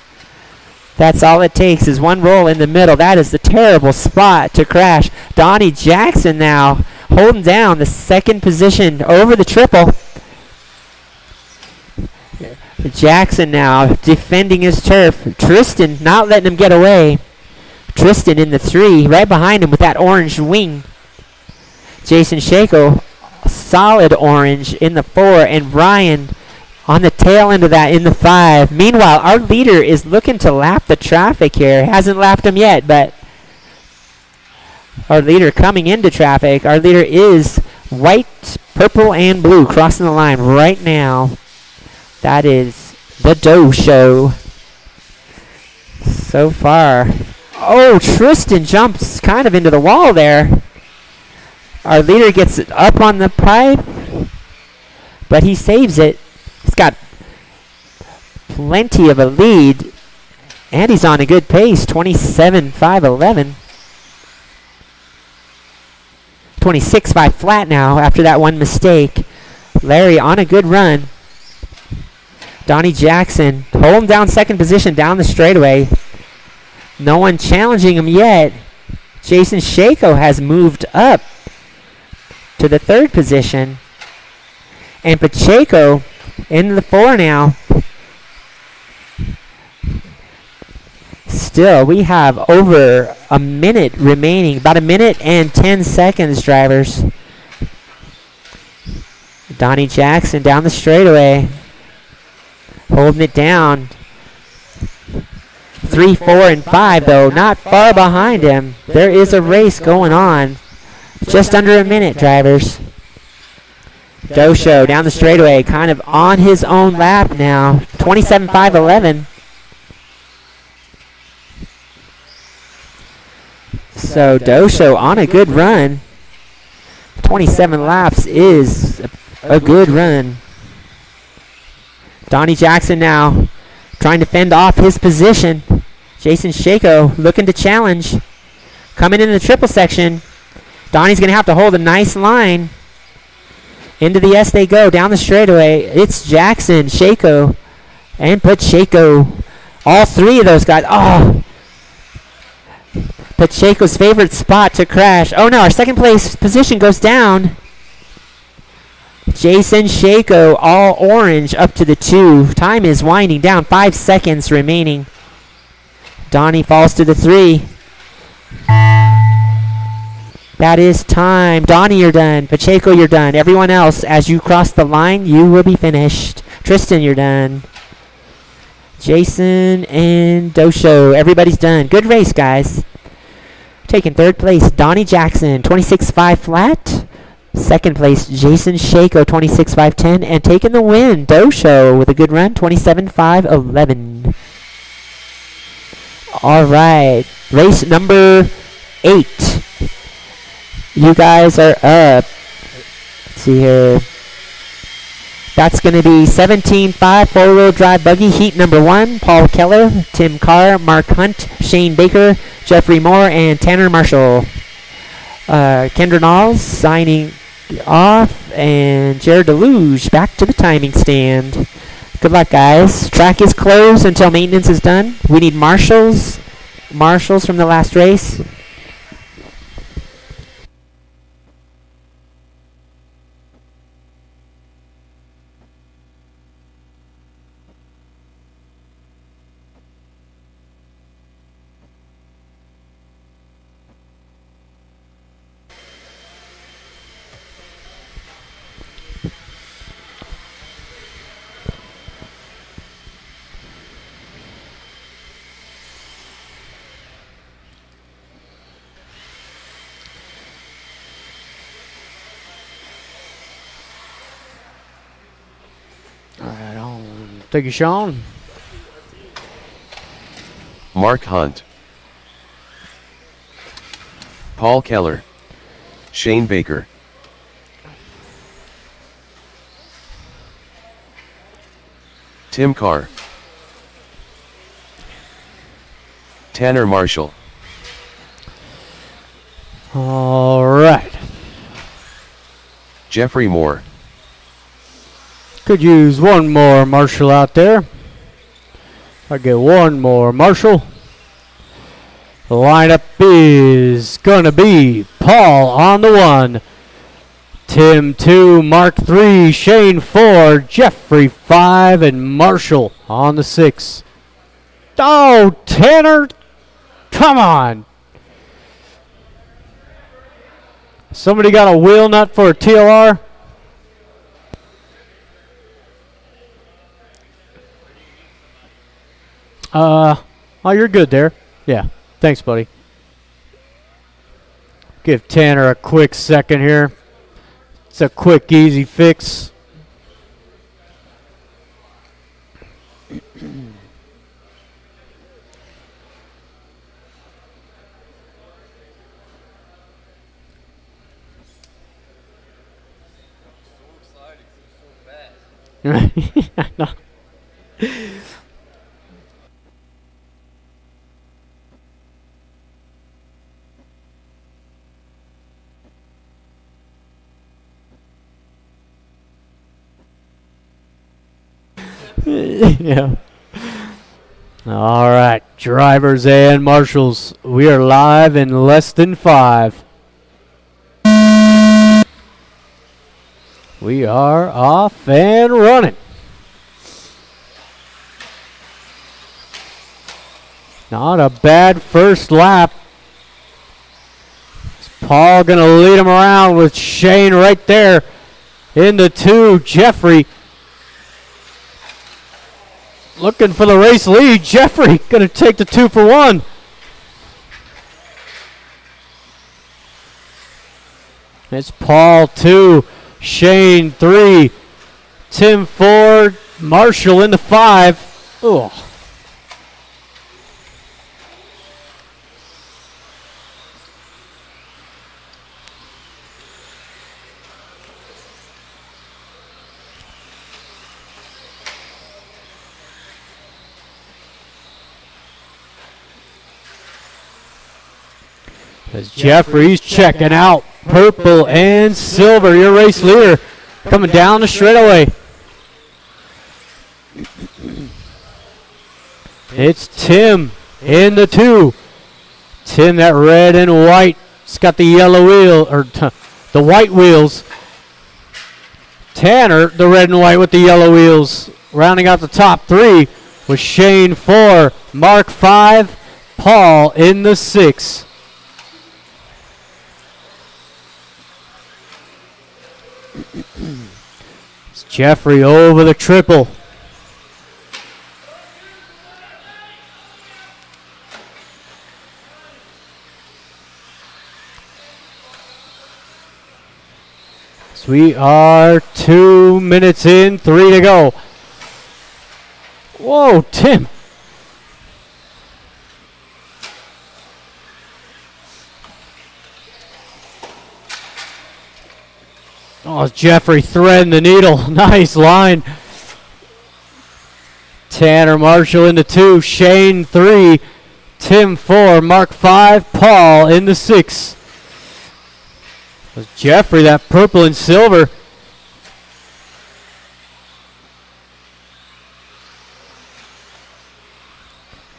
Speaker 3: That's all it takes is 1 roll in the middle. That is the terrible spot to crash. Donnie Jackson now holding down the 2nd position over the triple. Jackson now defending his turf. Tristan not letting him get away. Tristan in the 3, right behind him with that orange wing. Jason Shako, solid orange in the 4, and Ryan on the tail end of that in the 5. Meanwhile, our leader is looking to lap the traffic here. Hasn't lapped him yet, but our leader coming into traffic. Our leader is white, purple, and blue crossing the line right now. That is the Doe Show so far. Oh, Tristan jumps kind of into the wall there. Our leader gets it up on the pipe, but he saves it. He's got plenty of a lead, and he's on a good pace, 27.511. 26.5 flat now after that one mistake. Larry on a good run. Donnie Jackson holding down 2nd position down the straightaway. No one challenging him yet. Jason Shako has moved up to the 3rd position. And Pacheco in the 4 now. Still, we have over a minute remaining. About a minute and 10 seconds, drivers. Donnie Jackson down the straightaway. Holding it down. 3, 4, and 5, though. Not far behind him. There is a race going on. Just under a minute, drivers. Dosho down the straightaway, kind of on his own lap now. 27.511. So Dosho on a good run. 27 laps is a good run. Donnie Jackson now trying to fend off his position. Jason Shako looking to challenge. Coming in the triple section. Donnie's going to have to hold a nice line. Into the S they go, down the straightaway. It's Jackson, Shako, and Pacheco. All 3 of those guys. Oh! Pacheco's favorite spot to crash. Oh no, our 2nd place position goes down. Jason Shako, all orange up to the 2. Time is winding down. 5 seconds remaining. Donnie falls to the 3. That is time. Donnie, you're done. Pacheco, you're done. Everyone else, as you cross the line, you will be finished. Tristan, you're done. Jason and Dosho, everybody's done. Good race, guys. Taking 3rd place, Donnie Jackson, 26.5 flat. 2nd place, Jason Shako, 26.510. And taking the win, Dosho with a good run, 27.511. All right. Race number 8. You guys are up. Let's see here. That's going to be 17.5 4-wheel drive buggy heat number 1. Paul Keller, Tim Carr, Mark Hunt, Shane Baker, Jeffrey Moore, and Tanner Marshall. Kendra Knowles signing off, and Jared Deluge back to the timing stand. Good luck, guys. Track is closed until maintenance is done. We need marshals from the last race.
Speaker 1: Thank you, Sean.
Speaker 2: Mark Hunt, Paul Keller, Shane Baker, Tim Carr, Tanner Marshall.
Speaker 1: All right.
Speaker 2: Jeffrey Moore,
Speaker 1: Could use one more Marshall out there. I get one more Marshall. The lineup is gonna be Paul on the 1, Tim 2, Mark 3, Shane 4, Jeffrey 5, and Marshall on the 6. Oh, Tanner, come on. Somebody got a wheel nut for a TLR? Oh, you're good there. Yeah. Thanks, buddy. Give Tanner a quick second here. It's a quick, easy fix. I know. Yeah. All right, drivers and marshals, we are live in less than 5. We are off and running. Not a bad first lap. Is Paul going to lead him around with Shane right there in the 2. Jeffrey looking for the race lead. Jeffrey going to take the 2 for 1. It's Paul 2, Shane 3, Tim 4, Marshall in the 5. Oh. As Jeffrey's checking out purple and silver, your race leader coming down the straightaway. It's Tim in the 2. Tim, that red and white. It's got the yellow wheel, or the white wheels. Tanner, the red and white with the yellow wheels. Rounding out the top 3 with Shane 4, Mark 5, Paul in the 6. It's Jeffrey over the triple. So we are 2 minutes in, 3 to go. Whoa, Tim. Oh, Jeffrey threading the needle. Nice line. Tanner Marshall in the 2. Shane 3. Tim 4. Mark 5. Paul in the 6. Jeffrey, that purple and silver.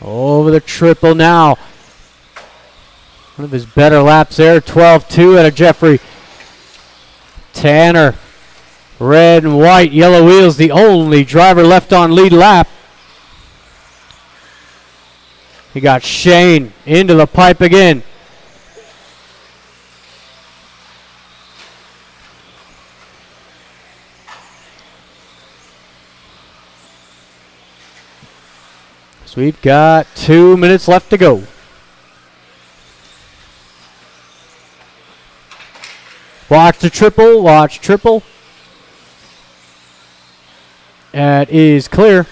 Speaker 1: Over the triple now. One of his better laps there. 12-2 out of Jeffrey. Tanner, red and white, yellow wheels, the only driver left on lead lap. He got Shane into the pipe again. So we've got 2 minutes left to go. Watch the triple, watch triple. That is clear.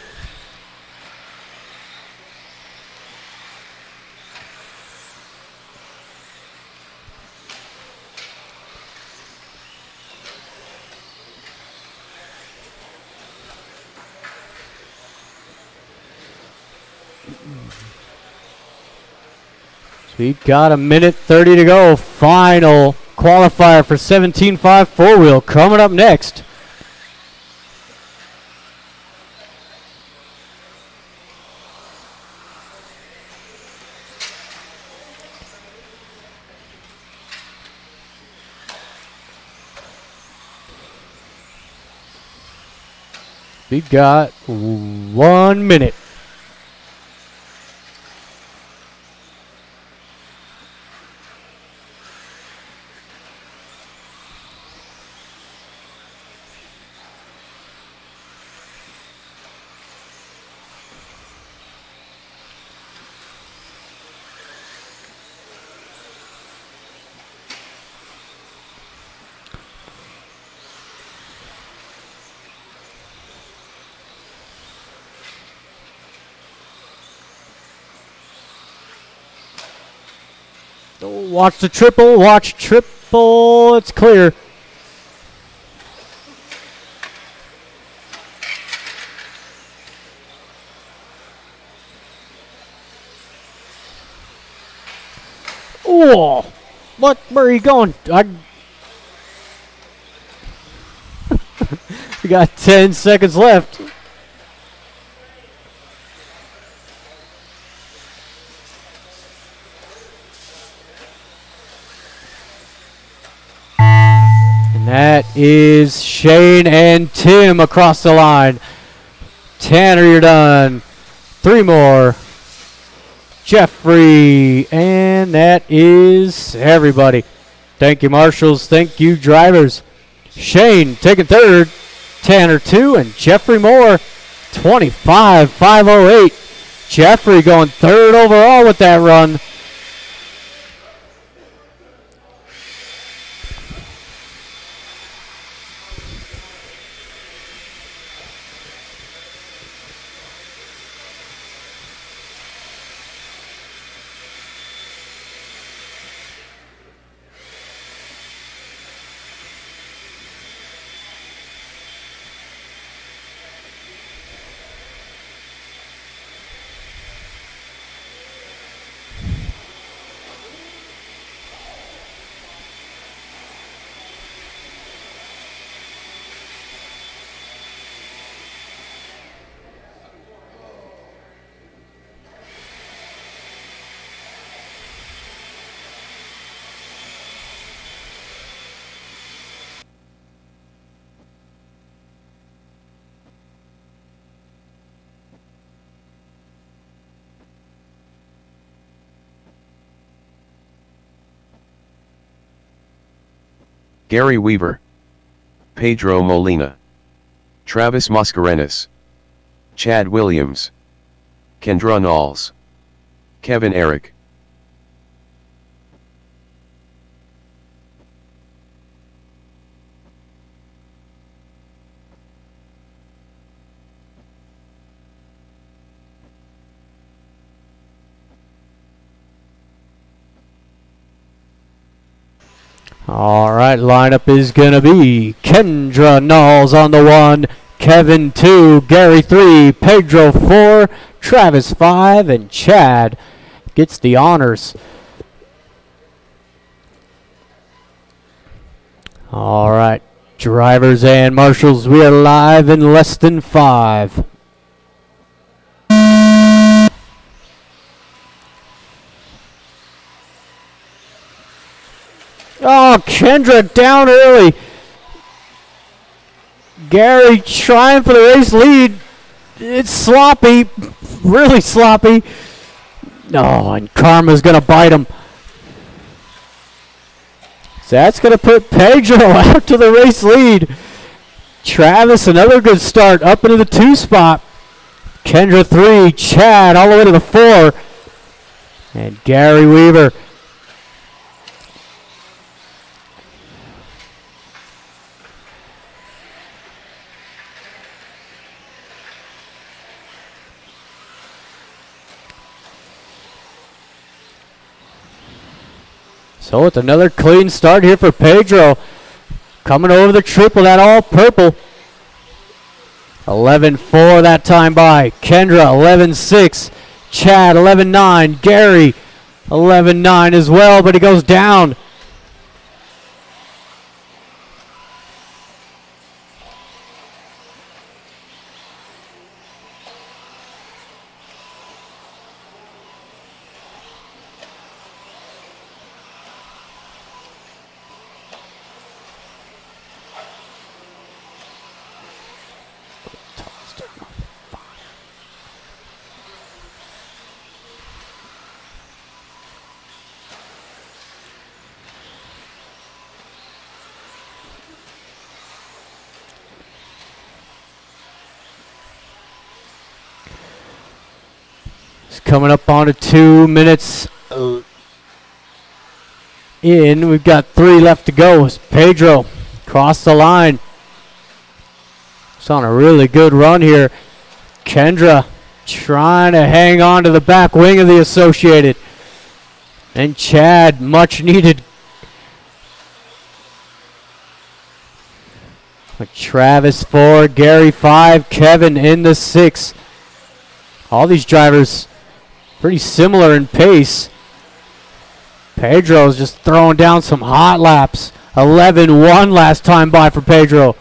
Speaker 1: We got a minute 30 to go. Final qualifier for 17.5 four-wheel coming up next. We got 1 minute. Watch the triple, watch triple, it's clear. Oh, what, where are you going? We got 10 seconds left. That is Shane and Tim across the line. Tanner, you're done. 3 more. Jeffrey, and that is everybody. Thank you, marshals. Thank you, drivers. Shane taking 3rd. Tanner 2, and Jeffrey Moore 25.508. Jeffrey going 3rd overall with that run.
Speaker 2: Gary Weaver, Pedro Molina, Travis Mascarenas, Chad Williams, Kendra Knowles, Kevin Eric.
Speaker 1: All right, lineup is going to be Kendra Knowles on the 1, Kevin 2, Gary 3, Pedro 4, Travis 5, and Chad gets the honors. All right, drivers and marshals, we are live in less than 5. Oh, Kendra down early. Gary trying for the race lead. It's sloppy, really sloppy. Oh, and Karma's going to bite him. So that's going to put Pedro out to the race lead. Travis, another good start, up into the 2 spot. Kendra 3, Chad all the way to the 4. And Gary Weaver. So it's another clean start here for Pedro. Coming over the triple, that all purple. 11.4 that time by. Kendra 11.6. Chad 11.9. Gary 11-9 as well, but he goes down. Coming up on to 2 minutes in. We've got 3 left to go. As Pedro cross the line. It's on a really good run here. Kendra trying to hang on to the back wing of the Associated. And Chad, much needed. Travis 4, Gary 5, Kevin in the 6. All these drivers pretty similar in pace. Pedro's just throwing down some hot laps. 11-1 last time by for Pedro.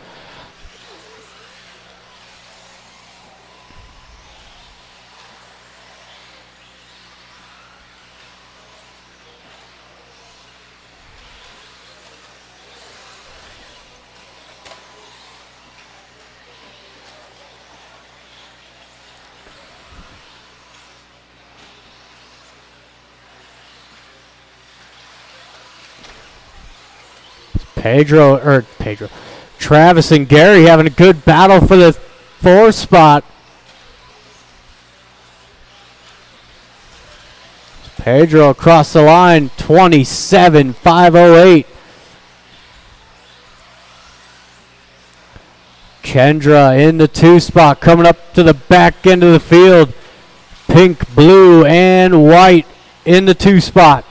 Speaker 1: Travis and Gary having a good battle for the 4 spot. Pedro across the line, 27.508. Kendra in the 2 spot, coming up to the back end of the field. Pink, blue, and white in the 2 spot.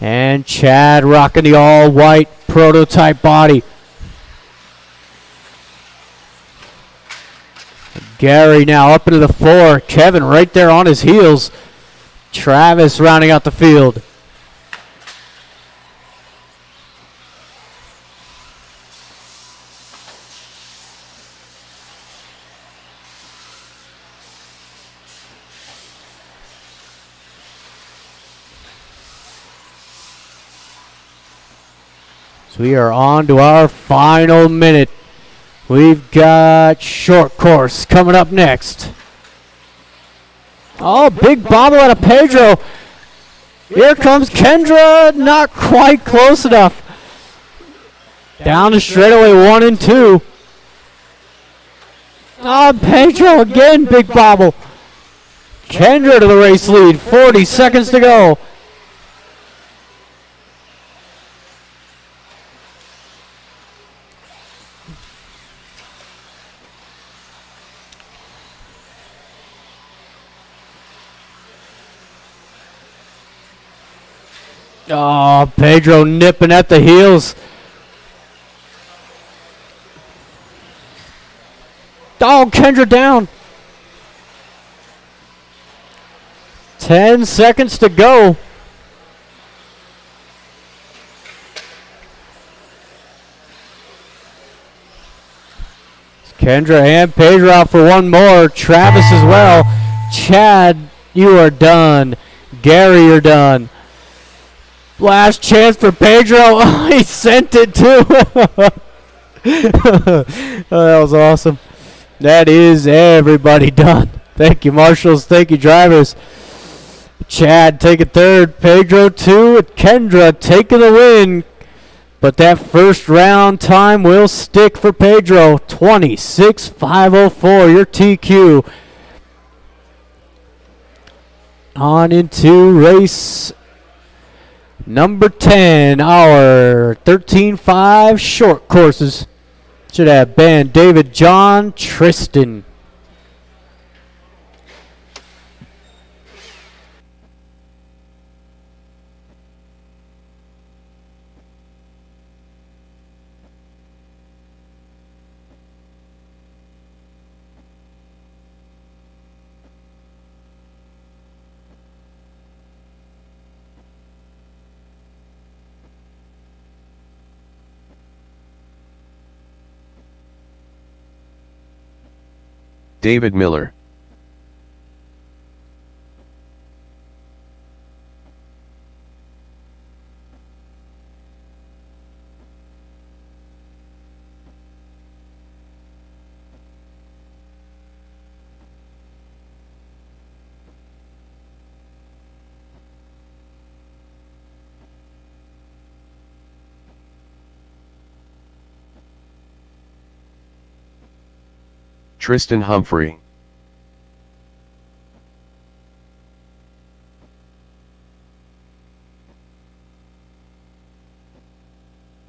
Speaker 1: And Chad rocking the all-white prototype body. Gary now up into the 4. Kevin right there on his heels. Travis rounding out the field. So we are on to our final minute. We've got short course coming up next. Oh, big bobble out of Pedro. Here comes Kendra. Not quite close enough. Down the straightaway 1 and 2. Oh, Pedro again, big bobble. Kendra to the race lead. 40 seconds to go. Oh, Pedro nipping at the heels. Oh, Kendra down. 10 seconds to go. Kendra and Pedro out for one more. Travis as well. Chad, you are done. Gary, you're done. Last chance for Pedro. Oh, he sent it too. Oh, that was awesome. That is everybody done. Thank you, marshals. Thank you, drivers. Chad taking 3rd. Pedro 2. And Kendra taking the win. But that first round time will stick for Pedro. 26.504. Your TQ. On into race number 10, our 13.5 short courses. Should have been David, John, Tristan.
Speaker 2: David Miller. Tristan Humphrey.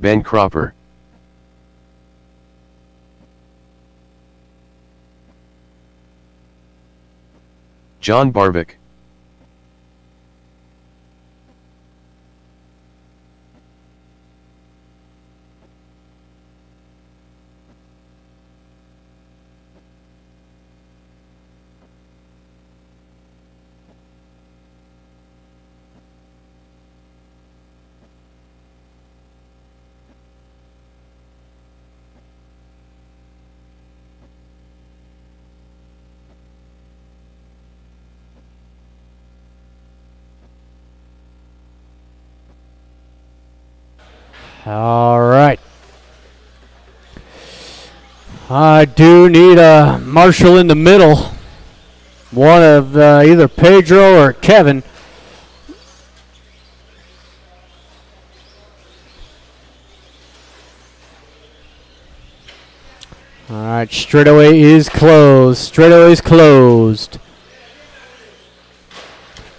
Speaker 2: Ben Cropper. John Barvick.
Speaker 1: All right. I do need a marshal in the middle. One of either Pedro or Kevin. All right, straightaway is closed. Straightaway is closed.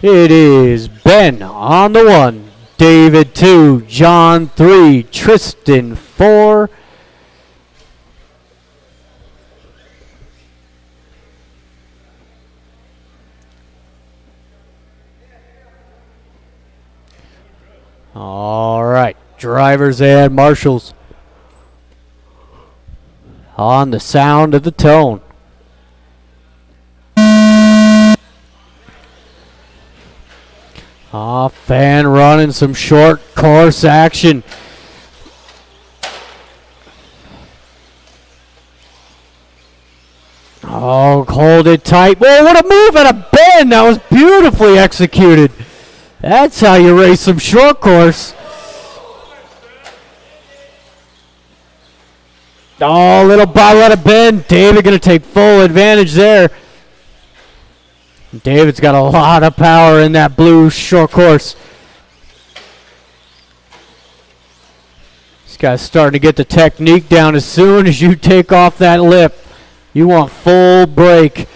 Speaker 1: It is Ben on the 1, David 2, John 3, Tristan 4. All right, drivers and marshals on the sound of the tone. Fan running some short course action. Oh, hold it tight. Whoa, what a move and a bend. That was beautifully executed. That's how you race some short course. Oh, little bobble out of bend. David going to take full advantage there. David's got a lot of power in that blue short course. This guy's starting to get the technique down. As soon as you take off that lip, you want full brake.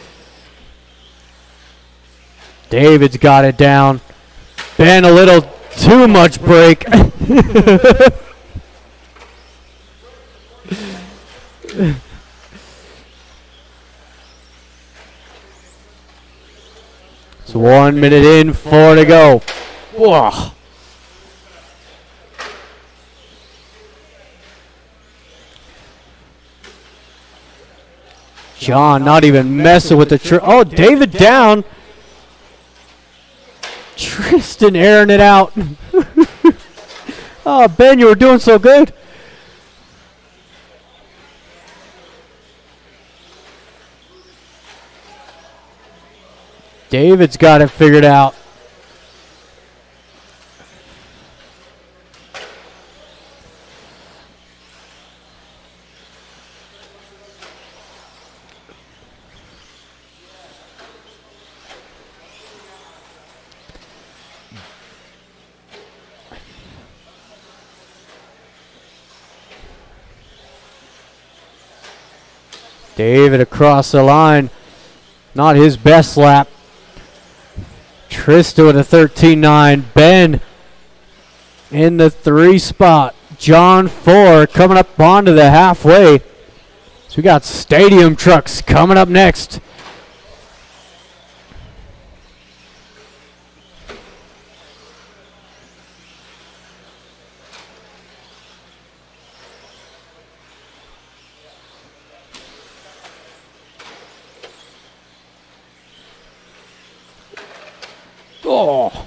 Speaker 1: David's got it down. Ben a little too much brake. It's 1 minute in, 4 to go. Whoa. John not even messing with the oh, David down. Tristan airing it out. Oh, Ben, you were doing so good. David's got it figured out. David across the line. Not his best lap. Trista with a 13.9. Ben in the 3 spot. John 4 coming up onto the halfway. So we got stadium trucks coming up next. Oh.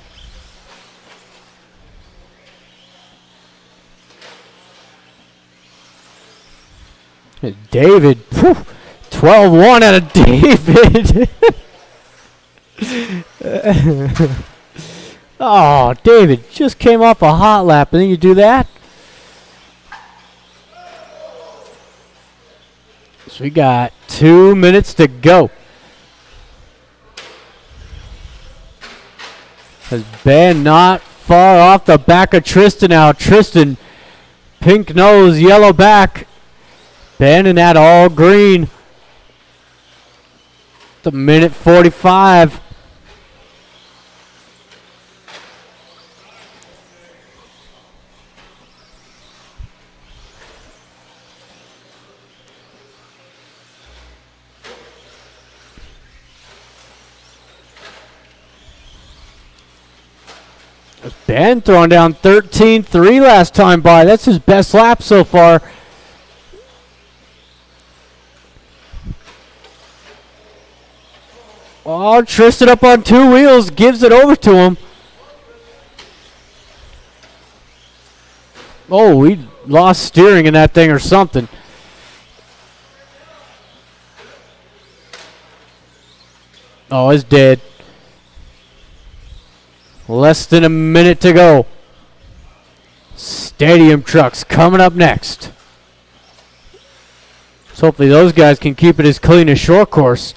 Speaker 1: David, 12-1 out of David. Oh, David just came off a hot lap, and then you do that? So we got 2 minutes to go. Has Ben not far off the back of Tristan now. Tristan, pink nose, yellow back. Ben in that all green. The minute 45. Ben throwing down 13-3 last time by. That's his best lap so far. Oh, Tristan up on 2 wheels, gives it over to him. Oh, we lost steering in that thing or something. Oh, it's dead. Less than a minute to go. Stadium trucks coming up next. So hopefully those guys can keep it as clean as short course.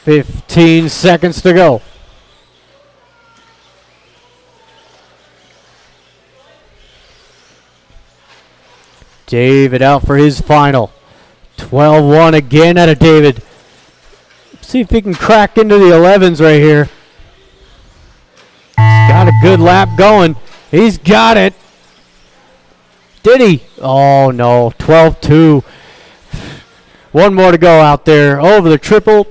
Speaker 1: Fifteen seconds to go. David out for his final. 12-1 again out of David. See if he can crack into the 11s right here. He's got a good lap going. He's got it. Did he? Oh no, 12-2. One more to go out there over the triple.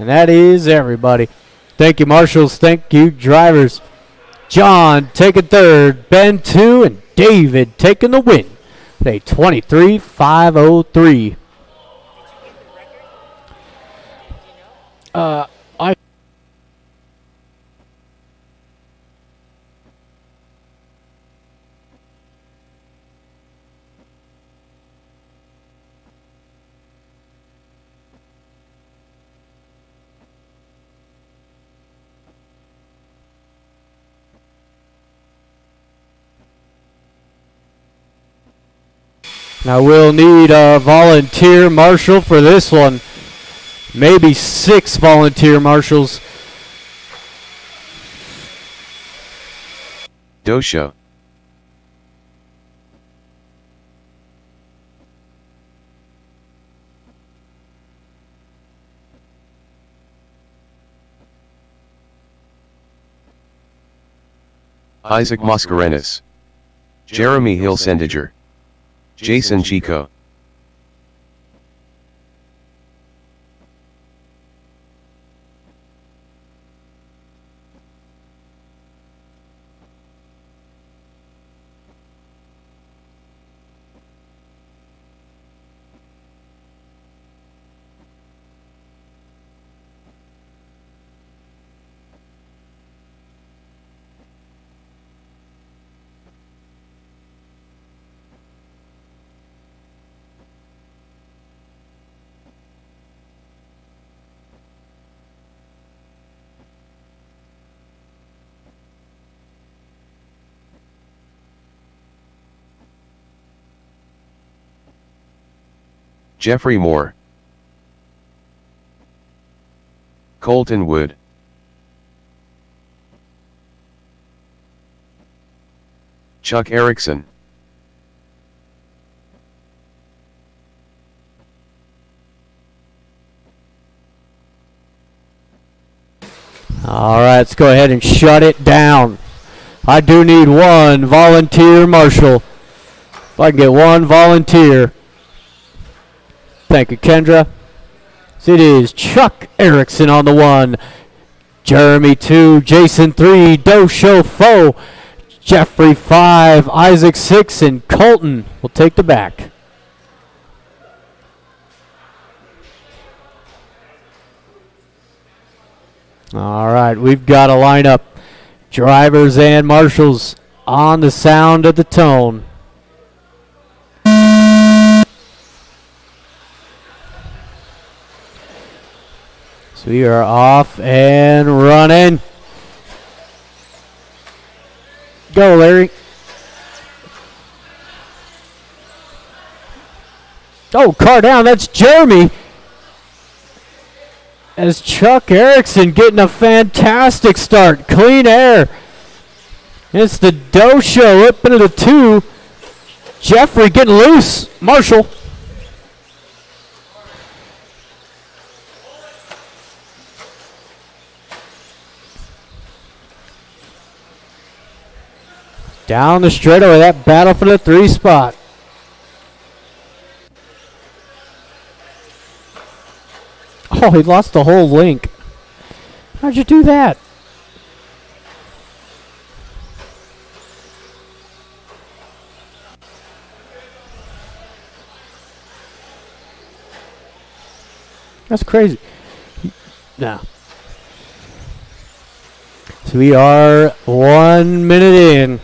Speaker 1: And that is everybody. Thank you, marshals. Thank you, drivers. John taking third. Ben 2. And David taking the win. With a 23.503. Now we'll need a volunteer marshal for this one. Maybe 6 volunteer marshals.
Speaker 2: Dosha. Isaac Mascarenas. Jeremy Hill-Sendiger. Jason Chico. Jeffrey Moore. Colton Wood. Chuck Erickson.
Speaker 1: All right, let's go ahead and shut it down. I do need one volunteer marshal. If I can get one volunteer. Thank you, Kendra. It is Chuck Erickson on the 1. Jeremy 2, Jason 3, Dosho 4, Jeffrey 5, Isaac 6, and Colton will take the back. All right, we've got a lineup. Drivers and marshals on the sound of the tone. So we are off and running. Go, Larry. Oh, car down. That's Jeremy. As Chuck Erickson getting a fantastic start. Clean air. It's the Dosho up into the 2. Jeffrey getting loose. Marshall. Down the straightaway, that battle for the 3 spot. Oh, he lost the whole link. How'd you do that? That's crazy. No. So we are 1 minute in.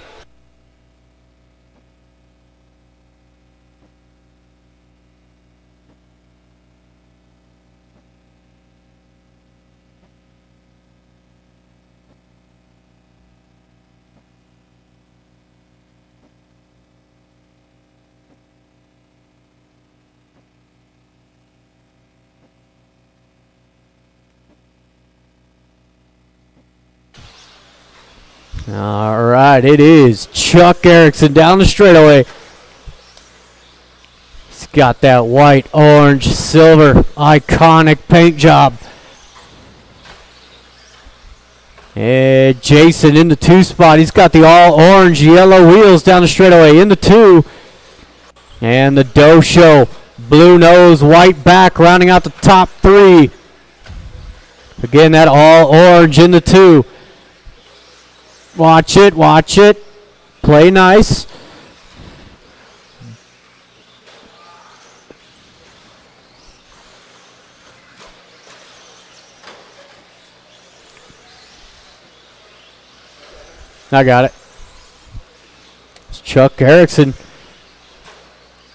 Speaker 1: All right, it is Chuck Erickson down the straightaway. He's got that white, orange, silver, iconic paint job. And Jason in the 2 spot. He's got the all orange, yellow wheels down the straightaway in the 2. And the Dosho, blue nose, white back, rounding out the top 3. Again, that all orange in the 2. Watch it, watch it. Play nice. I got it. It's Chuck Erickson.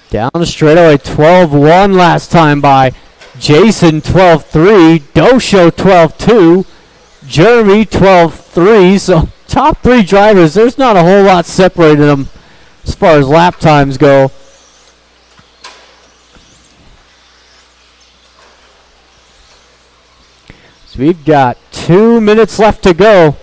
Speaker 1: Down the straightaway, 12-1 last time by. Jason 12-3. Dosho 12-2. Jeremy 12-3. So top 3 drivers, there's not a whole lot separating them as far as lap times go. So we've got 2 minutes left to go.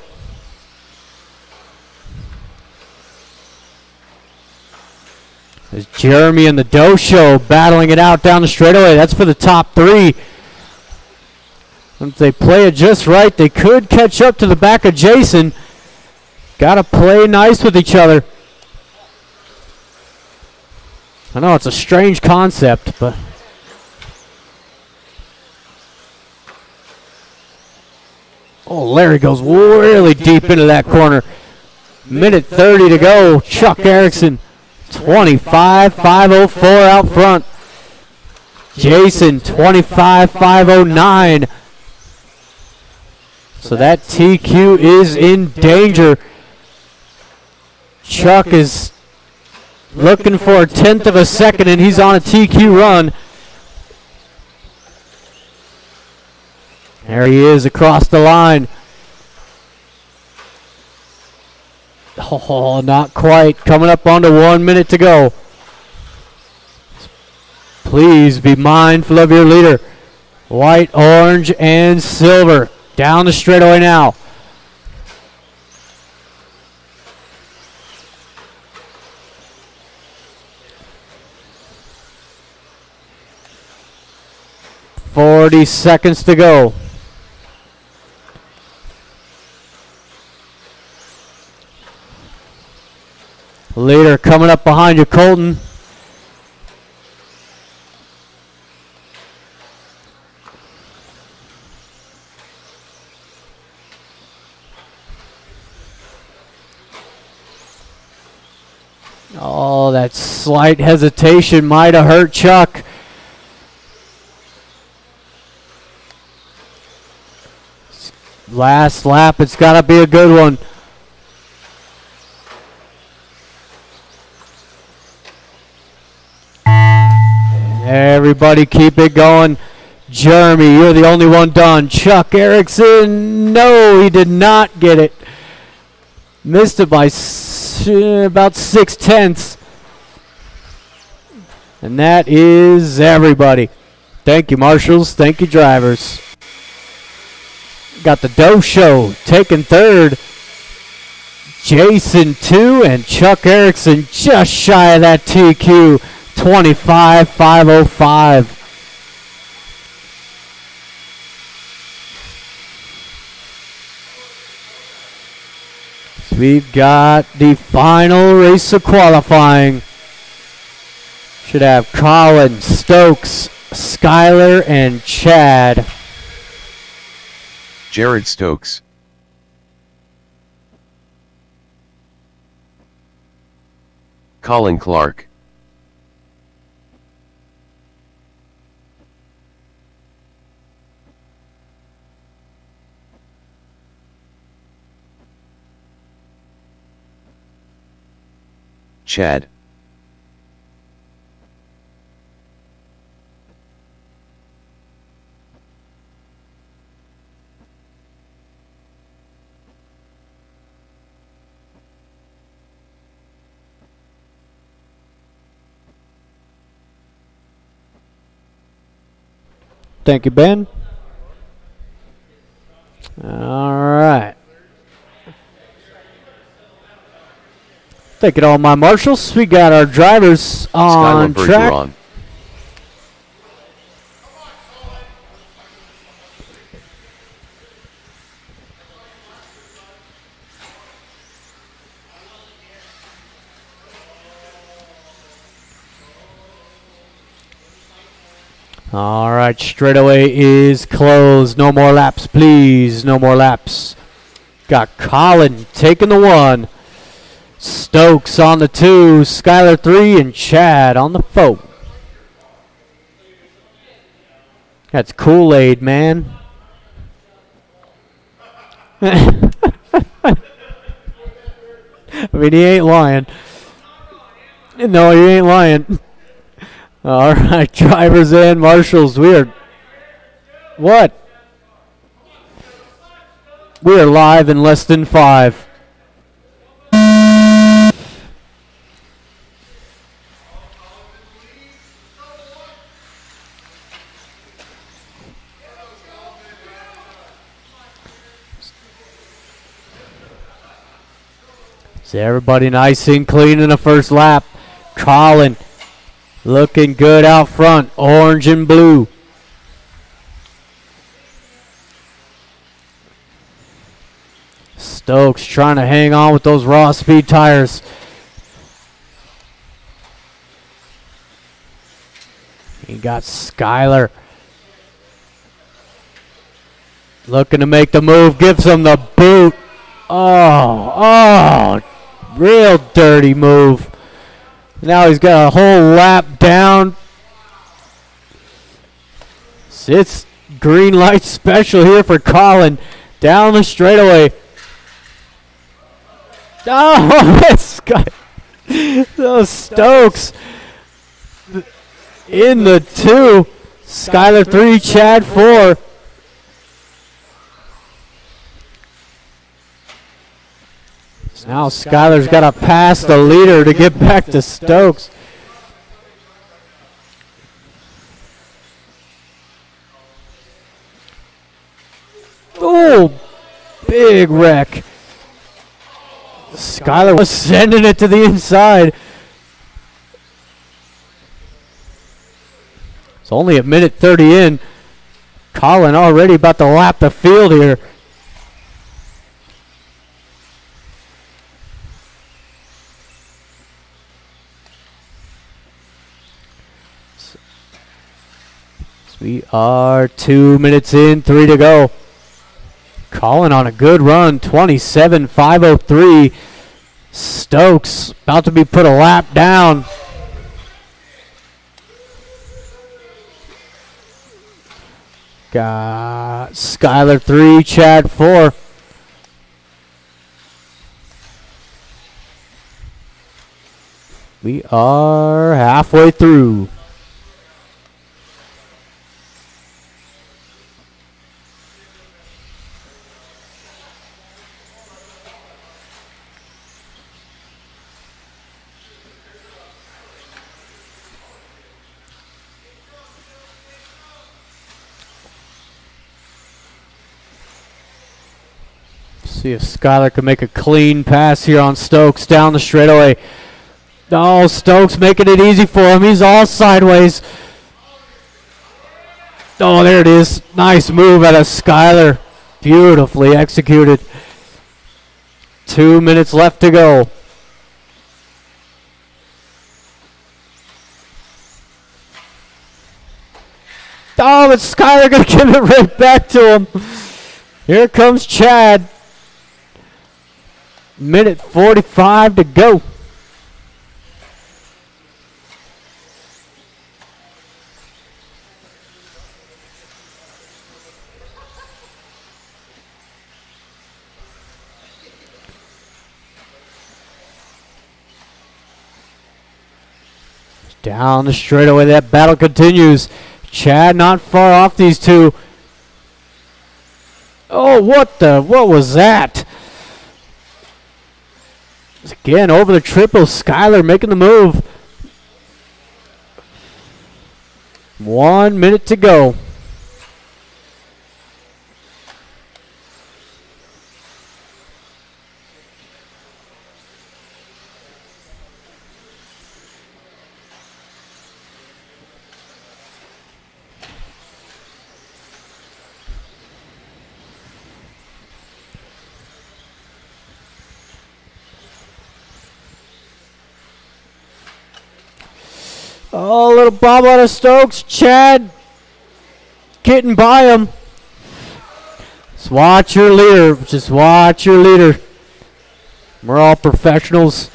Speaker 1: There's Jeremy and the Dosho battling it out down the straightaway. That's for the top 3. If they play it just right, they could catch up to the back of Jason. Got to play nice with each other. I know it's a strange concept, but oh, Larry goes really deep into that corner. Minute 30 to go. Chuck Erickson, 25.504 out front. Jason, 25.509. So that TQ is in danger. Chuck is looking for a 1/10 of a second, and he's on a TQ run. There he is across the line. Oh, not quite. Coming up on to 1 minute to go. Please be mindful of your leader. White, orange, and silver. Down the straightaway now. "40 seconds to go." Leader coming up behind you, Colton. that slight hesitation might have hurt Chuck. Last lap, it's got to be a good one. Everybody keep it going. Jeremy, you're the only one done. Chuck Erickson, no, he did not get it. Missed it by about 6/10. And that is everybody. Thank you, marshals. Thank you, drivers. Got the Doe Show taking third. Jason 2 and Chuck Erickson just shy of that TQ. 25,505. So we've got the final race of qualifying. Should have Colin, Stokes, Skyler, and Chad.
Speaker 2: Jared Stokes. Colin Clark. Chad.
Speaker 1: Thank you, Ben. All right. Thank you to all my marshals. We got our drivers on
Speaker 2: Skylar
Speaker 1: track.
Speaker 2: Bergeron.
Speaker 1: All right, straightaway is closed. No more laps, please. No more laps. Got Colin taking the 1. Stokes on the 2. Skyler 3 and Chad on the 4. That's Kool-Aid, man. I mean, he ain't lying. No, he ain't lying. All right, drivers and marshals, we are... What? We are live in less than 5. So everybody nice and clean in the first lap. Colin looking good out front, orange and blue. Stokes trying to hang on with those raw speed tires. He got Skyler looking to make the move, gives him the boot. Oh, real dirty move. Now he's got a whole lap down. It's green light special here for Colin. Down the straightaway. Oh, that's got those Stokes in the 2. Skyler 3, Chad 4. Now Skyler's got to pass the leader to get back to Stokes. Oh, big wreck. Skyler was sending it to the inside. It's only a minute 30 in. Colin already about to lap the field here. We are 2 minutes in, 3 to go. Colin on a good run, 27,503. Stokes about to be put a lap down. Got Skylar 3, Chad 4. We are halfway through. See if Skylar can make a clean pass here on Stokes down the straightaway. Oh, Stokes making it easy for him. He's all sideways. Oh, there it is. Nice move out of Skylar. Beautifully executed. 2 minutes left to go. Oh, but Skylar going to give it right back to him. Here comes Chad. Minute 45 to go. Down the straightaway, that battle continues. Chad not far off these two. Oh, what was that? Again, over the triple, Skylar making the move. 1 minute to go. Oh, a little bob out of Stokes. Chad getting by him. Just watch your leader. Just watch your leader. We're all professionals.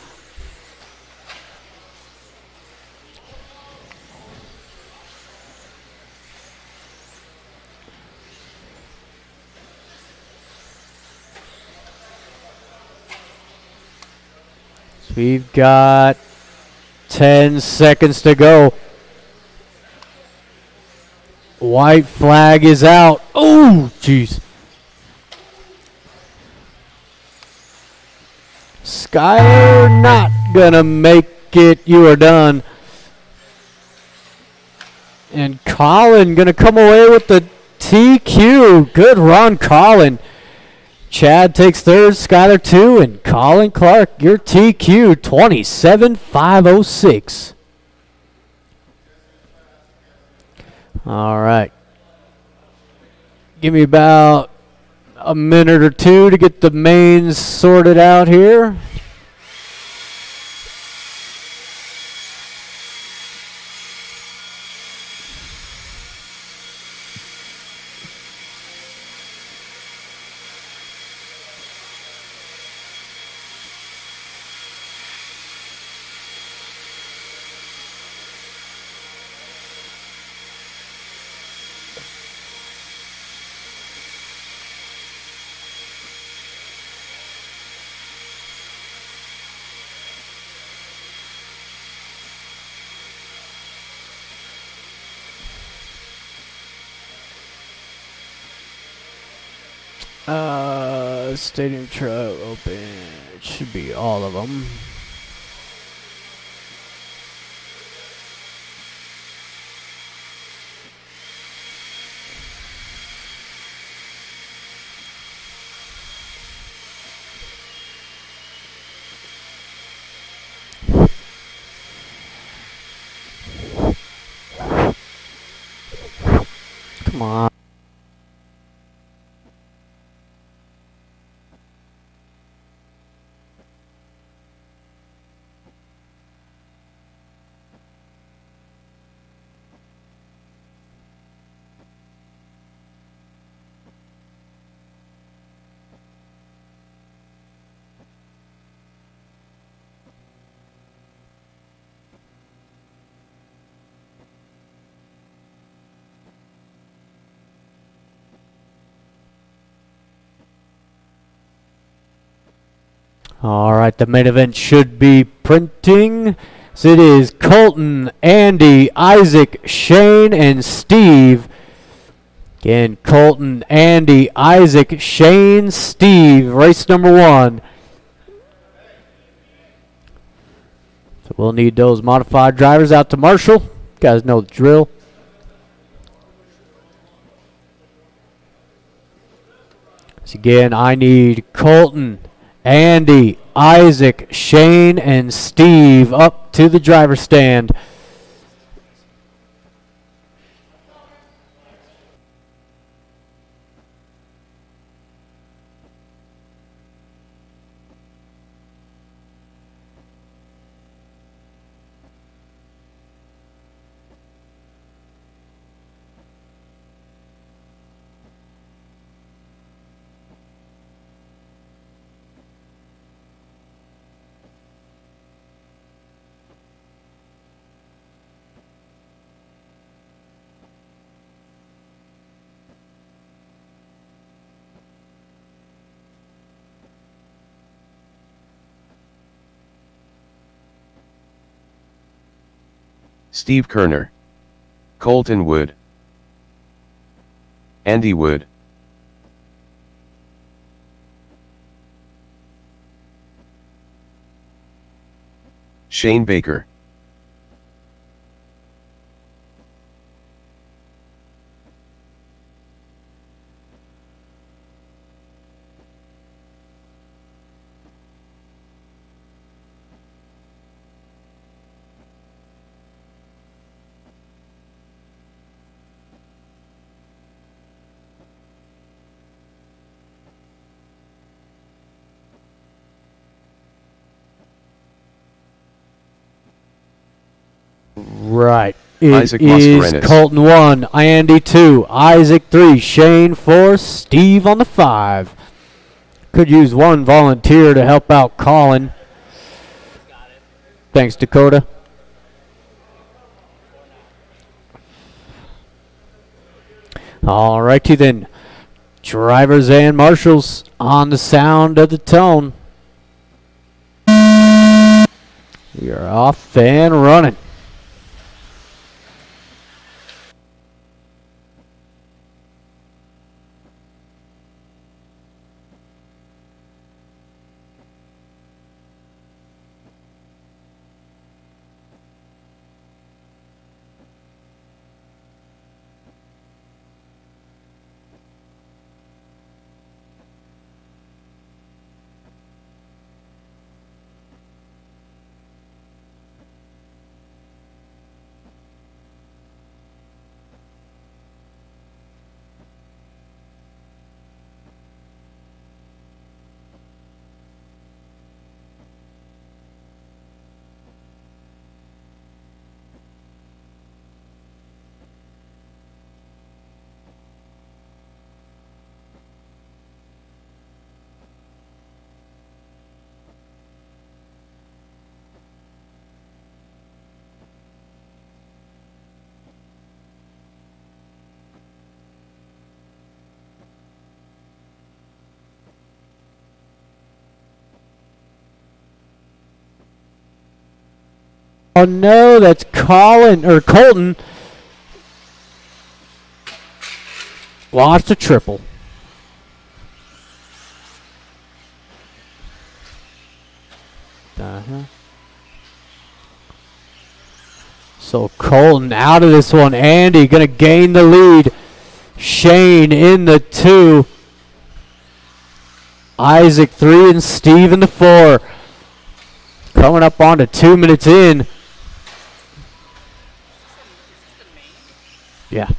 Speaker 1: So we've got 10 seconds to go. White flag is out. Oh, jeez. Skylar not gonna make it. You are done. And Colin gonna come away with the TQ. Good run, Colin. Chad takes third, Skylar 2, and Colin Clark, your TQ, 27,506. All right. Give me about a minute or two to get the mains sorted out here. Stadium truck open. It should be all of them. Come on. All right, the main event should be printing. So it is Colton, Andy, Isaac, Shane, and Steve. Again, Colton, Andy, Isaac, Shane, Steve. Race number 1. So we'll need those modified drivers out to Marshall. You guys know the drill. So again, I need Colton, Andy, Isaac, Shane, and Steve up to the driver's stand.
Speaker 2: Steve Kerner, Colton Wood, Andy Wood, Shane Baker,
Speaker 1: Right. It
Speaker 2: Isaac
Speaker 1: is
Speaker 2: Mascarenas.
Speaker 1: Colton 1, Andy 2, Isaac 3, Shane 4, Steve on the 5. Could use one volunteer to help out Colin. Thanks, Dakota. All righty then. Drivers and marshals on the sound of the tone. We are off and running. Oh no, that's Colton. Lost a triple. So Colton out of this one. Andy gonna gain the lead. Shane in the 2. Isaac 3 and Steve in the 4. Coming up on to 2 minutes in. Yeah.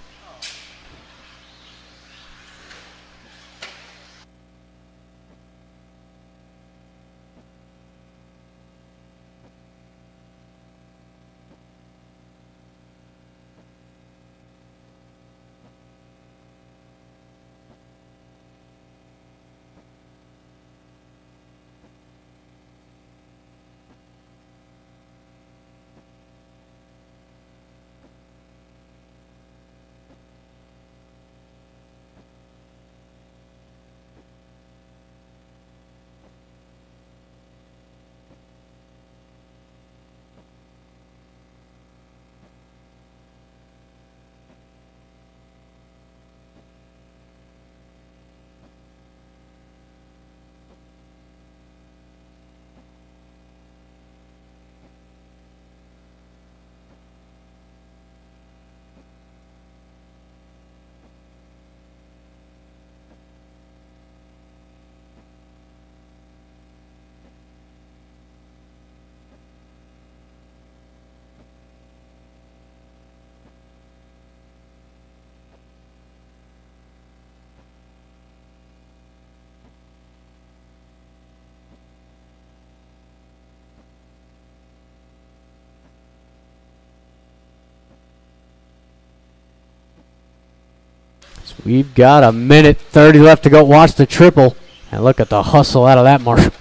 Speaker 1: We've got a minute 30 left to go. Watch the triple. And look at the hustle out of that, Marshall.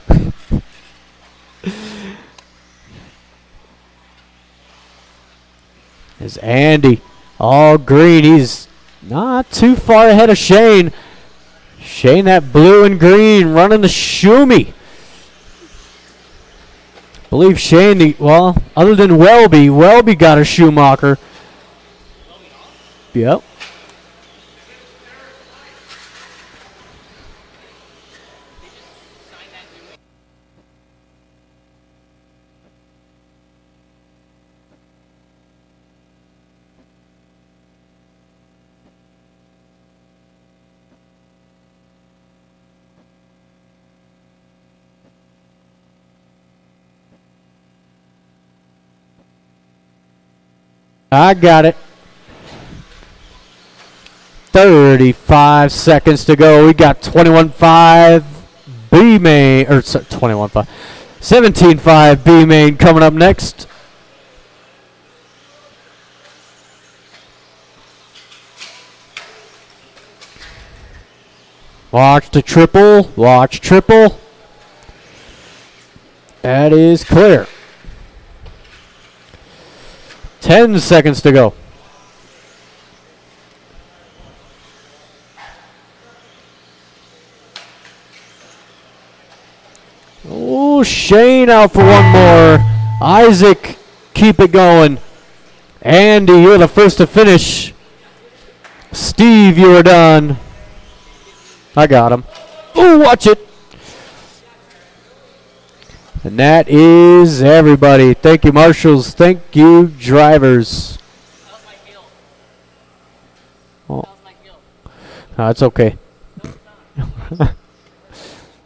Speaker 1: Is Andy all green. He's not too far ahead of Shane. Shane, that blue and green, running the Shumi. Believe Shane, well, other than Welby got a Schumacher. Yep. I got it. 35 seconds to go. We got 21.5 B main, or 21.5, 17.5 B main coming up next. Watch the triple. Watch triple. That is clear. 10 seconds to go. Oh, Shane out for one more. Isaac, keep it going. Andy, you're the first to finish. Steve, you are done. I got him. Oh, watch it. And that is everybody. Thank you, marshals. Thank you, drivers. Oh, no, it's okay.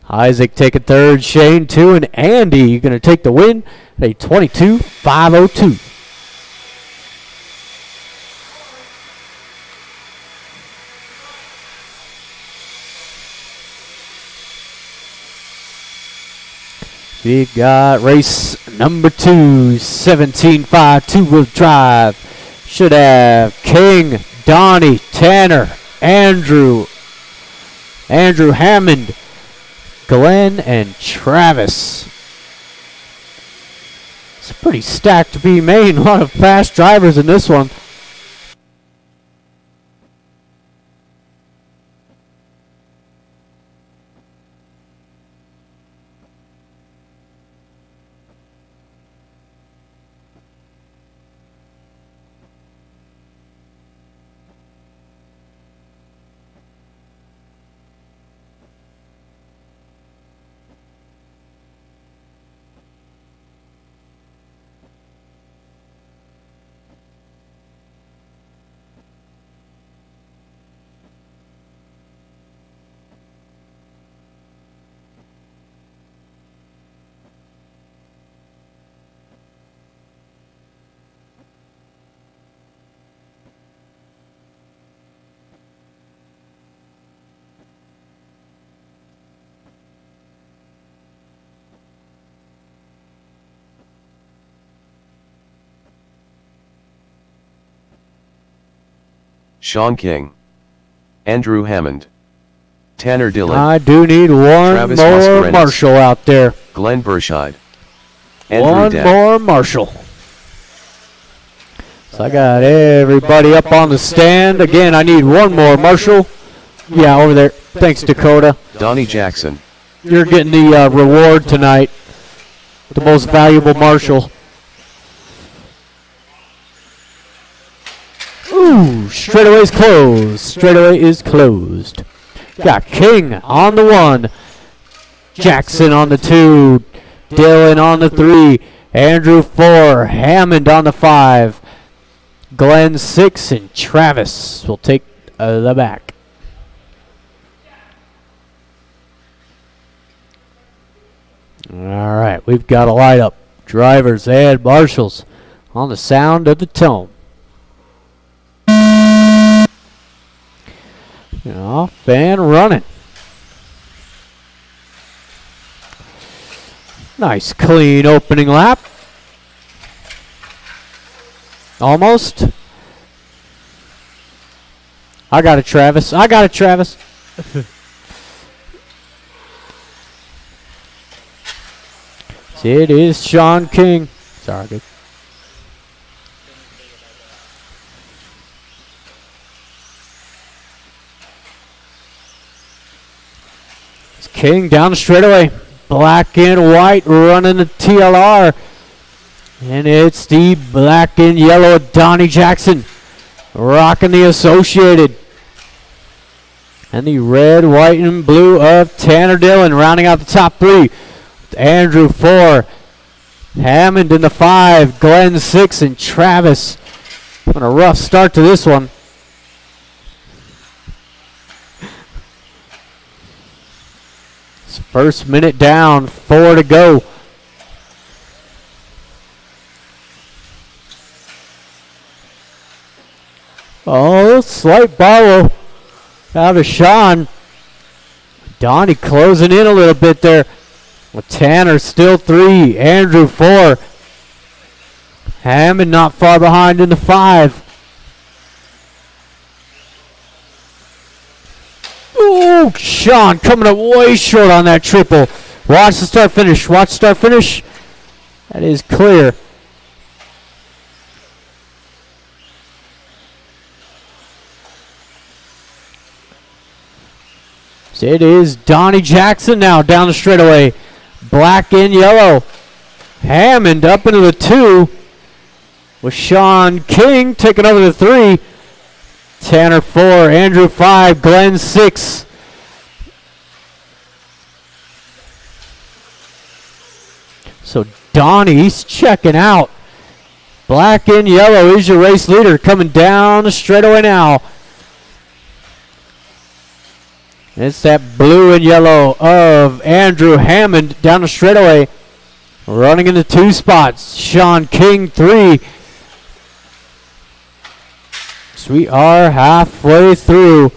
Speaker 1: Isaac taking third, Shane 2, and Andy, you're going to take the win at a 22.502. We've got race number 2, 17.5 two-wheel drive. Should have King, Donnie, Tanner, Andrew Hammond, Glenn, and Travis. It's a pretty stacked B main. A lot of fast drivers in this one.
Speaker 2: Sean King, Andrew Hammond, Tanner Dillon,
Speaker 1: I do need one
Speaker 2: Travis
Speaker 1: more
Speaker 2: Mascarenas,
Speaker 1: marshal out there.
Speaker 2: Glenn Burscheid, Andrew
Speaker 1: One
Speaker 2: Dabb,
Speaker 1: more marshal. So I got everybody up on the stand. Again, I need one more marshal. Yeah, over there. Thanks, Dakota.
Speaker 2: Donnie Jackson,
Speaker 1: You're getting the reward tonight. The most valuable marshal. Ooh, straightaway's closed. Straightaway is closed. Got King on the 1. Jackson on the 2. Dylan on the 3. Andrew 4. Hammond on the 5. Glenn 6. And Travis will take the back. All right, we've got a light up. Drivers and marshals on the sound of the tone. Off and running. Nice clean opening lap. Almost. I got it, Travis. I got it, Travis. It is Sean King. Sorry, good. It's King down the straightaway. Black and white running the TLR. And it's the black and yellow of Donnie Jackson rocking the Associated. And the red, white, and blue of Tanner Dillon rounding out the top three. Andrew 4, Hammond in the 5, Glenn 6, and Travis having a rough start to this one. It's first minute down, 4 to go. Oh, slight borrow out of Sean. Donnie closing in a little bit there. With Tanner still 3, Andrew 4. Hammond not far behind in the 5. Ooh, Sean coming up way short on that triple. Watch the start finish. Watch start finish. That is clear. So it is Donnie Jackson now down the straightaway. Black and yellow. Hammond up into the 2 with Sean King taking over the 3. Tanner 4, Andrew 5, Glenn 6. So Donnie's checking out. Black and yellow is your race leader coming down the straightaway now. It's that blue and yellow of Andrew Hammond down the straightaway. Running in the 2 spots. Sean King 3. So we are halfway through.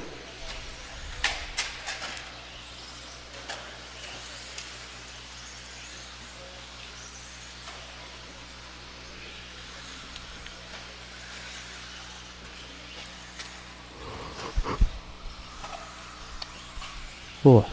Speaker 1: Ooh.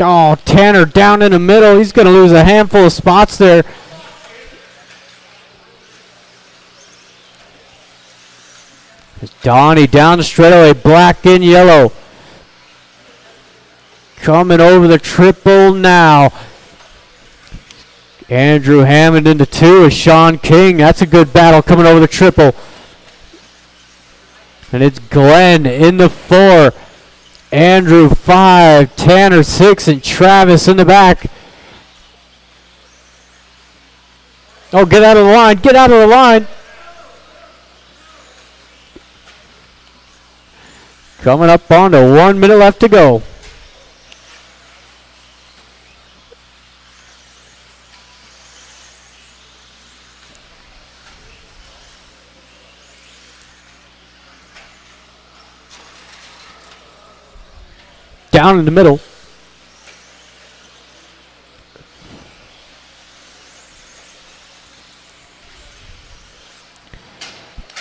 Speaker 1: Oh, Tanner down in the middle. He's going to lose a handful of spots there. Donnie down the straightaway, black and yellow. Coming over the triple now. Andrew Hammond into 2 is Sean King. That's a good battle coming over the triple. And it's Glenn in the 4. Andrew 5, Tanner 6, and Travis in the back. Oh, get out of the line. Get out of the line. Coming up on to 1 minute left to go. Down in the middle.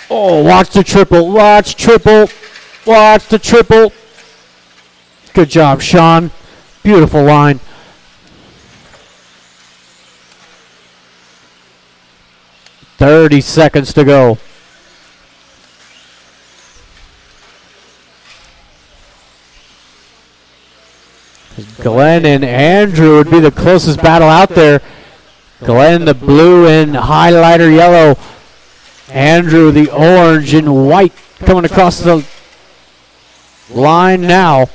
Speaker 1: Oh, watch the triple. Watch triple. Watch the triple. Good job, Sean. Beautiful line. "30 seconds to go. Glenn and Andrew would be the closest battle out there. Glenn the blue and highlighter yellow. Andrew the orange and white coming across the line now.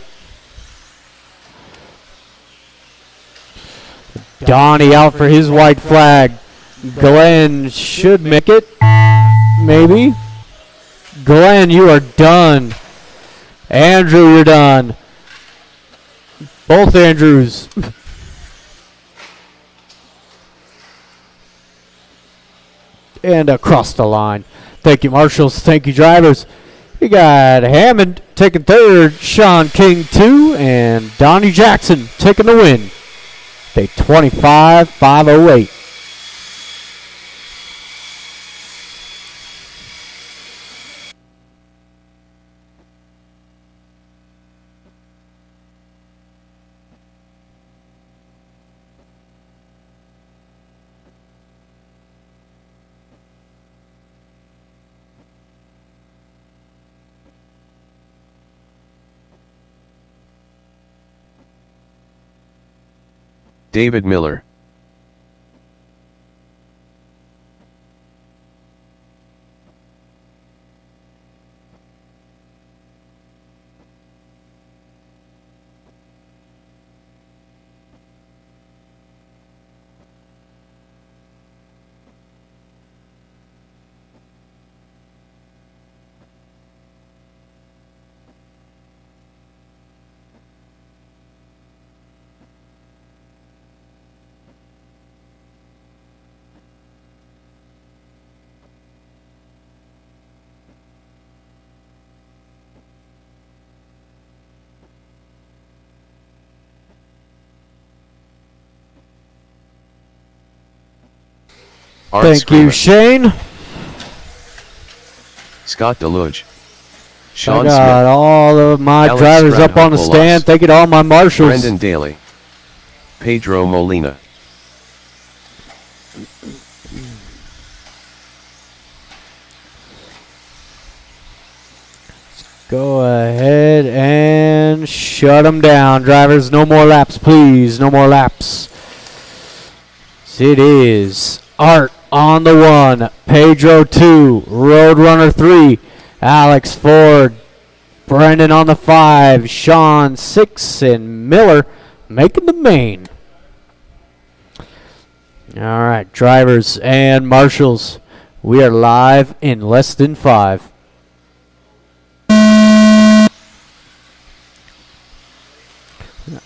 Speaker 1: Donnie out for his white flag. Glenn should make it. Maybe. Glenn, you are done. Andrew, you're done. Both Andrews. And across the line. Thank you, marshals. Thank you, drivers. We got Hammond taking third, Sean King 2, and Donnie Jackson taking the win. They 25-508.
Speaker 2: David Miller. Art
Speaker 1: Thank
Speaker 2: Screamer.
Speaker 1: you, Shane.
Speaker 2: Scott Deluge.
Speaker 1: I
Speaker 2: Sean
Speaker 1: got
Speaker 2: Smith.
Speaker 1: all of my
Speaker 2: Alex
Speaker 1: drivers up on the
Speaker 2: Stradhopolos.
Speaker 1: stand. Thank you to all my marshals.
Speaker 2: Brendan Daly. Pedro Molina.
Speaker 1: Go ahead and shut them down, drivers. No more laps, please. No more laps. It is Art on the 1, Pedro 2, Roadrunner 3, Alex 4, Brendan on the 5, Sean 6, and Miller making the main. All right, drivers and marshals, we are live in less than 5.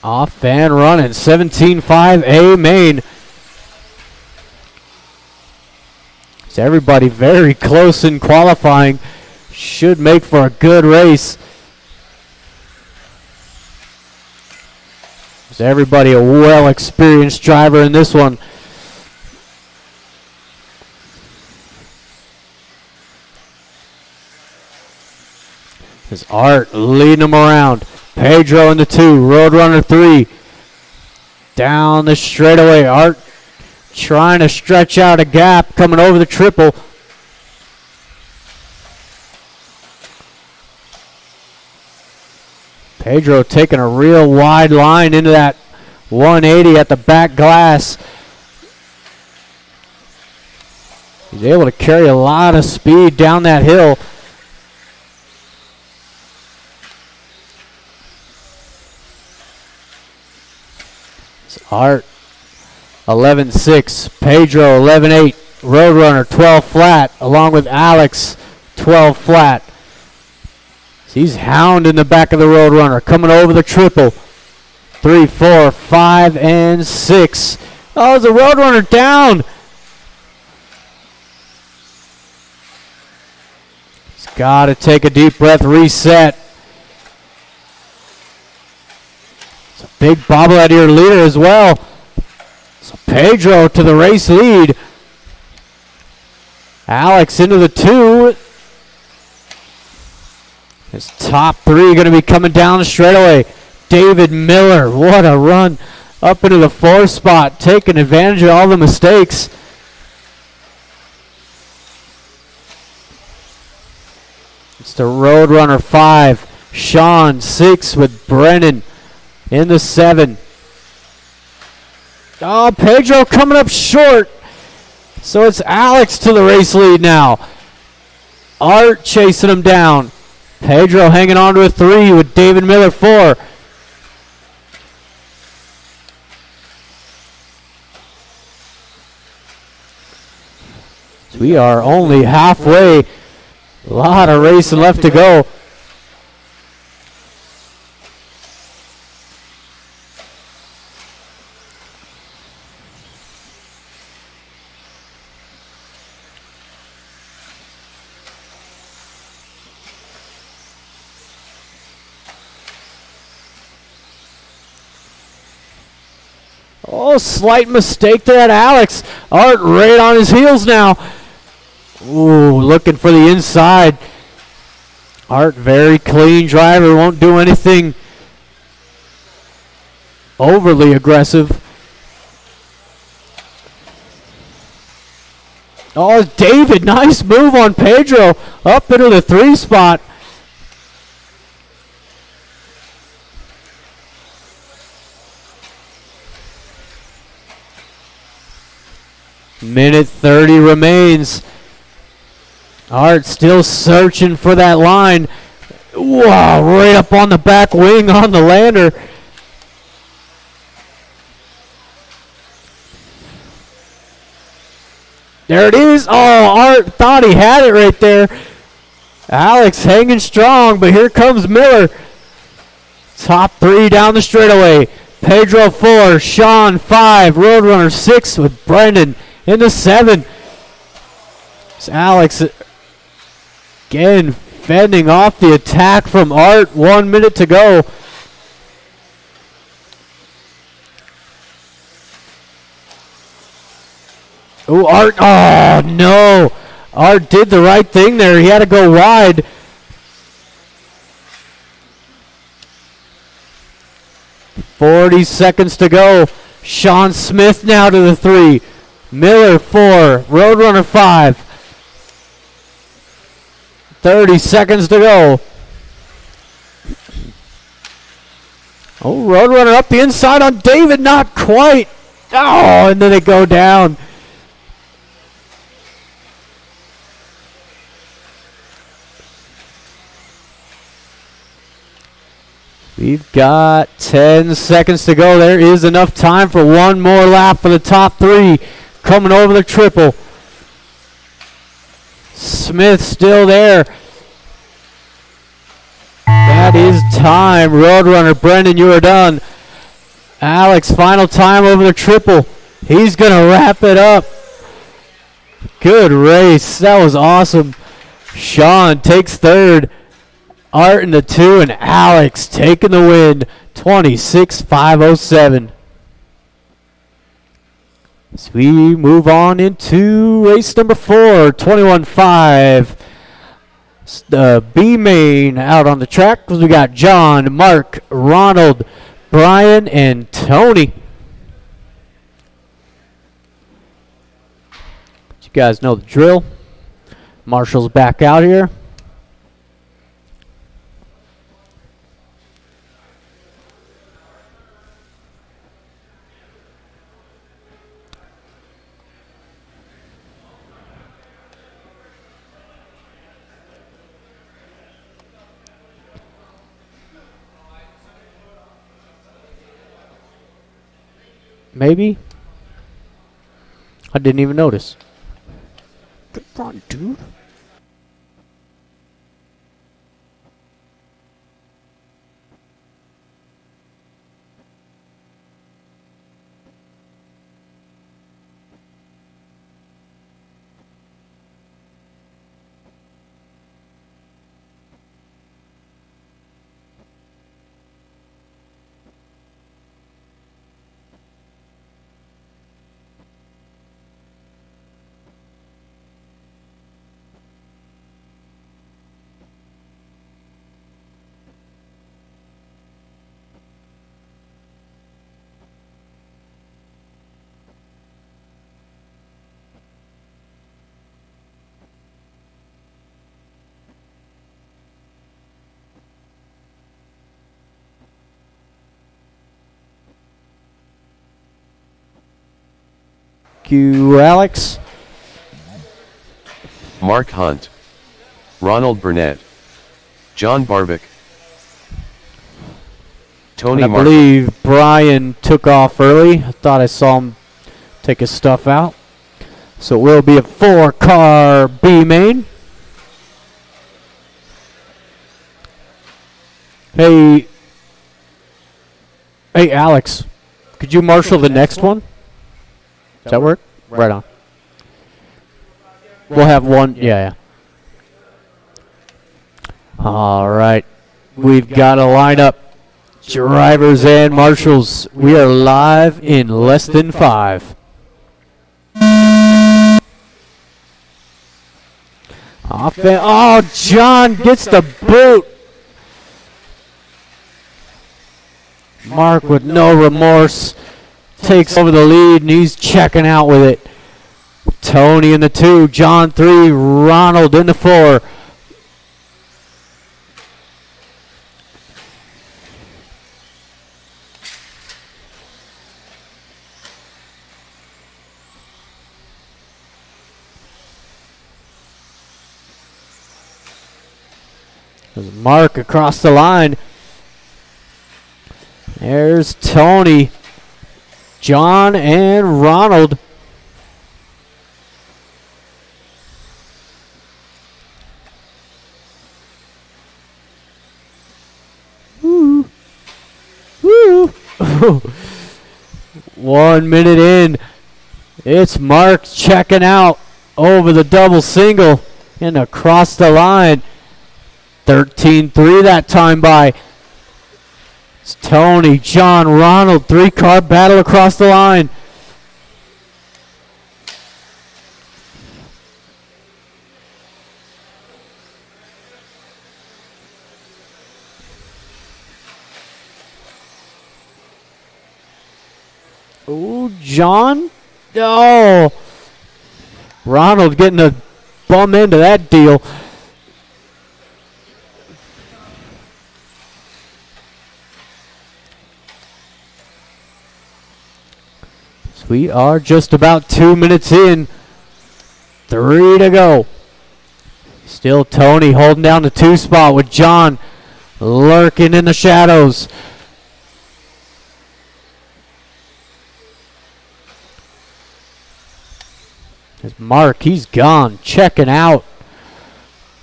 Speaker 1: Off and running, 17.5 A main. So everybody very close in qualifying. Should make for a good race. So everybody a well-experienced driver in this one. There's Art leading them around. Pedro in the 2, Roadrunner 3. Down the straightaway, Art trying to stretch out a gap, coming over the triple. Pedro taking a real wide line into that 180 at the back glass. He's able to carry a lot of speed down that hill. It's Art 11.6, Pedro 11.8, Roadrunner 12 flat, along with Alex 12 flat. So he's hounding the back of the Roadrunner, coming over the triple. 3, 4, 5, and 6. Oh, the Roadrunner down. He's got to take a deep breath, reset. It's a big bobblehead here leader as well. So Pedro to the race lead. Alex into the 2. His top 3 going to be coming down the straightaway. David Miller, what a run up into the 4th spot, taking advantage of all the mistakes. It's the Roadrunner 5, Sean 6 with Brennan in the 7. Oh, Pedro coming up short. So it's Alex to the race lead now. Art chasing him down. Pedro hanging on to a 3 with David Miller 4. So we are only halfway. A lot of racing left to go. Oh, slight mistake there at Alex. Art right on his heels now. Ooh, looking for the inside. Art, very clean driver, won't do anything overly aggressive. Oh, David, nice move on Pedro. Up into the 3 spot. Minute 30 remains. Art still searching for that line. Wow, right up on the back wing on the lander. There it is. Oh, Art thought he had it right there. Alex hanging strong, but here comes Miller. Top 3 down the straightaway. Pedro 4, Sean 5, Roadrunner 6 with Brendan in the 7. It's Alex again fending off the attack from Art. 1 minute to go. Oh, Art. Oh, no. Art did the right thing there. He had to go wide. .40 seconds to go. Sean Smith now to the 3. Miller 4. Roadrunner 5. 30 seconds to go. Oh, Roadrunner up the inside on David. Not quite. Oh, and then they go down. We've got 10 seconds to go. There is enough time for one more lap for the top 3. Coming over the triple. Smith still there. That is time. Roadrunner, Brendan, you are done. Alex, final time over the triple. He's going to wrap it up. Good race. That was awesome. Sean takes 3rd. Art in the 2, and Alex taking the win, 26,507. So we move on into race number 4, 21.5. The B main out on the track. We got John, Mark, Ronald, Brian, and Tony. You guys know the drill. Marshall's back out here. Maybe? I didn't even notice. Come on, dude. You, Alex.
Speaker 2: Mark Hunt, Ronald Burnett, John Barbic, Tony
Speaker 1: I
Speaker 2: Marshall.
Speaker 1: believe Brian took off early. I thought I saw him take his stuff out. So it will be a 4-car B main. Hey, Alex, could you marshal the next one? Does that work? Right on. We'll have one. Yeah. All right. We've got a lineup. Drivers and marshals, we are live in less than 5. Oh, John gets the boot. Mark with no remorse takes over the lead, and he's checking out with it. Tony in the 2, John 3, Ronald in the 4. There's Mark across the line. There's Tony, John, and Ronald. Woo. Woo. 1 minute in. It's Mark checking out over the double single and across the line. 13-3 that time by. It's Tony, John, Ronald, 3-car battle across the line. Ooh, John. Oh. Ronald getting a bum end of that deal. We are just about 2 minutes in. 3 to go. Still Tony holding down the 2 spot with John lurking in the shadows. There's Mark. He's gone. Checking out.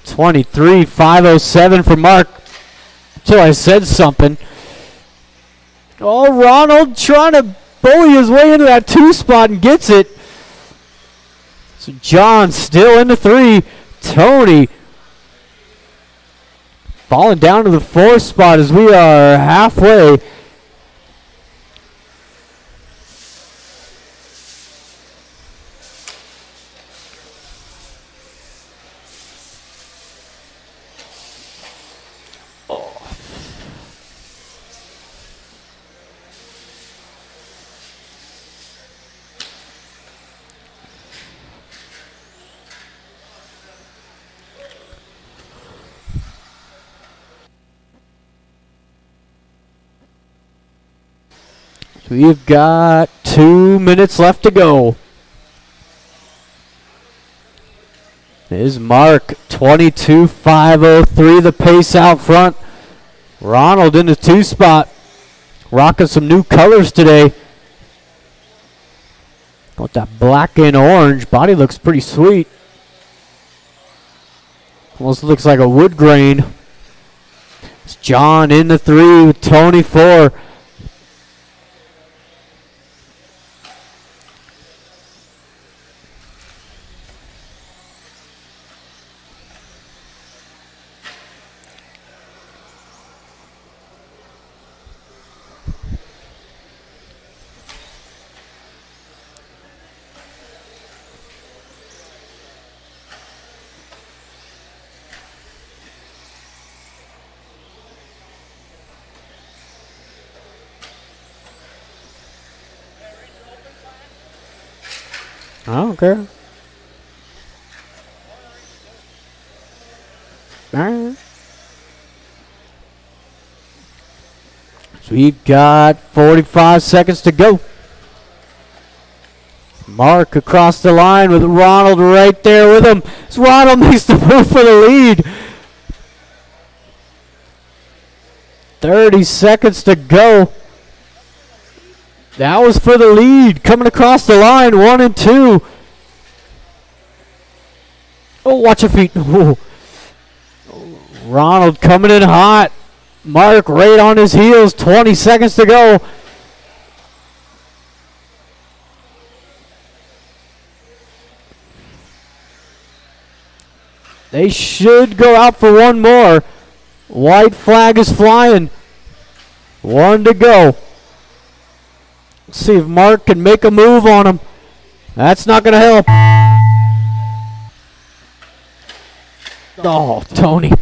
Speaker 1: 23.507 for Mark. Until I said something. Oh, Ronald trying to bully his way into that 2 spot and gets it. So John still in the 3. Tony falling down to the 4th spot as we are halfway. We've got 2 minutes left to go. There's Mark, 22.503, the pace out front. Ronald in the 2 spot. Rocking some new colors today. With that black and orange. Body looks pretty sweet. Almost looks like a wood grain. It's John in the 3 with Tony 4. I don't care. Alright. So we've got 45 seconds to go. Mark across the line with Ronald right there with him. As Ronald makes the move for the lead. 30 seconds to go. That was for the lead. Coming across the line, 1 and 2. Oh, watch your feet. Ooh. Ronald coming in hot. Mark right on his heels. 20 seconds to go. They should go out for one more. White flag is flying. One to go. See if Mark can make a move on him. That's not going to help. Oh, Tony.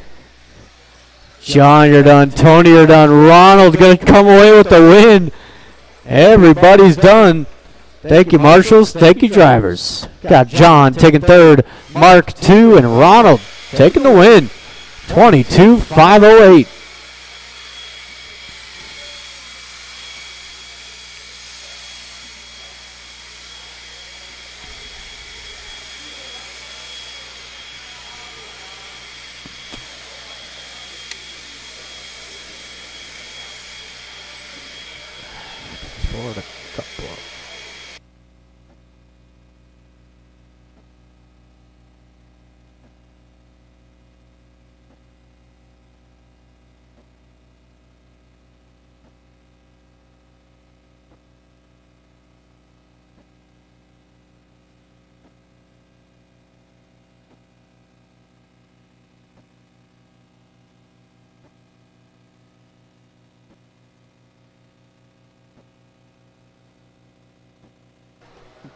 Speaker 1: John, you're done. Tony, you're done. Ronald going to come away with the win. Everybody's done. Thank you, marshals. Thank you, drivers. Got John taking third, Mark 2, and Ronald taking the win. 22,508. Florida Cup block.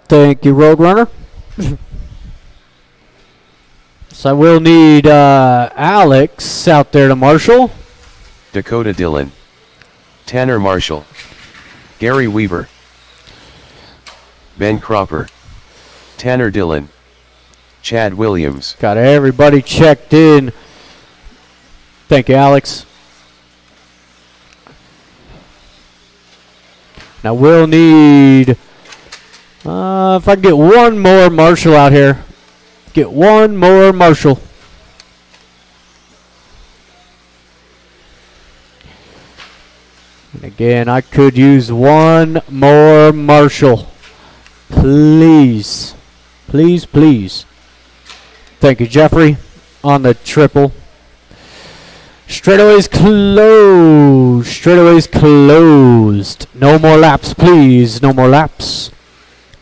Speaker 1: Thank you, Roadrunner. So I will need Alex out there to marshal.
Speaker 2: Dakota Dillon, Tanner Marshall, Gary Weaver, Ben Cropper, Tanner Dillon, Chad Williams.
Speaker 1: Got everybody checked in. Thank you, Alex. Now we'll need, if I can get one more marshal out here. Get one more marshal. And again, I could use one more marshal. Please. Please, please. Thank you, Jeffrey, on the triple. Straightaway's closed. Straightaway's closed. No more laps, please. No more laps.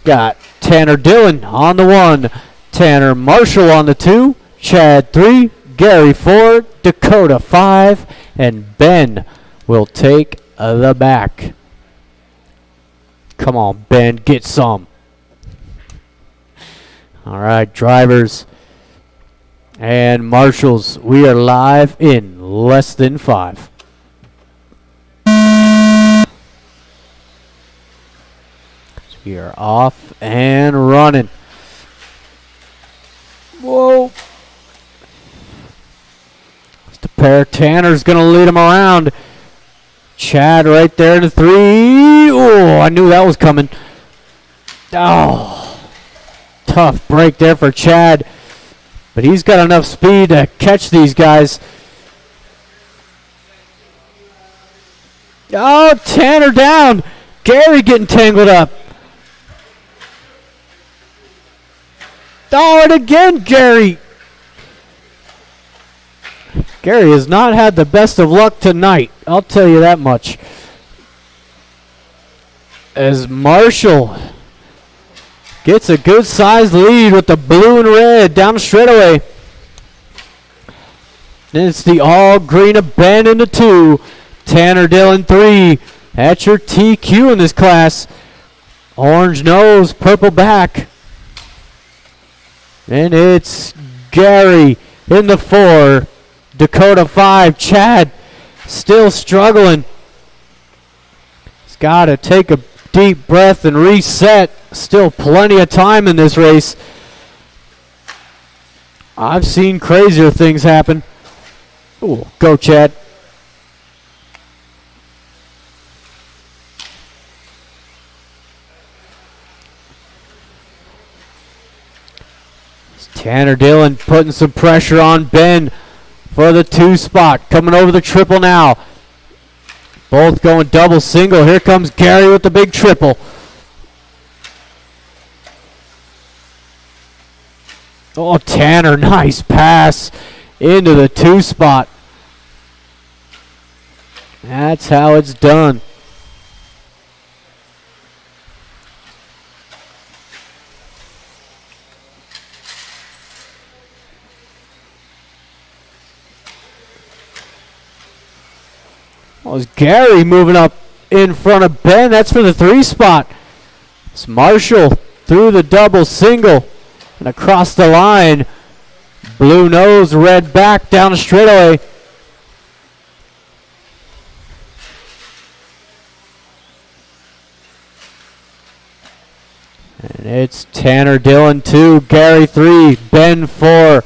Speaker 1: Got Tanner Dillon on the 1. Tanner Marshall on the 2. Chad 3. Gary 4. Dakota 5. And Ben will take the back. Come on, Ben. Get some. All right, drivers and marshals, we are live in less than 5. So we are off and running. Whoa. Just a pair. Tanner's going to lead him around. Chad right there to 3. Oh, I knew that was coming. Oh, tough break there for Chad. But he's got enough speed to catch these guys. Oh, Tanner down. Gary getting tangled up. Oh, and again, Gary. Gary has not had the best of luck tonight. I'll tell you that much. As Marshall gets a good-sized lead with the blue and red down the straightaway. Then it's the all-green of Ben in the 2. Tanner Dillon 3. That's your TQ in this class. Orange nose, purple back. And it's Gary in the 4. Dakota 5. Chad still struggling. He's got to take a deep breath and reset. Still plenty of time in this race. I've seen crazier things happen. Ooh, go Chad. It's Tanner Dillon putting some pressure on Ben for the 2 spot. Coming over the triple now. Both going double single. Here comes Gary with the big triple. Oh, Tanner, nice pass into the 2 spot. That's how it's done. Oh, is Gary moving up in front of Ben? That's for the 3 spot. It's Marshall through the double single and across the line. Blue nose, red back down the straightaway. And it's Tanner Dillon 2, Gary 3, Ben 4.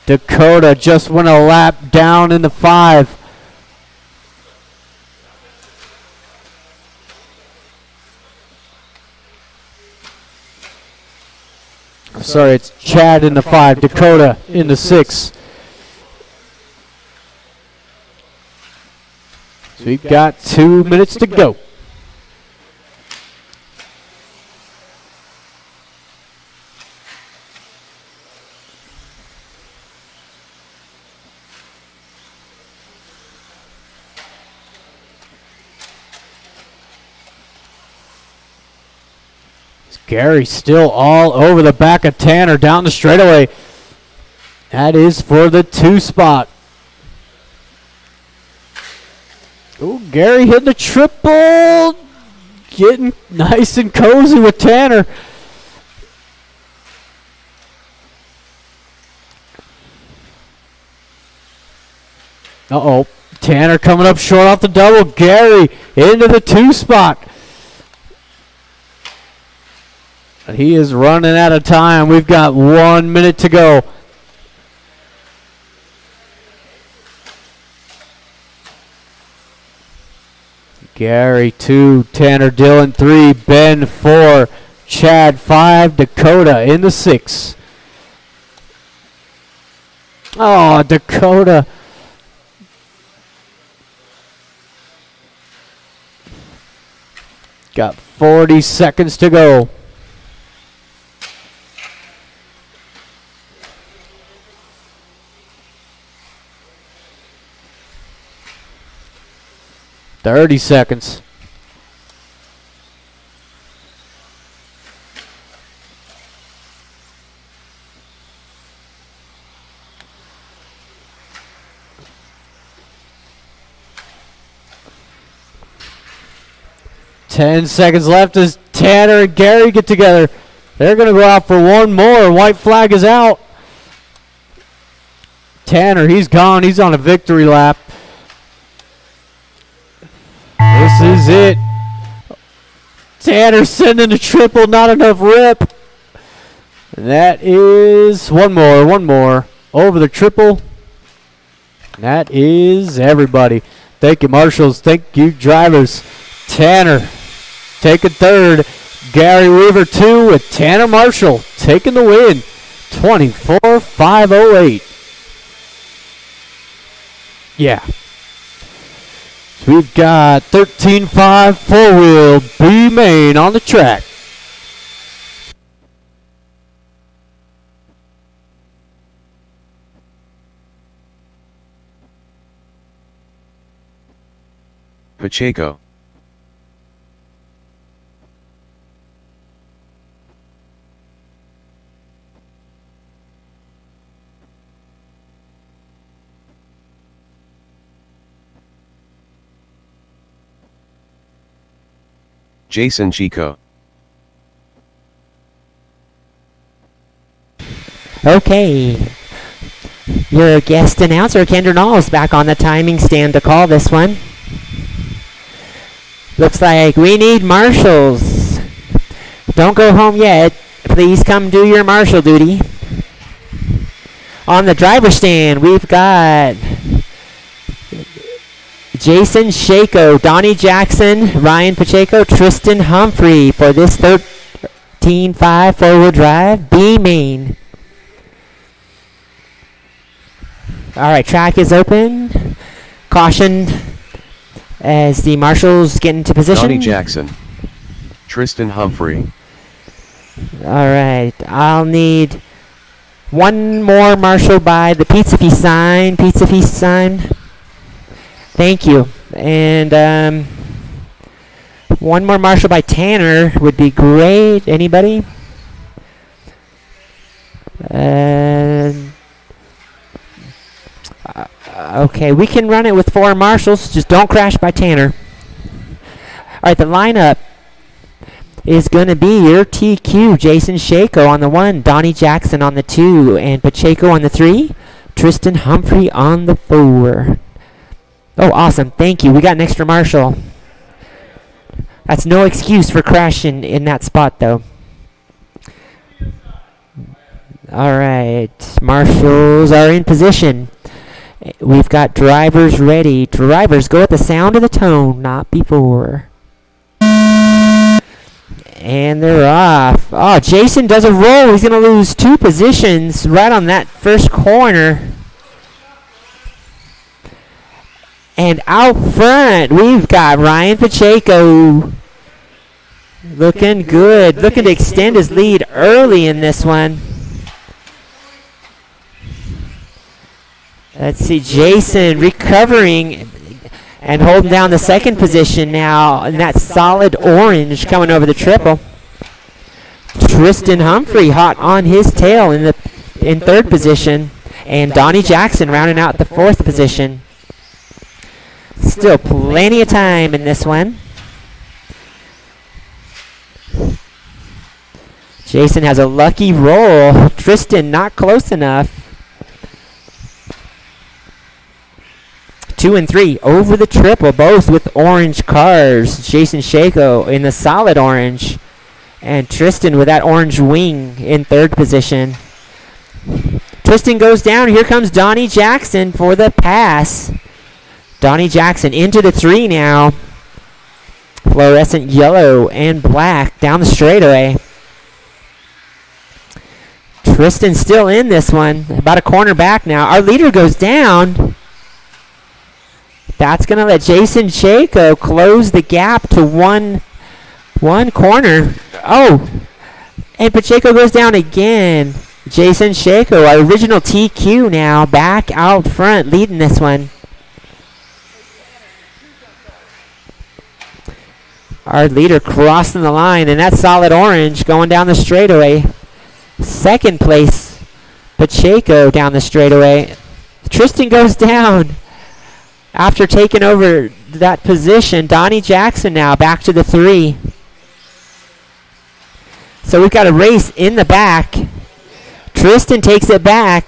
Speaker 1: Dakota just went a lap down in the 5. Sorry, it's Chad in the 5, Dakota in the 6. So we've got 2 minutes to go. Gary still all over the back of Tanner down the straightaway. That is for the 2 spot. Oh, Gary hitting the triple. Getting nice and cozy with Tanner. Uh-oh. Tanner coming up short off the double. Gary into the 2 spot. He is running out of time. We've got 1 minute to go. Gary 2, Tanner Dillon 3, Ben 4, Chad 5, Dakota in the 6. Oh, Dakota. Got 40 seconds to go. Thirty seconds. Ten seconds left as Tanner and Gary get together. They're going to go out for one more. White flag is out. Tanner, he's gone. He's on a victory lap. This is it. Tanner sending a triple, not enough rip. And that is one more. Over the triple. And that is everybody. Thank you, marshals. Thank you, drivers. Tanner taking 3rd. Gary Weaver 2 with Tanner Marshall taking the win. 24,508. Yeah. So we've got 13.5 four-wheel B main on the track.
Speaker 2: Pacheco. Jason Chico.
Speaker 3: Okay. Your guest announcer, Kendra Knowles, back on the timing stand to call this one. Looks like we need marshals. Don't go home yet. Please come do your marshal duty. On the driver's stand, we've got Jason Shako, Donnie Jackson, Ryan Pacheco, Tristan Humphrey for this 13.5 four-wheel drive B main. All right, track is open. Caution as the marshals get into position.
Speaker 2: Donnie Jackson. Tristan Humphrey.
Speaker 3: All right, I'll need one more marshal by the Pizza Feast sign. Pizza Feast sign. Thank you. And one more marshal by Tanner would be great. Anybody? Okay, we can run it with 4 marshals. Just don't crash by Tanner. All right, the lineup is going to be your TQ, Jason Shako on the 1, Donnie Jackson on the 2, and Pacheco on the 3, Tristan Humphrey on the 4. Oh, awesome. Thank you. We got an extra marshal. That's no excuse for crashing in that spot, though. All right. Marshals are in position. We've got drivers ready. Drivers, go at the sound of the tone, not before. And they're off. Oh, Jason does a roll. He's going to lose 2 positions right on that first corner. And out front, we've got Ryan Pacheco. Looking good. Looking to extend his lead early in this one. Let's see, Jason recovering and holding down the second position now. And that solid orange coming over the triple. Tristan Humphrey hot on his tail in third position. And Donnie Jackson rounding out the 4th position. Still plenty of time in this one. Jason has a lucky roll. Tristan not close enough. 2 and 3 over the triple, both with orange cars. Jason Shako in the solid orange, and Tristan with that orange wing in 3rd position. Tristan goes down. Here comes Donnie Jackson for the pass. Donnie Jackson into the 3 now. Fluorescent yellow and black down the straightaway. Tristan still in this one. About a corner back now. Our leader goes down. That's going to let Jason Shako close the gap to one corner. Oh, and Pacheco goes down again. Jason Shako, our original TQ now, back out front, leading this one. Our leader crossing the line, and that solid orange going down the straightaway. 2nd place, Pacheco down the straightaway. Tristan goes down. After taking over that position, Donnie Jackson now back to the 3. So we've got a race in the back. Tristan takes it back.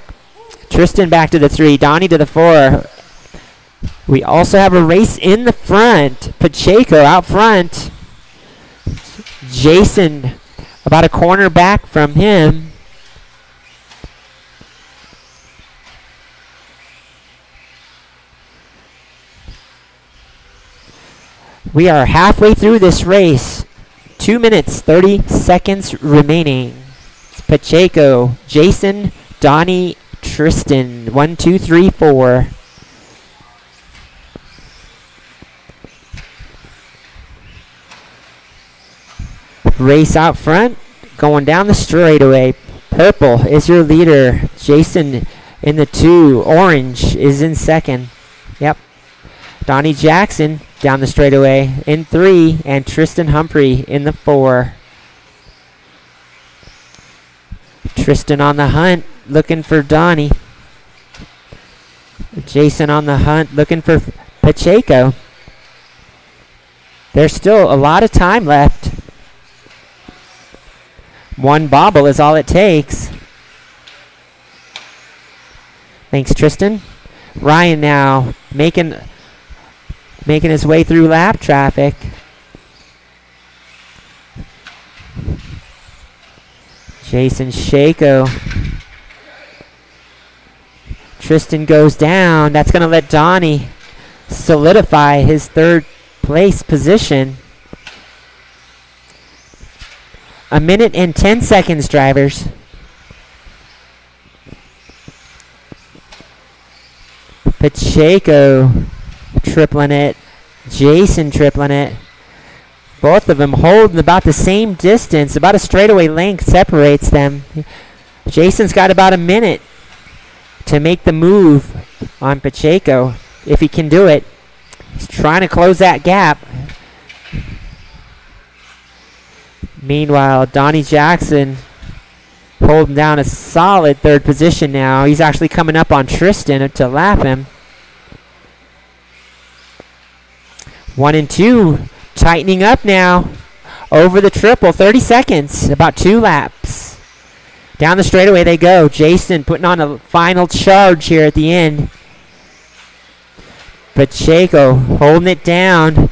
Speaker 3: Tristan back to the 3. Donnie to the 4. We also have a race in the front. Pacheco out front. Jason about a corner back from him. We are halfway through this race. 2 minutes, 30 seconds remaining. It's Pacheco, Jason, Donnie, Tristan. 1, 2, 3, 4. Race out front, going down the straightaway. Purple is your leader. Jason in the 2. Orange is in 2nd. Yep. Donnie Jackson down the straightaway in 3, and Tristan Humphrey in the 4. Tristan on the hunt, looking for Donnie. Jason on the hunt, looking for Pacheco. There's still a lot of time left. 1 bobble is all it takes. Thanks, Tristan. Ryan now making his way through lap traffic. Jason Shako. Tristan goes down. That's going to let Donnie solidify his 3rd place position. 1 minute and 10 seconds, drivers. Pacheco tripling it. Jason tripling it. Both of them holding about the same distance. About a straightaway length separates them. Jason's got about a minute to make the move on Pacheco, if he can do it. He's trying to close that gap. Meanwhile, Donnie Jackson holding down a solid 3rd position now. He's actually coming up on Tristan to lap him. 1 and 2 tightening up now. Over the triple, 30 seconds, about 2 laps. Down the straightaway they go. Jason putting on a final charge here at the end. Pacheco holding it down.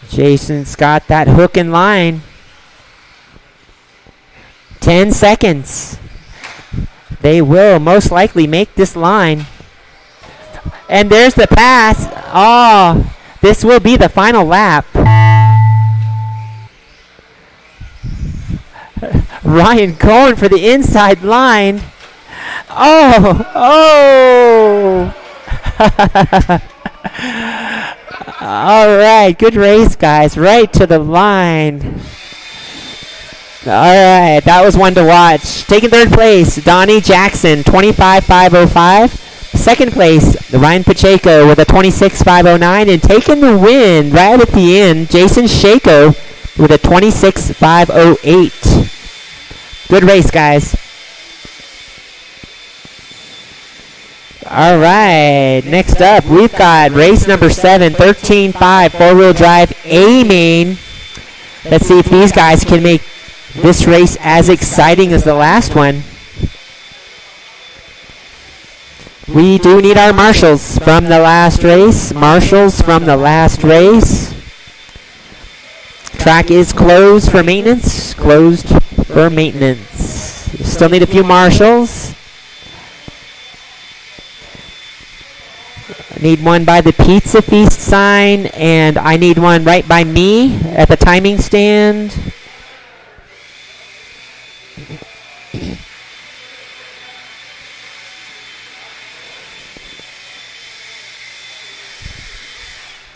Speaker 3: Jason's got that hook in line. 10 seconds. They will most likely make this line. And there's the pass. Oh, this will be the final lap. Ryan going for the inside line. Oh. All right, good race, guys. Right to the line. All right, that was one to watch. Taking third place, Donnie Jackson, 25.505. Second place, Ryan Pacheco with a 26.509. And taking the win right at the end, Jason Shako with a 26.508. Good race, guys. All right, next up, we've got race number 7, 13.5, four-wheel drive A-Main. Let's see if these guys can make this race as exciting as the last one. We do need our marshals from the last race. Track is closed for maintenance. Still need a few marshals. I need one by the Pizza Feast sign, and I need one right by me at the timing stand.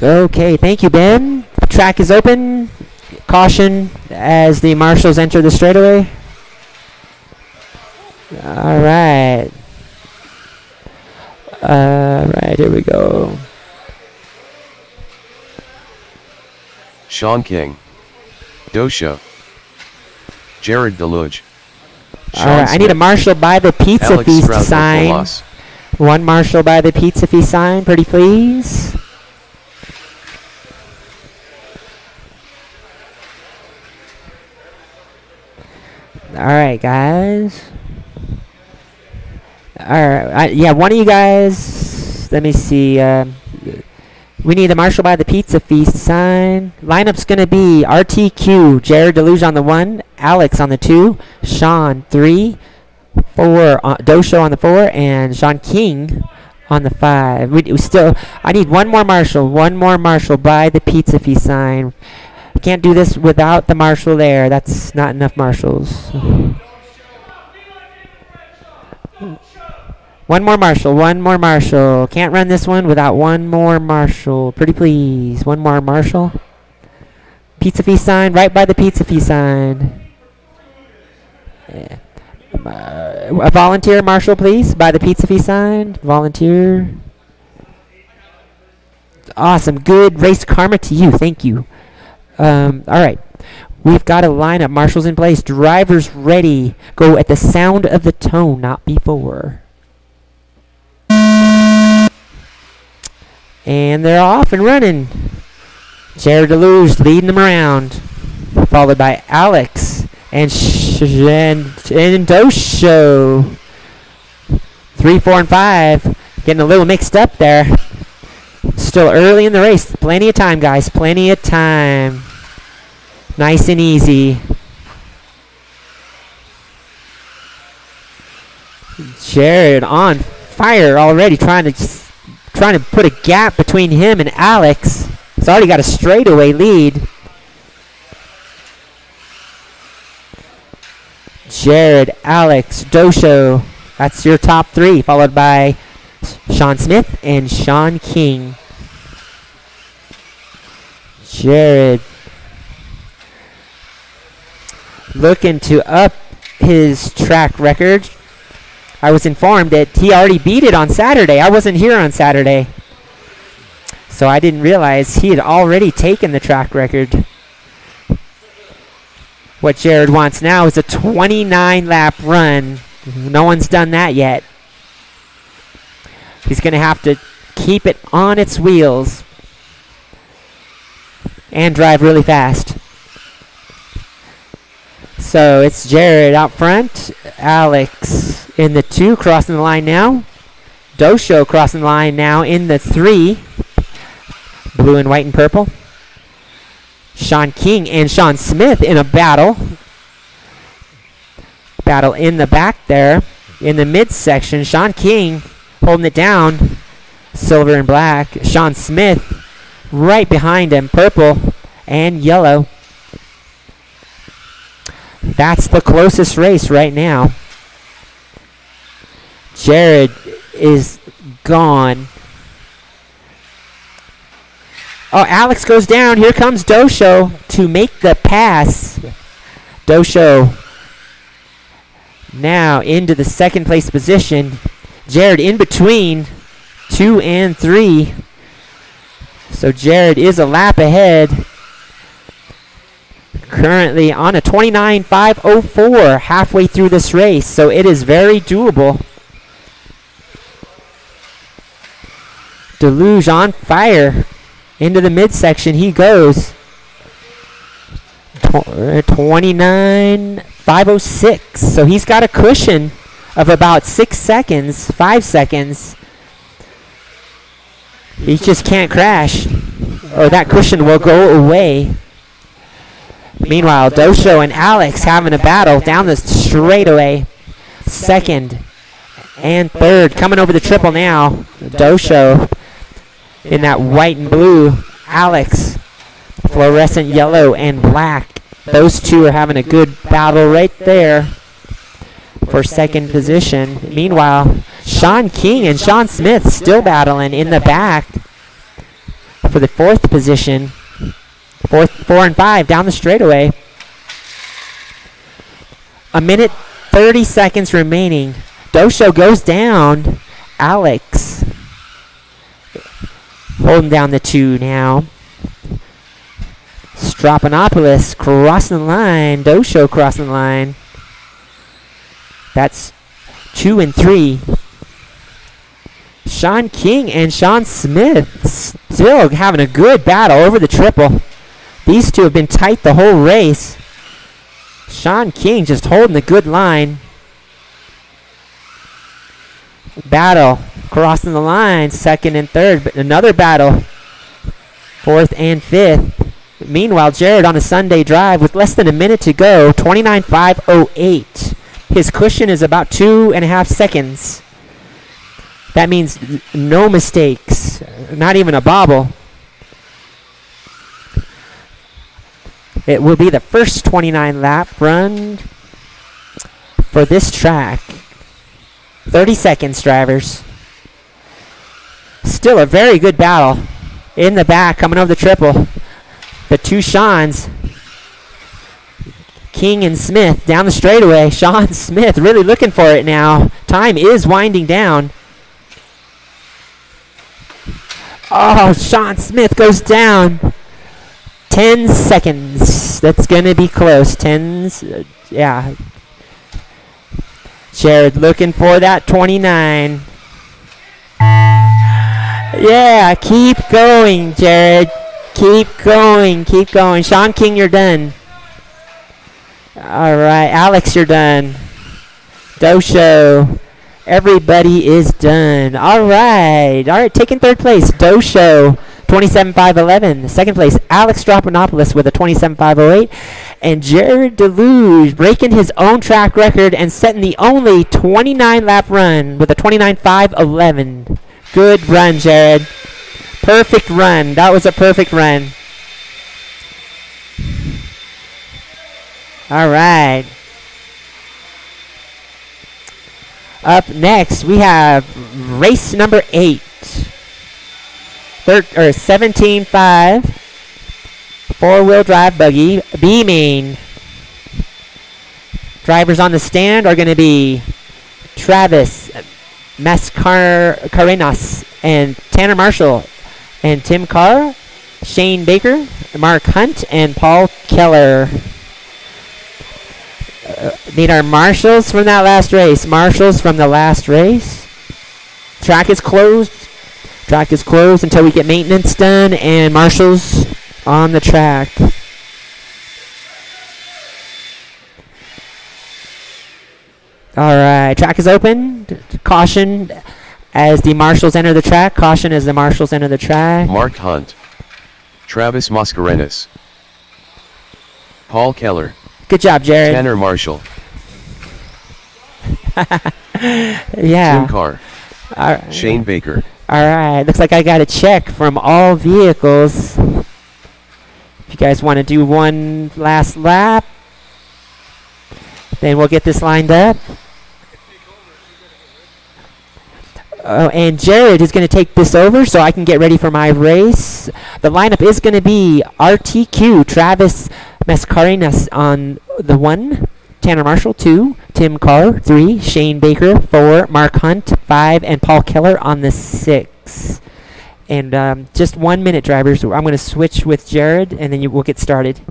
Speaker 3: Okay, thank you, Ben. The track is open. Caution as the marshals enter the straightaway. All right. Here we go.
Speaker 2: Sean King. Dosha. Jared Deluge.
Speaker 3: All right, I need a marshal by the Pizza
Speaker 2: Alex
Speaker 3: Feast
Speaker 2: Stroud
Speaker 3: sign.
Speaker 2: Nicolas.
Speaker 3: One marshal by the Pizza Feast sign, pretty please. All right, guys. All right, yeah, one of you guys. Let me see. We need a marshal by the Pizza Feast sign. Lineup's gonna be RTQ, Jared Deluge on the 1, Alex on the 2, Sean 3, 4, Dosho on the 4, and Sean King on the 5. I need one more marshal by the Pizza Feast sign. I can't do this without the marshal there. That's not enough marshals. One more marshal. Can't run this one without one more marshal. Pretty please. One more marshal. Pizza Feast sign, right by the Pizza Feast sign. Yeah. A volunteer marshal, please, by the Pizza Feast sign. Volunteer. Awesome. Good race karma to you. Thank you. All right. We've got a lineup. Marshals in place. Drivers ready. Go at the sound of the tone, not before. And they're off and running. Jared Deluge leading them around. Followed by Alex and Dosho. 3, 4, and 5. Getting a little mixed up there. Still early in the race. Plenty of time, guys. Plenty of time. Nice and easy. Jared on fire already, trying to put a gap between him and Alex. He's already got a straightaway lead. Jared, Alex, Dosho. That's your top 3, followed by Sean Smith and Sean King. Jared looking to up his track record. I was informed that he already beat it on Saturday. I wasn't here on Saturday, so I didn't realize he had already taken the track record. What Jared wants now is a 29-lap run. No one's done that yet. He's going to have to keep it on its wheels. and drive really fast. So it's Jared out front. Alex in the 2, crossing the line now. Dosho crossing the line now in the 3. Blue and white and purple. Sean King and Sean Smith in a battle. Battle in the back there. In the midsection, Sean King holding it down. Silver and black. Sean Smith right behind him. Purple and yellow. That's the closest race right now. Jared is gone. Oh, Alex goes down. Here comes Dosho to make the pass. Dosho now into the second place position. Jared in between 2 and 3. So Jared is a lap ahead. Currently on a 29.504 halfway through this race. So it is very doable. Deluge on fire. Into the midsection he goes. 29.506. So he's got a cushion of about 6 seconds, 5 seconds. He just can't crash, or that cushion will go away. Meanwhile, Dosho and Alex having a battle down the straightaway. Second and third. Coming over the triple now. Dosho in that white and blue. Alex, fluorescent yellow and black. Those two are having a good battle right there for second position. Meanwhile, Sean King and Sean Smith still battling in the back for the fourth position. 4 and 5 down the straightaway. A minute 30 seconds remaining. Dosho goes down. Alex holding down the 2 now. Stropanopoulos crossing the line. Dosho crossing the line. That's 2 and 3. Sean King and Sean Smith still having a good battle over the triple. These two have been tight the whole race. Sean King just holding the good line. Battle crossing the line, second and third, but another battle, fourth and fifth. Meanwhile, Jared on a Sunday drive with less than a minute to go, 29.508. His cushion is about 2.5 seconds. That means no mistakes, not even a bobble. It will be the first 29 lap run for this track. 30 seconds, drivers. Still a very good battle. In the back, coming over the triple. The two Seans, King and Smith, down the straightaway. Sean Smith really looking for it now. Time is winding down. Oh, Sean Smith goes down. 10 seconds. That's going to be close. Yeah. Jared looking for that 29. Yeah, keep going, Jared. Keep going, keep going. Sean King, you're done. All right, Alex, you're done. Dosho, everybody is done. All right, taking third place, Dosho, 27.511. Second place, Alex Stropanopoulos with a 27.508. And Jared Deluge breaking his own track record and setting the only 29-lap run with a 29.511. Good run, Jared. Perfect run. That was a perfect run. All right. Up next, we have race number 8. 17.5. Four-wheel drive buggy. B-main. Drivers on the stand are going to be Travis Mascarenas and Tanner Marshall and Tim Carr, Shane Baker, Mark Hunt, and Paul Keller. Need our marshals from that last race. Marshals from the last race. Track is closed. Track is closed until we get maintenance done and marshals on the track. All right, track is open. Caution as the marshals enter the track. Caution as the marshals enter the track.
Speaker 2: Mark Hunt. Travis Mascarenas. Paul Keller.
Speaker 3: Good job, Jared.
Speaker 2: Tanner Marshall.
Speaker 3: Yeah.
Speaker 2: Tim Carr.
Speaker 3: All right.
Speaker 2: Shane Baker.
Speaker 3: All right. Looks like I got a check from all vehicles. If you guys want to do one last lap, then we'll get this lined up. Oh, and Jared is going to take this over so I can get ready for my race. The lineup is going to be RTQ, Travis Mascarenas on the 1, Tanner Marshall 2, Tim Carr 3, Shane Baker 4, Mark Hunt 5, and Paul Keller on the 6. And just 1 minute, drivers. I'm going to switch with Jared, and then we'll get started.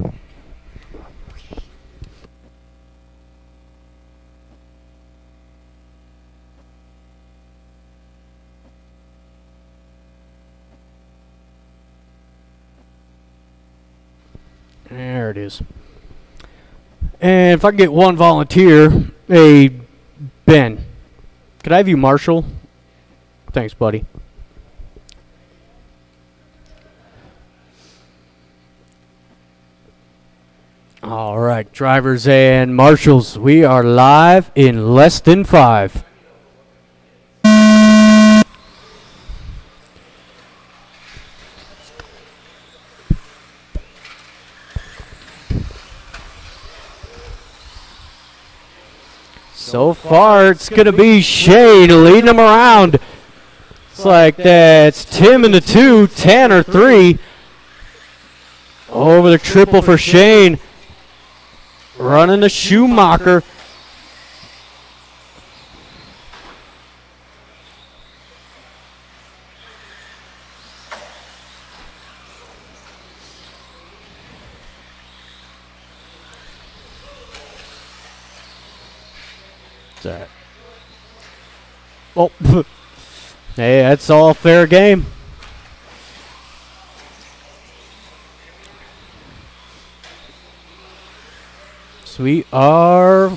Speaker 1: There it is. And if I can get one volunteer, hey, Ben, could I have you marshal? Thanks, buddy. All right, drivers and marshals, we are live in less than 5. So far, it's going to be Shane leading them around. It's like that's Tim in the 2, Tanner 3. Over the triple for Shane. Running the Schumacher. That. Oh, hey, that's all fair game. So we are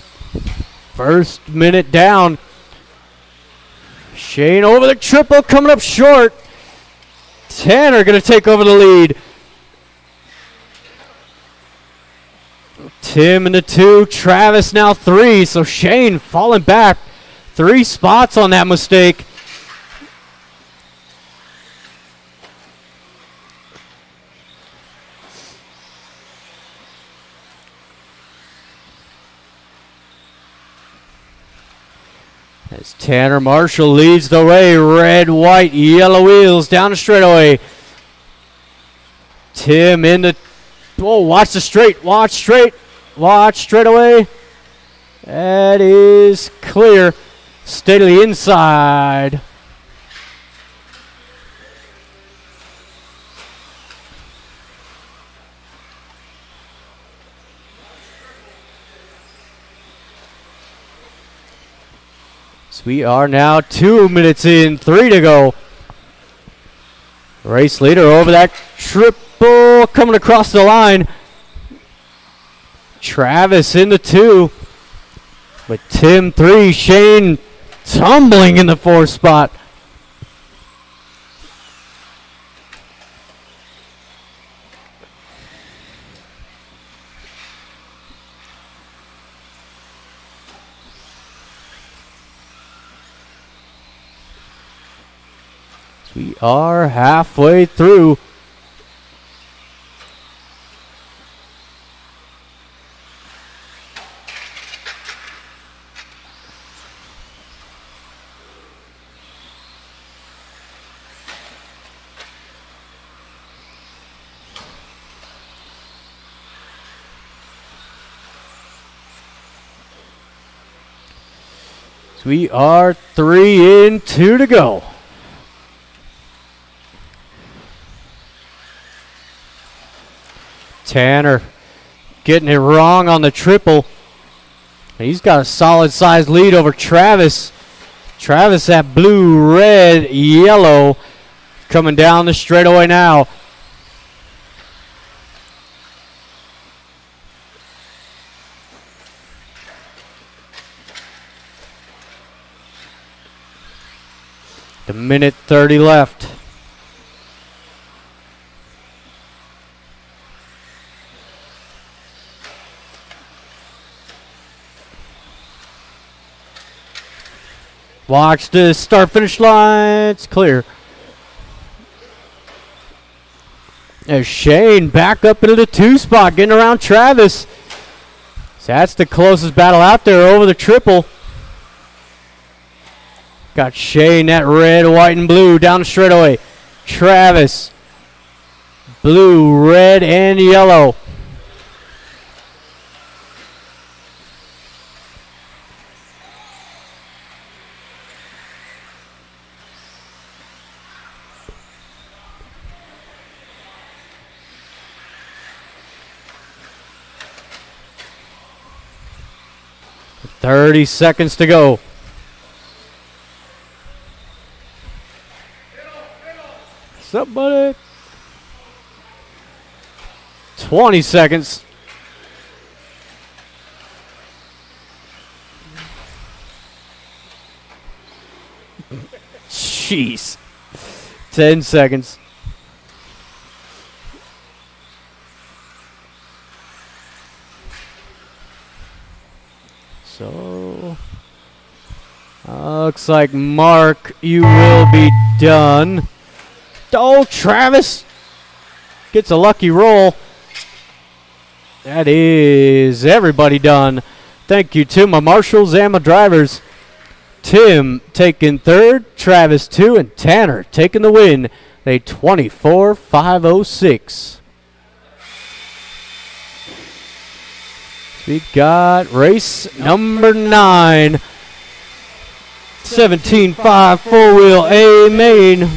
Speaker 1: first minute down. Shane over the triple, coming up short. Tanner going to take over the lead. Tim in the 2, Travis now 3, so Shane falling back 3 spots on that mistake. As Tanner Marshall leads the way, red, white, yellow wheels down the straightaway. Tim in the, oh, watch the straight, watch straight. Watch straight away. That is clear. Stay to the inside. So we are now 2 minutes in, 3 to go. Race leader over that triple coming across the line. Travis in the 2 with Tim 3, Shane tumbling in the 4th spot. So we are halfway through. So we are 3 in, 2 to go. Tanner getting it wrong on the triple. He's got a solid sized lead over Travis. Travis that blue, red, yellow coming down the straightaway now. A minute 30 left. Watch the start-finish line. It's clear. There's Shane back up into the 2 spot, getting around Travis. So that's the closest battle out there over the triple. Got Shane, that red, white, and blue down the straightaway. Travis, blue, red, and yellow. Thirty seconds to go. Somebody. 20 seconds. Jeez. 10 seconds. So, looks like Mark, you will be done. Oh, Travis gets a lucky roll. That is everybody done. Thank you to my marshals and my drivers. Tim taking third, Travis 2, and Tanner taking the win. A 24-506. We got race number 9. 17.5 four-wheel A main.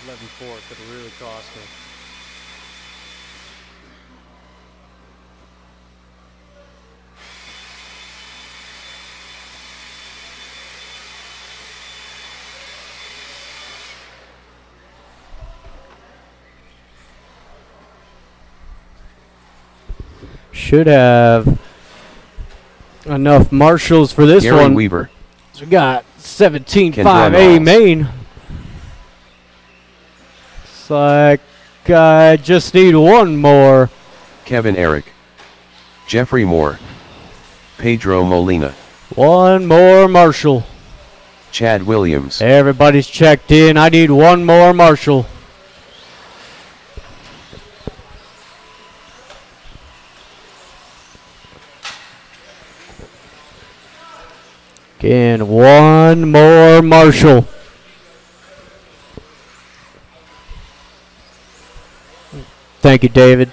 Speaker 1: That 11-4 could have really cost me. Should have enough marshals for this
Speaker 2: Gary
Speaker 1: one.
Speaker 2: Weaver.
Speaker 1: So we got 17.5
Speaker 2: Kendra
Speaker 1: A
Speaker 2: Knowles.
Speaker 1: main. It's like I just need one more.
Speaker 2: Kevin Eric. Jeffrey Moore. Pedro Molina.
Speaker 1: One more marshal.
Speaker 2: Chad Williams.
Speaker 1: Everybody's checked in. I need one more marshal. Again, one more marshal. Thank you, David.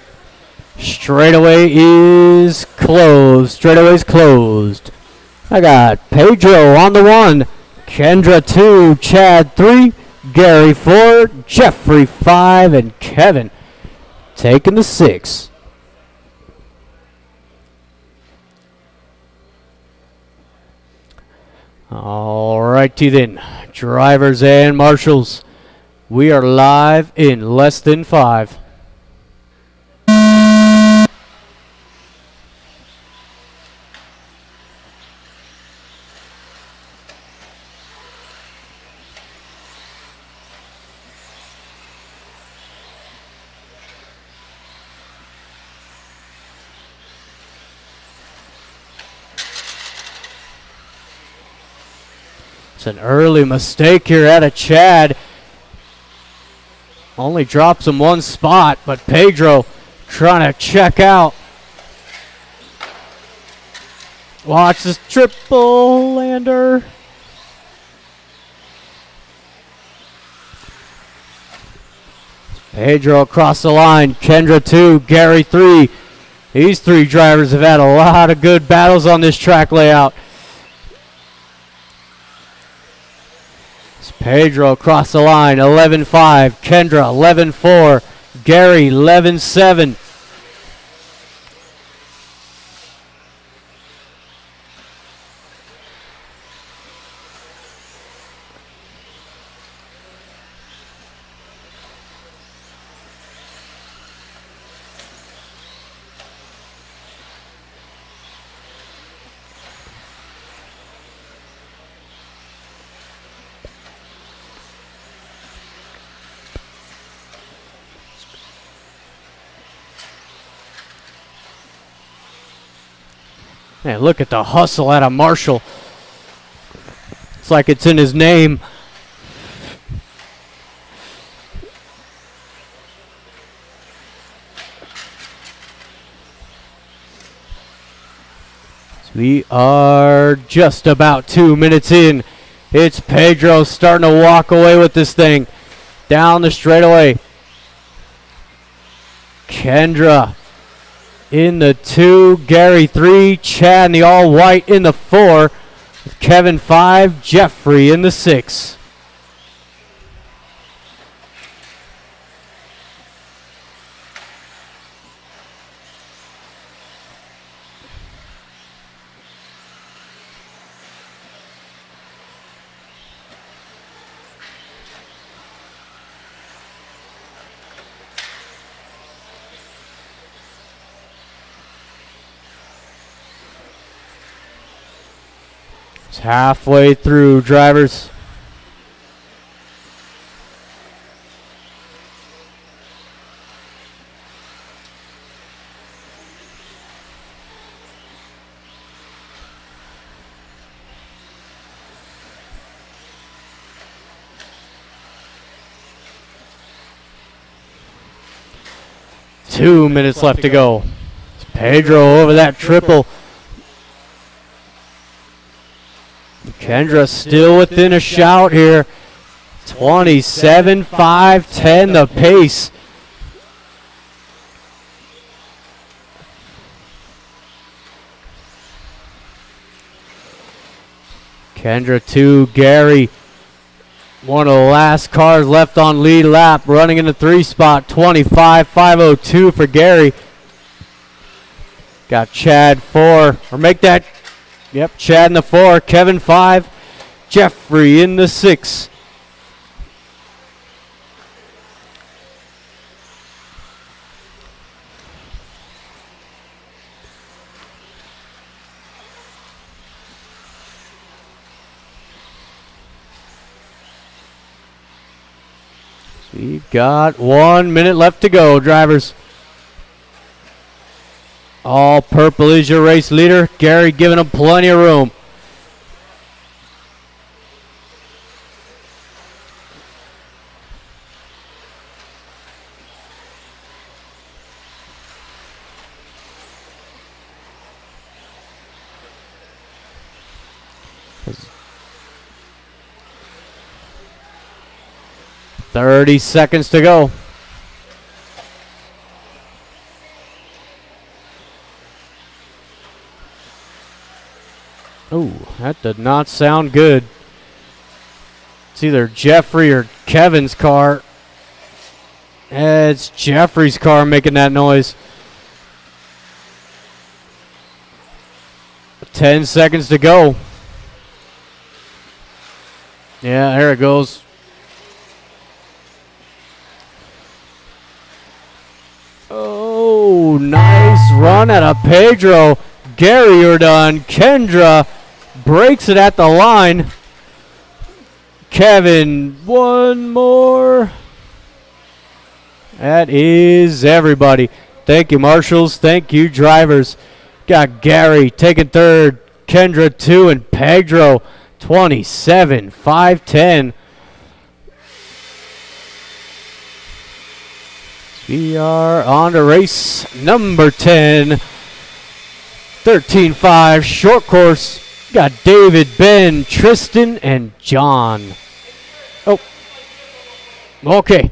Speaker 1: Straightaway is closed. Straightaway's closed. I got Pedro on the 1, Kendra 2, Chad 3, Gary 4, Jeffrey 5, and Kevin taking the 6. All righty then, drivers and marshals. We are live in less than 5. It's an early mistake here out of Chad. Only drops him one spot, but Pedro trying to check out. Watch this triple lander. Pedro across the line. Kendra 2, Gary 3. These three drivers have had a lot of good battles on this track layout. It's Pedro across the line. 11-5. Kendra 11-4. Gary 11-7. Man, look at the hustle out of Marshall. It's like it's in his name. So we are just about 2 minutes in. It's Pedro starting to walk away with this thing. Down the straightaway. Kendra in the 2, Gary 3, Chad in the all-white in the 4, Kevin 5, Jeffrey in the 6. It's halfway through, drivers. Two minutes left to go. It's Pedro over that triple. Kendra still within a shout here. 27-5-10 the pace. Kendra 2, Gary. One of the last cars left on lead lap, running in the 3 spot. 25-502 for Gary. Got Chad 4, or make that. Yep, Chad in the 4, Kevin 5, Jeffrey in the 6. We've got 1 minute left to go, drivers. All purple is your race leader. Gary giving him plenty of room. There's 30 seconds to go. Oh, that did not sound good. It's either Jeffrey or Kevin's car. It's Jeffrey's car making that noise. 10 seconds to go. Yeah, there it goes. Oh, nice run out of Pedro. Gary, you're done. Kendra breaks it at the line. Kevin, one more. That is everybody. Thank you, marshals. Thank you, drivers. Got Gary taking third. Kendra 2 and Pedro 27-5-10. We are on to race number 10. 13-5 short course. Got David, Ben, Tristan, and John. Oh. Okay.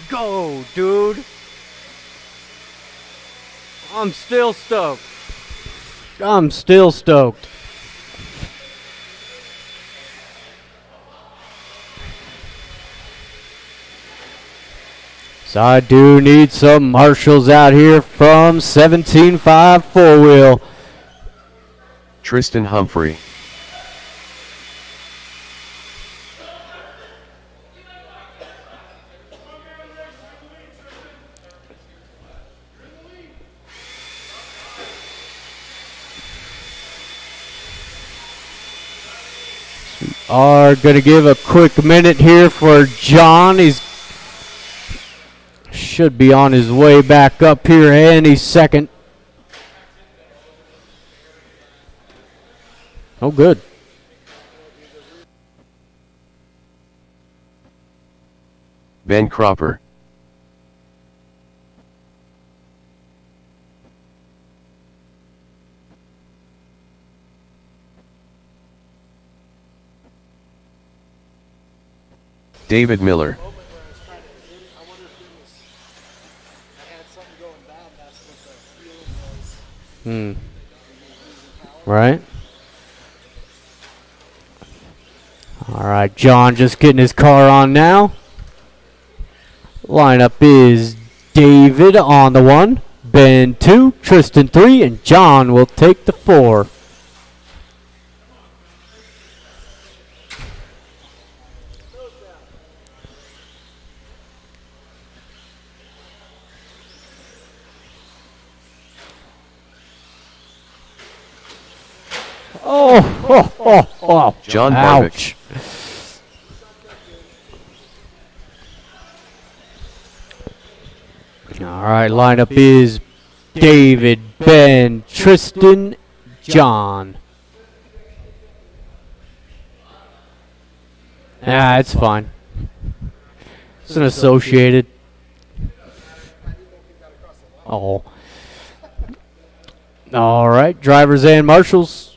Speaker 1: Go, dude. I'm still stoked. I'm still stoked. So I do need some marshals out here from 17.5 four-wheel.
Speaker 2: Tristan Humphrey.
Speaker 1: Are going to give a quick minute here for John. He's should be on his way back up here any second. Oh, good.
Speaker 2: Ben Cropper. David Miller.
Speaker 1: Right. All right, John just getting his car on now. Lineup is David on the 1, Ben 2, Tristan 3, and John will take the 4. Oh.
Speaker 2: John
Speaker 1: Ouch. All right, lineup is David, Ben, Tristan, John. It's fine. It's an associated. Oh. All right, drivers and marshals.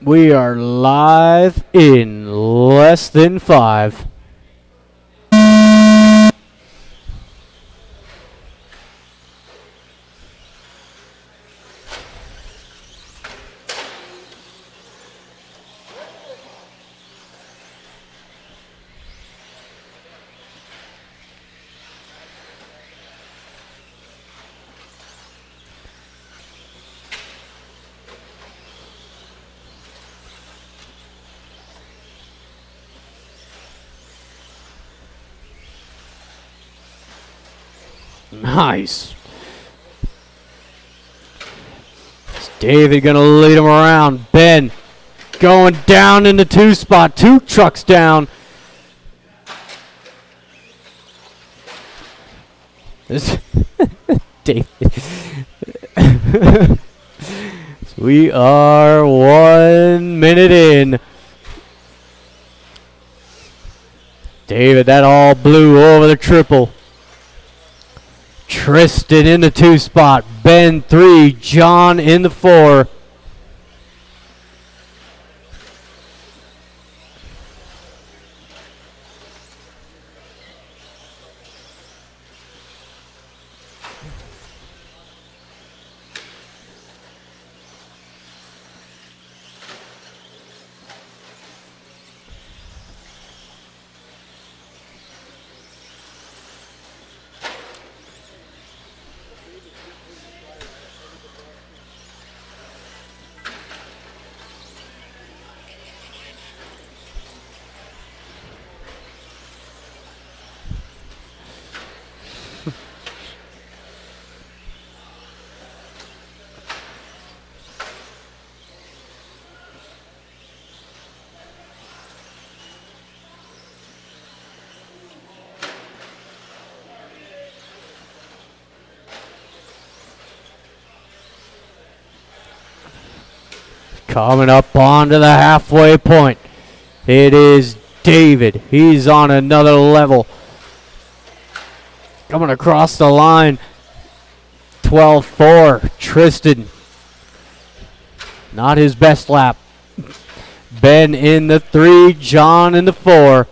Speaker 1: We are live in less than 5. Nice. Is David going to lead him around? Ben going down in the 2 spot. 2 trucks down. This David. We are 1 minute in. David, that all blew over the triple. Tristan in the 2 spot. Ben 3. John in the 4. Coming up onto the halfway point. It is David. He's on another level. Coming across the line. 12-4. Tristan. Not his best lap. Ben in the 3. John in the 4.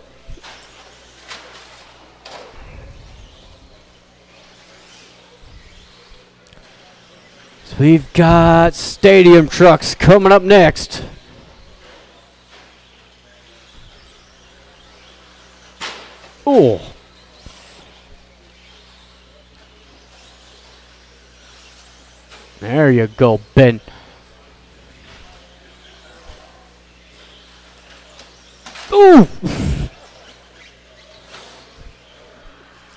Speaker 1: So we've got stadium trucks coming up next. Oh. There you go, Ben. Ooh.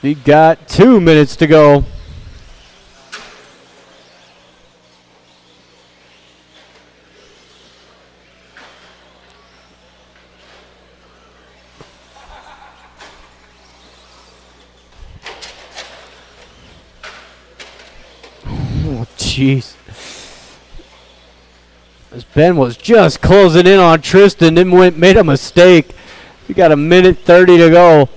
Speaker 1: We got 2 minutes to go. Oh, jeez. As Ben was just closing in on Tristan, then made a mistake. We got 1:30 to go.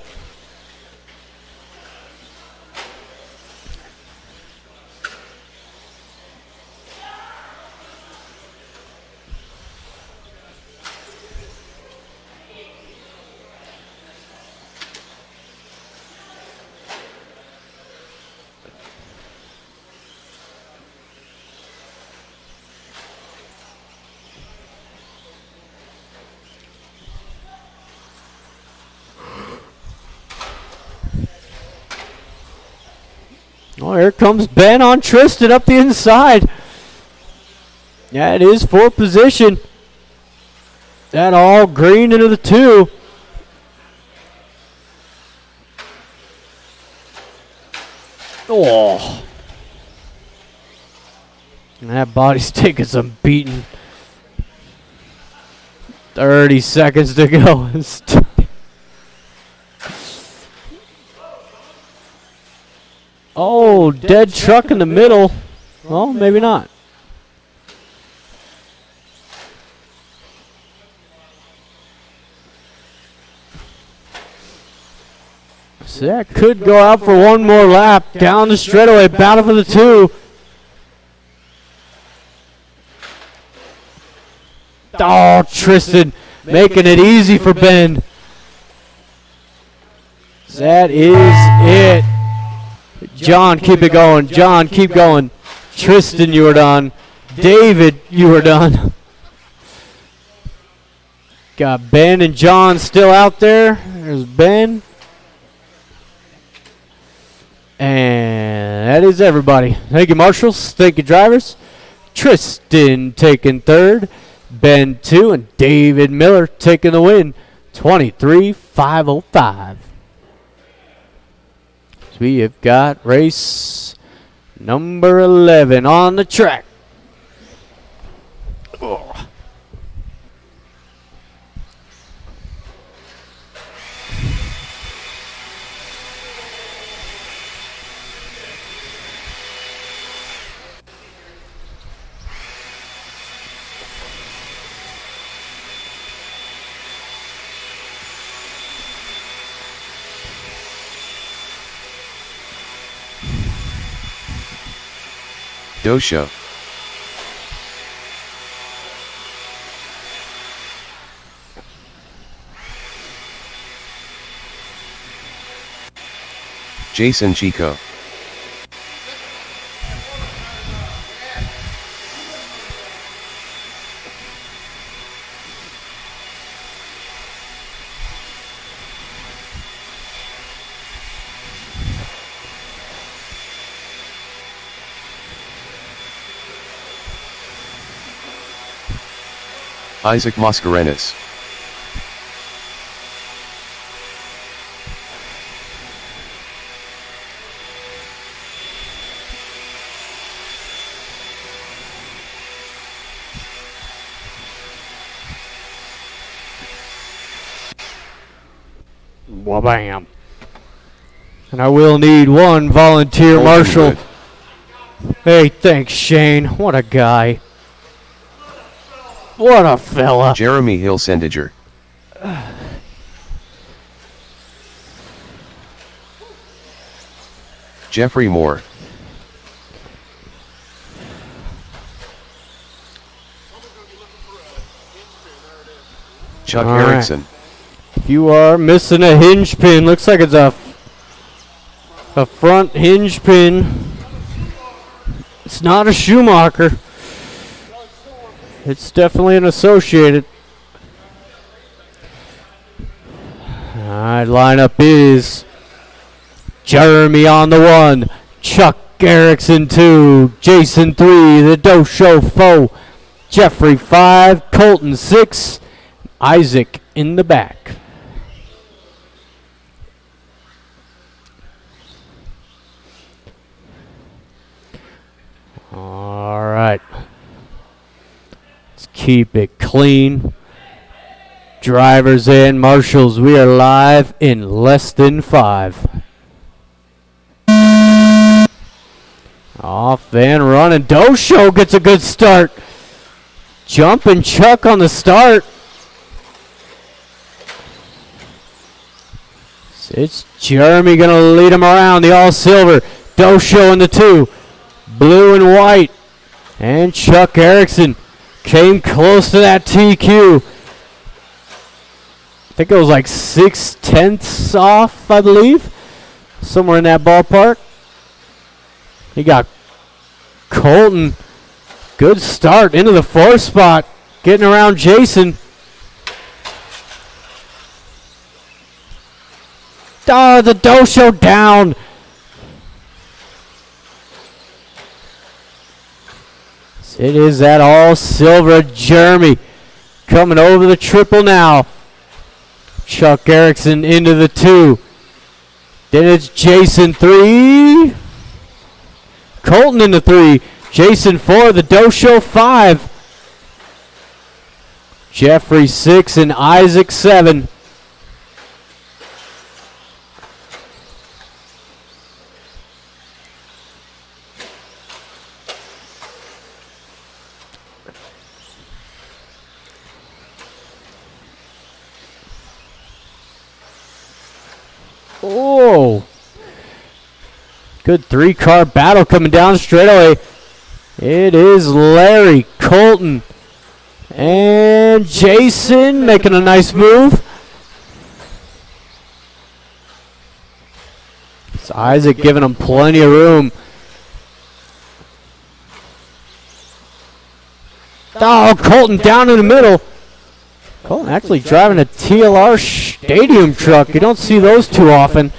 Speaker 1: Oh, here comes Ben on Tristan up the inside. Yeah, it is for position. That all green into the 2. Oh. And that body's taking some beating. 30 seconds to go. Oh, dead truck in the middle. Well, maybe not. So that could go out for one more lap. Down the straightaway, battle for the 2. Oh, Tristan making it easy for Ben. That is it. John, keep it going. John, keep going. Tristan, you are done. David, you are done. Got Ben and John still out there. There's Ben. And that is everybody. Thank you, marshals. Thank you, drivers. Tristan taking 3rd. Ben 2. And David Miller taking the win. 23,505. So we have got race number 11 on the track. Oh.
Speaker 2: Dosho. Jason Chico. Isaac Mascarenas.
Speaker 1: Wabam. And I will need one volunteer marshal. Hey, thanks, Shane. What a guy. What a fella.
Speaker 2: Jeremy Hilsendiger. Jeffrey Moore. Chuck
Speaker 1: All right.
Speaker 2: Erickson.
Speaker 1: If you are missing a hinge pin, looks like it's a front hinge pin. It's not a Schumacher. It's definitely an Associated. All right, lineup is Jeremy on the 1, Chuck Erickson 2, Jason 3, the Dosho foe, Jeffrey 5, Colton 6, Isaac in the back. All right. Let's keep it clean. Drivers and marshals, we are live in less than 5. Off and running. Dosho gets a good start. Jumping Chuck on the start. It's Jeremy going to lead him around. The all silver. Dosho in the 2. Blue and white. And Chuck Erickson came close to that TQ. I think it was like 6/10 off, I believe. Somewhere in that ballpark. He got Colton. Good start into the 4th spot. Getting around Jason. Oh, the Dosho down. It is that all silver Jeremy coming over the triple now. Chuck Erickson into the 2. Then it's Jason 3. Colton in the 3. Jason 4. The Dosho 5. Jeffrey 6 and Isaac 7. Oh, good 3-car battle coming down the straightaway. It is Larry, Colton, and Jason making a nice move. It's Isaac giving him plenty of room. Oh, Colton down in the middle. Colton actually driving a TLR stadium truck. You don't see those too often.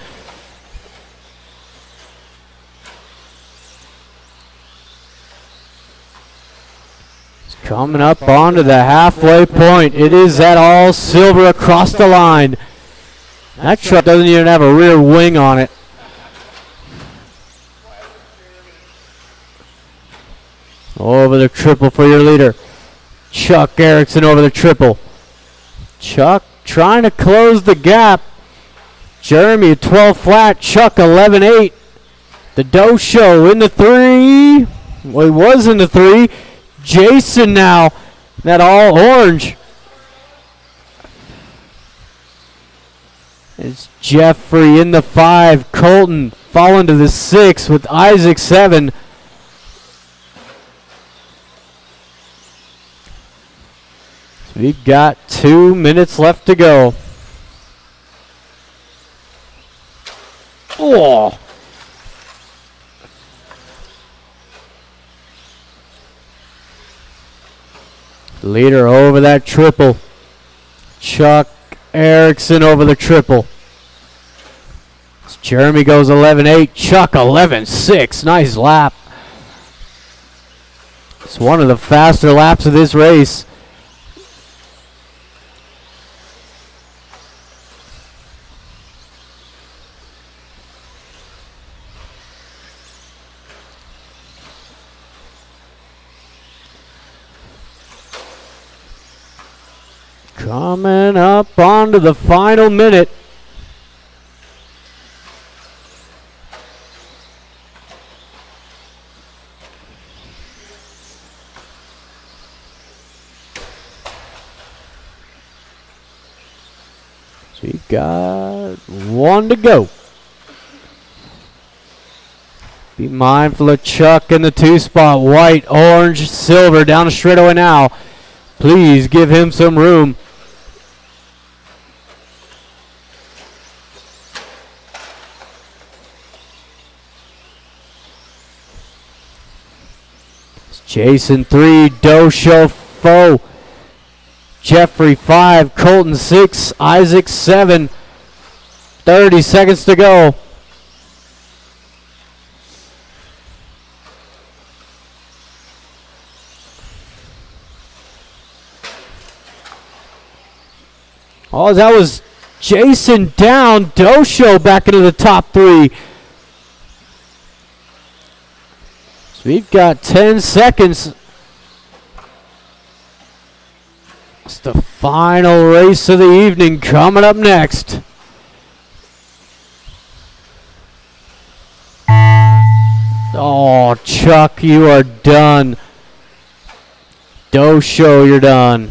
Speaker 1: It's coming up onto the halfway point. It is that all silver across the line. That truck doesn't even have a rear wing on it. Over the triple for your leader. Chuck Erickson over the triple. Chuck trying to close the gap. Jeremy at 12 flat. Chuck 11-8. The Dosho in the 3. Well, he was in the 3. Jason now. That all orange. It's Jeffrey in the 5. Colton falling to the 6 with Isaac 7. We've got 2 minutes left to go. Oh. Leader over that triple. Chuck Erickson over the triple. Jeremy goes 11-8. Chuck 11-6. Nice lap. It's one of the faster laps of this race. Coming up onto the final minute. We got one to go. Be mindful of Chuck in the 2 spot. White, orange, silver down the straightaway now. Please give him some room. Jason 3, Dosho 4, Jeffrey 5, Colton 6, Isaac 7. 30 seconds to go. Oh, that was Jason down. Dosho back into the top 3. So we've got 10 seconds. It's the final race of the evening coming up next. Oh, Chuck, you are done. Dosho, you're done.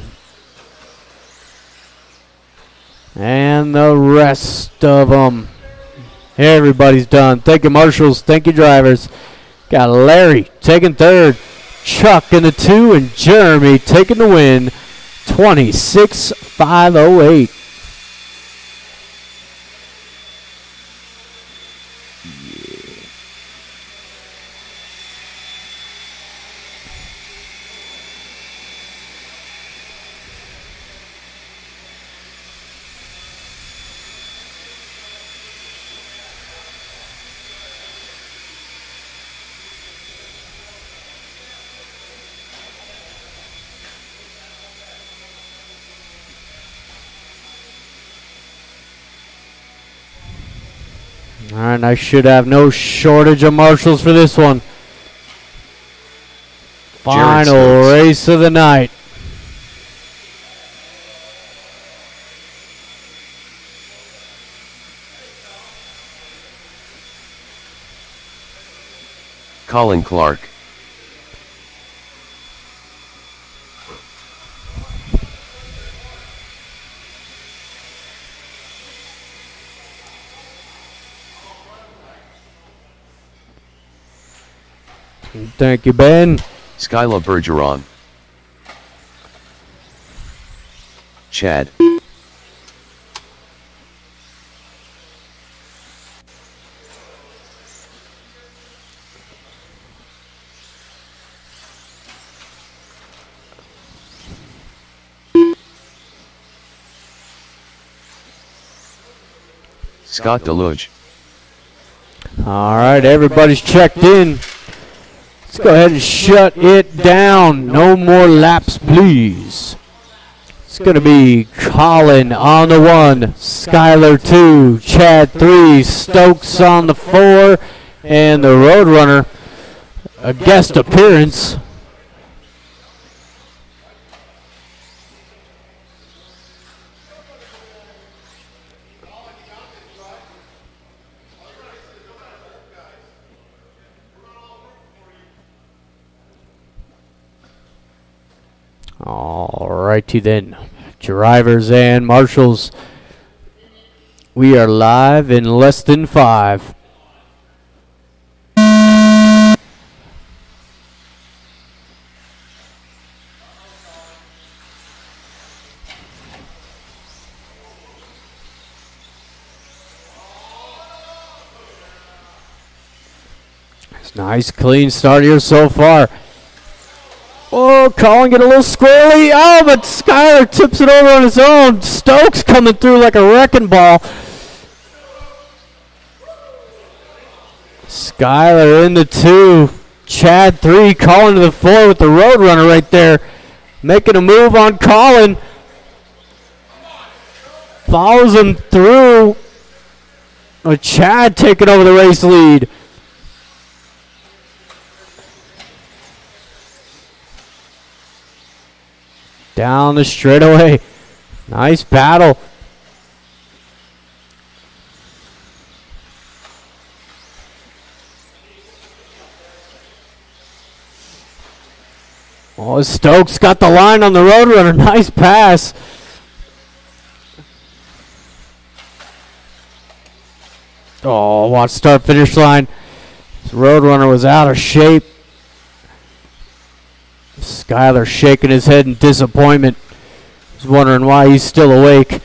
Speaker 1: And the rest of them. Everybody's done. Thank you, marshals. Thank you, drivers. Got Larry taking 3rd. Chuck in the 2. And Jeremy taking the win. 26,508. All right, I should have no shortage of marshals for this one. Final race of the night.
Speaker 2: Colin Clark.
Speaker 1: Thank you, Ben.
Speaker 2: Skyla Bergeron. Chad. Scott Deluge.
Speaker 1: All right, everybody's checked in. Let's go ahead and shut it down. No more laps, please. It's going to be Colin on the 1, Skylar 2, Chad 3, Stokes on the 4, and the Roadrunner, a guest appearance. All righty then, drivers and marshals, we are live in less than 5. It's nice clean start here so far. Oh, Colin get a little squirrely. Oh, but Skylar tips it over on his own. Stokes coming through like a wrecking ball. Skylar in the 2. Chad 3. Colin to the 4 with the Roadrunner right there. Making a move on Colin. Follows him through. With Chad taking over the race lead. Down the straightaway. Nice battle. Oh, Stokes got the line on the Roadrunner. Nice pass. Oh, watch start finish line. This Roadrunner was out of shape. Skyler shaking his head in disappointment. He's wondering why he's still awake.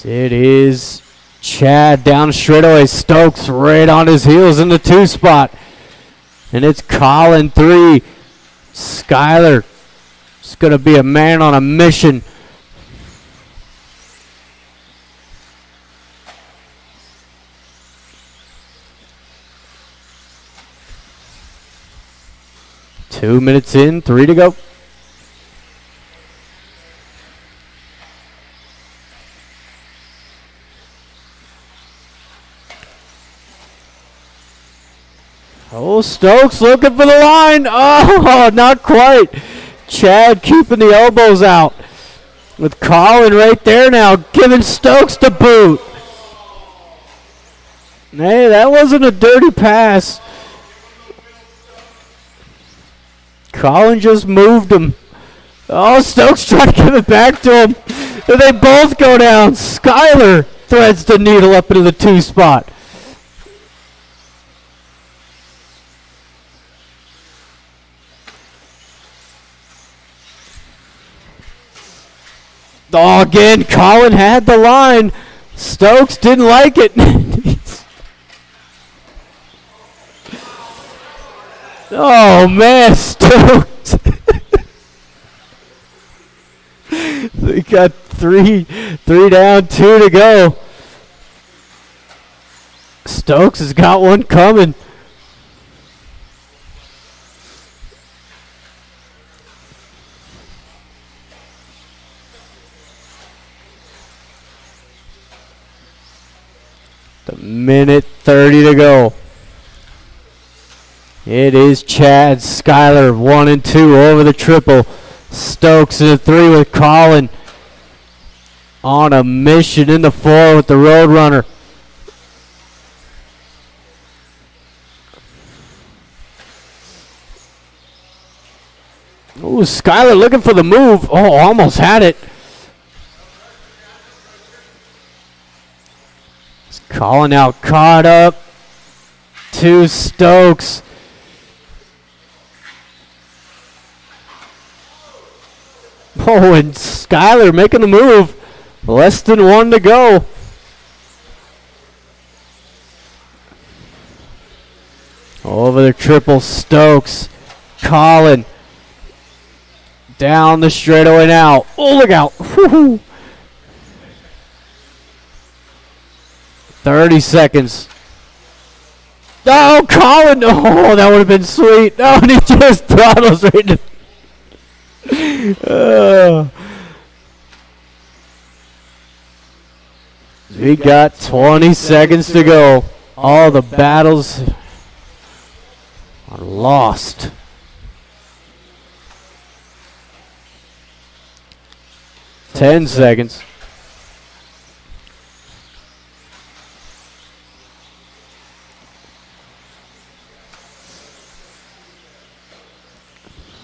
Speaker 1: It is Chad down straightaway. Stokes right on his heels in the 2 spot. And it's Colin 3. Skyler is going to be a man on a mission. Two minutes in, 3 to go. Oh, Stokes looking for the line. Oh, not quite. Chad keeping the elbows out. With Colin right there now, giving Stokes the boot. Hey, that wasn't a dirty pass. Colin just moved him. Oh, Stokes trying to give it back to him. And they both go down. Skyler threads the needle up into the 2 spot. Oh, again, Colin had the line. Stokes didn't like it. Oh, man, Stokes. They got three down, 2 to go. Stokes has got one coming. Minute 30 to go. It is Chad, Skyler, 1 and 2 over the triple. Stokes in the 3 with Colin. On a mission in the 4 with the Roadrunner. Ooh, Skyler looking for the move. Oh, almost had it. Colin out, caught up to Stokes. Oh, and Skyler making the move. Less than 1 to go. Over the triple, Stokes. Colin. Down the straightaway now. Oh, look out. Woo-hoo. 30 seconds. Oh, Colin! Oh, that would have been sweet. Oh, and he just throttles right in. We got 20 seconds to go. All the battles are lost. Ten seconds.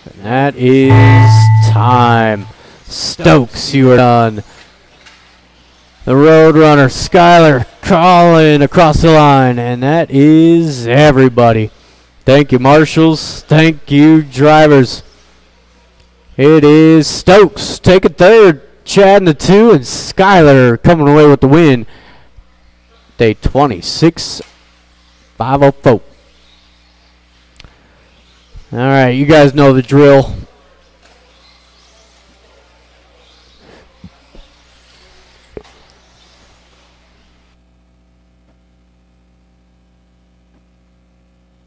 Speaker 1: And that is time. Stokes, you are done. The Roadrunner, Skyler, Colin across the line. And that is everybody. Thank you, marshals. Thank you, drivers. It is Stokes taking third. Chad in the 2, and Skyler coming away with the win. Day 26, 504. All right, you guys know the drill.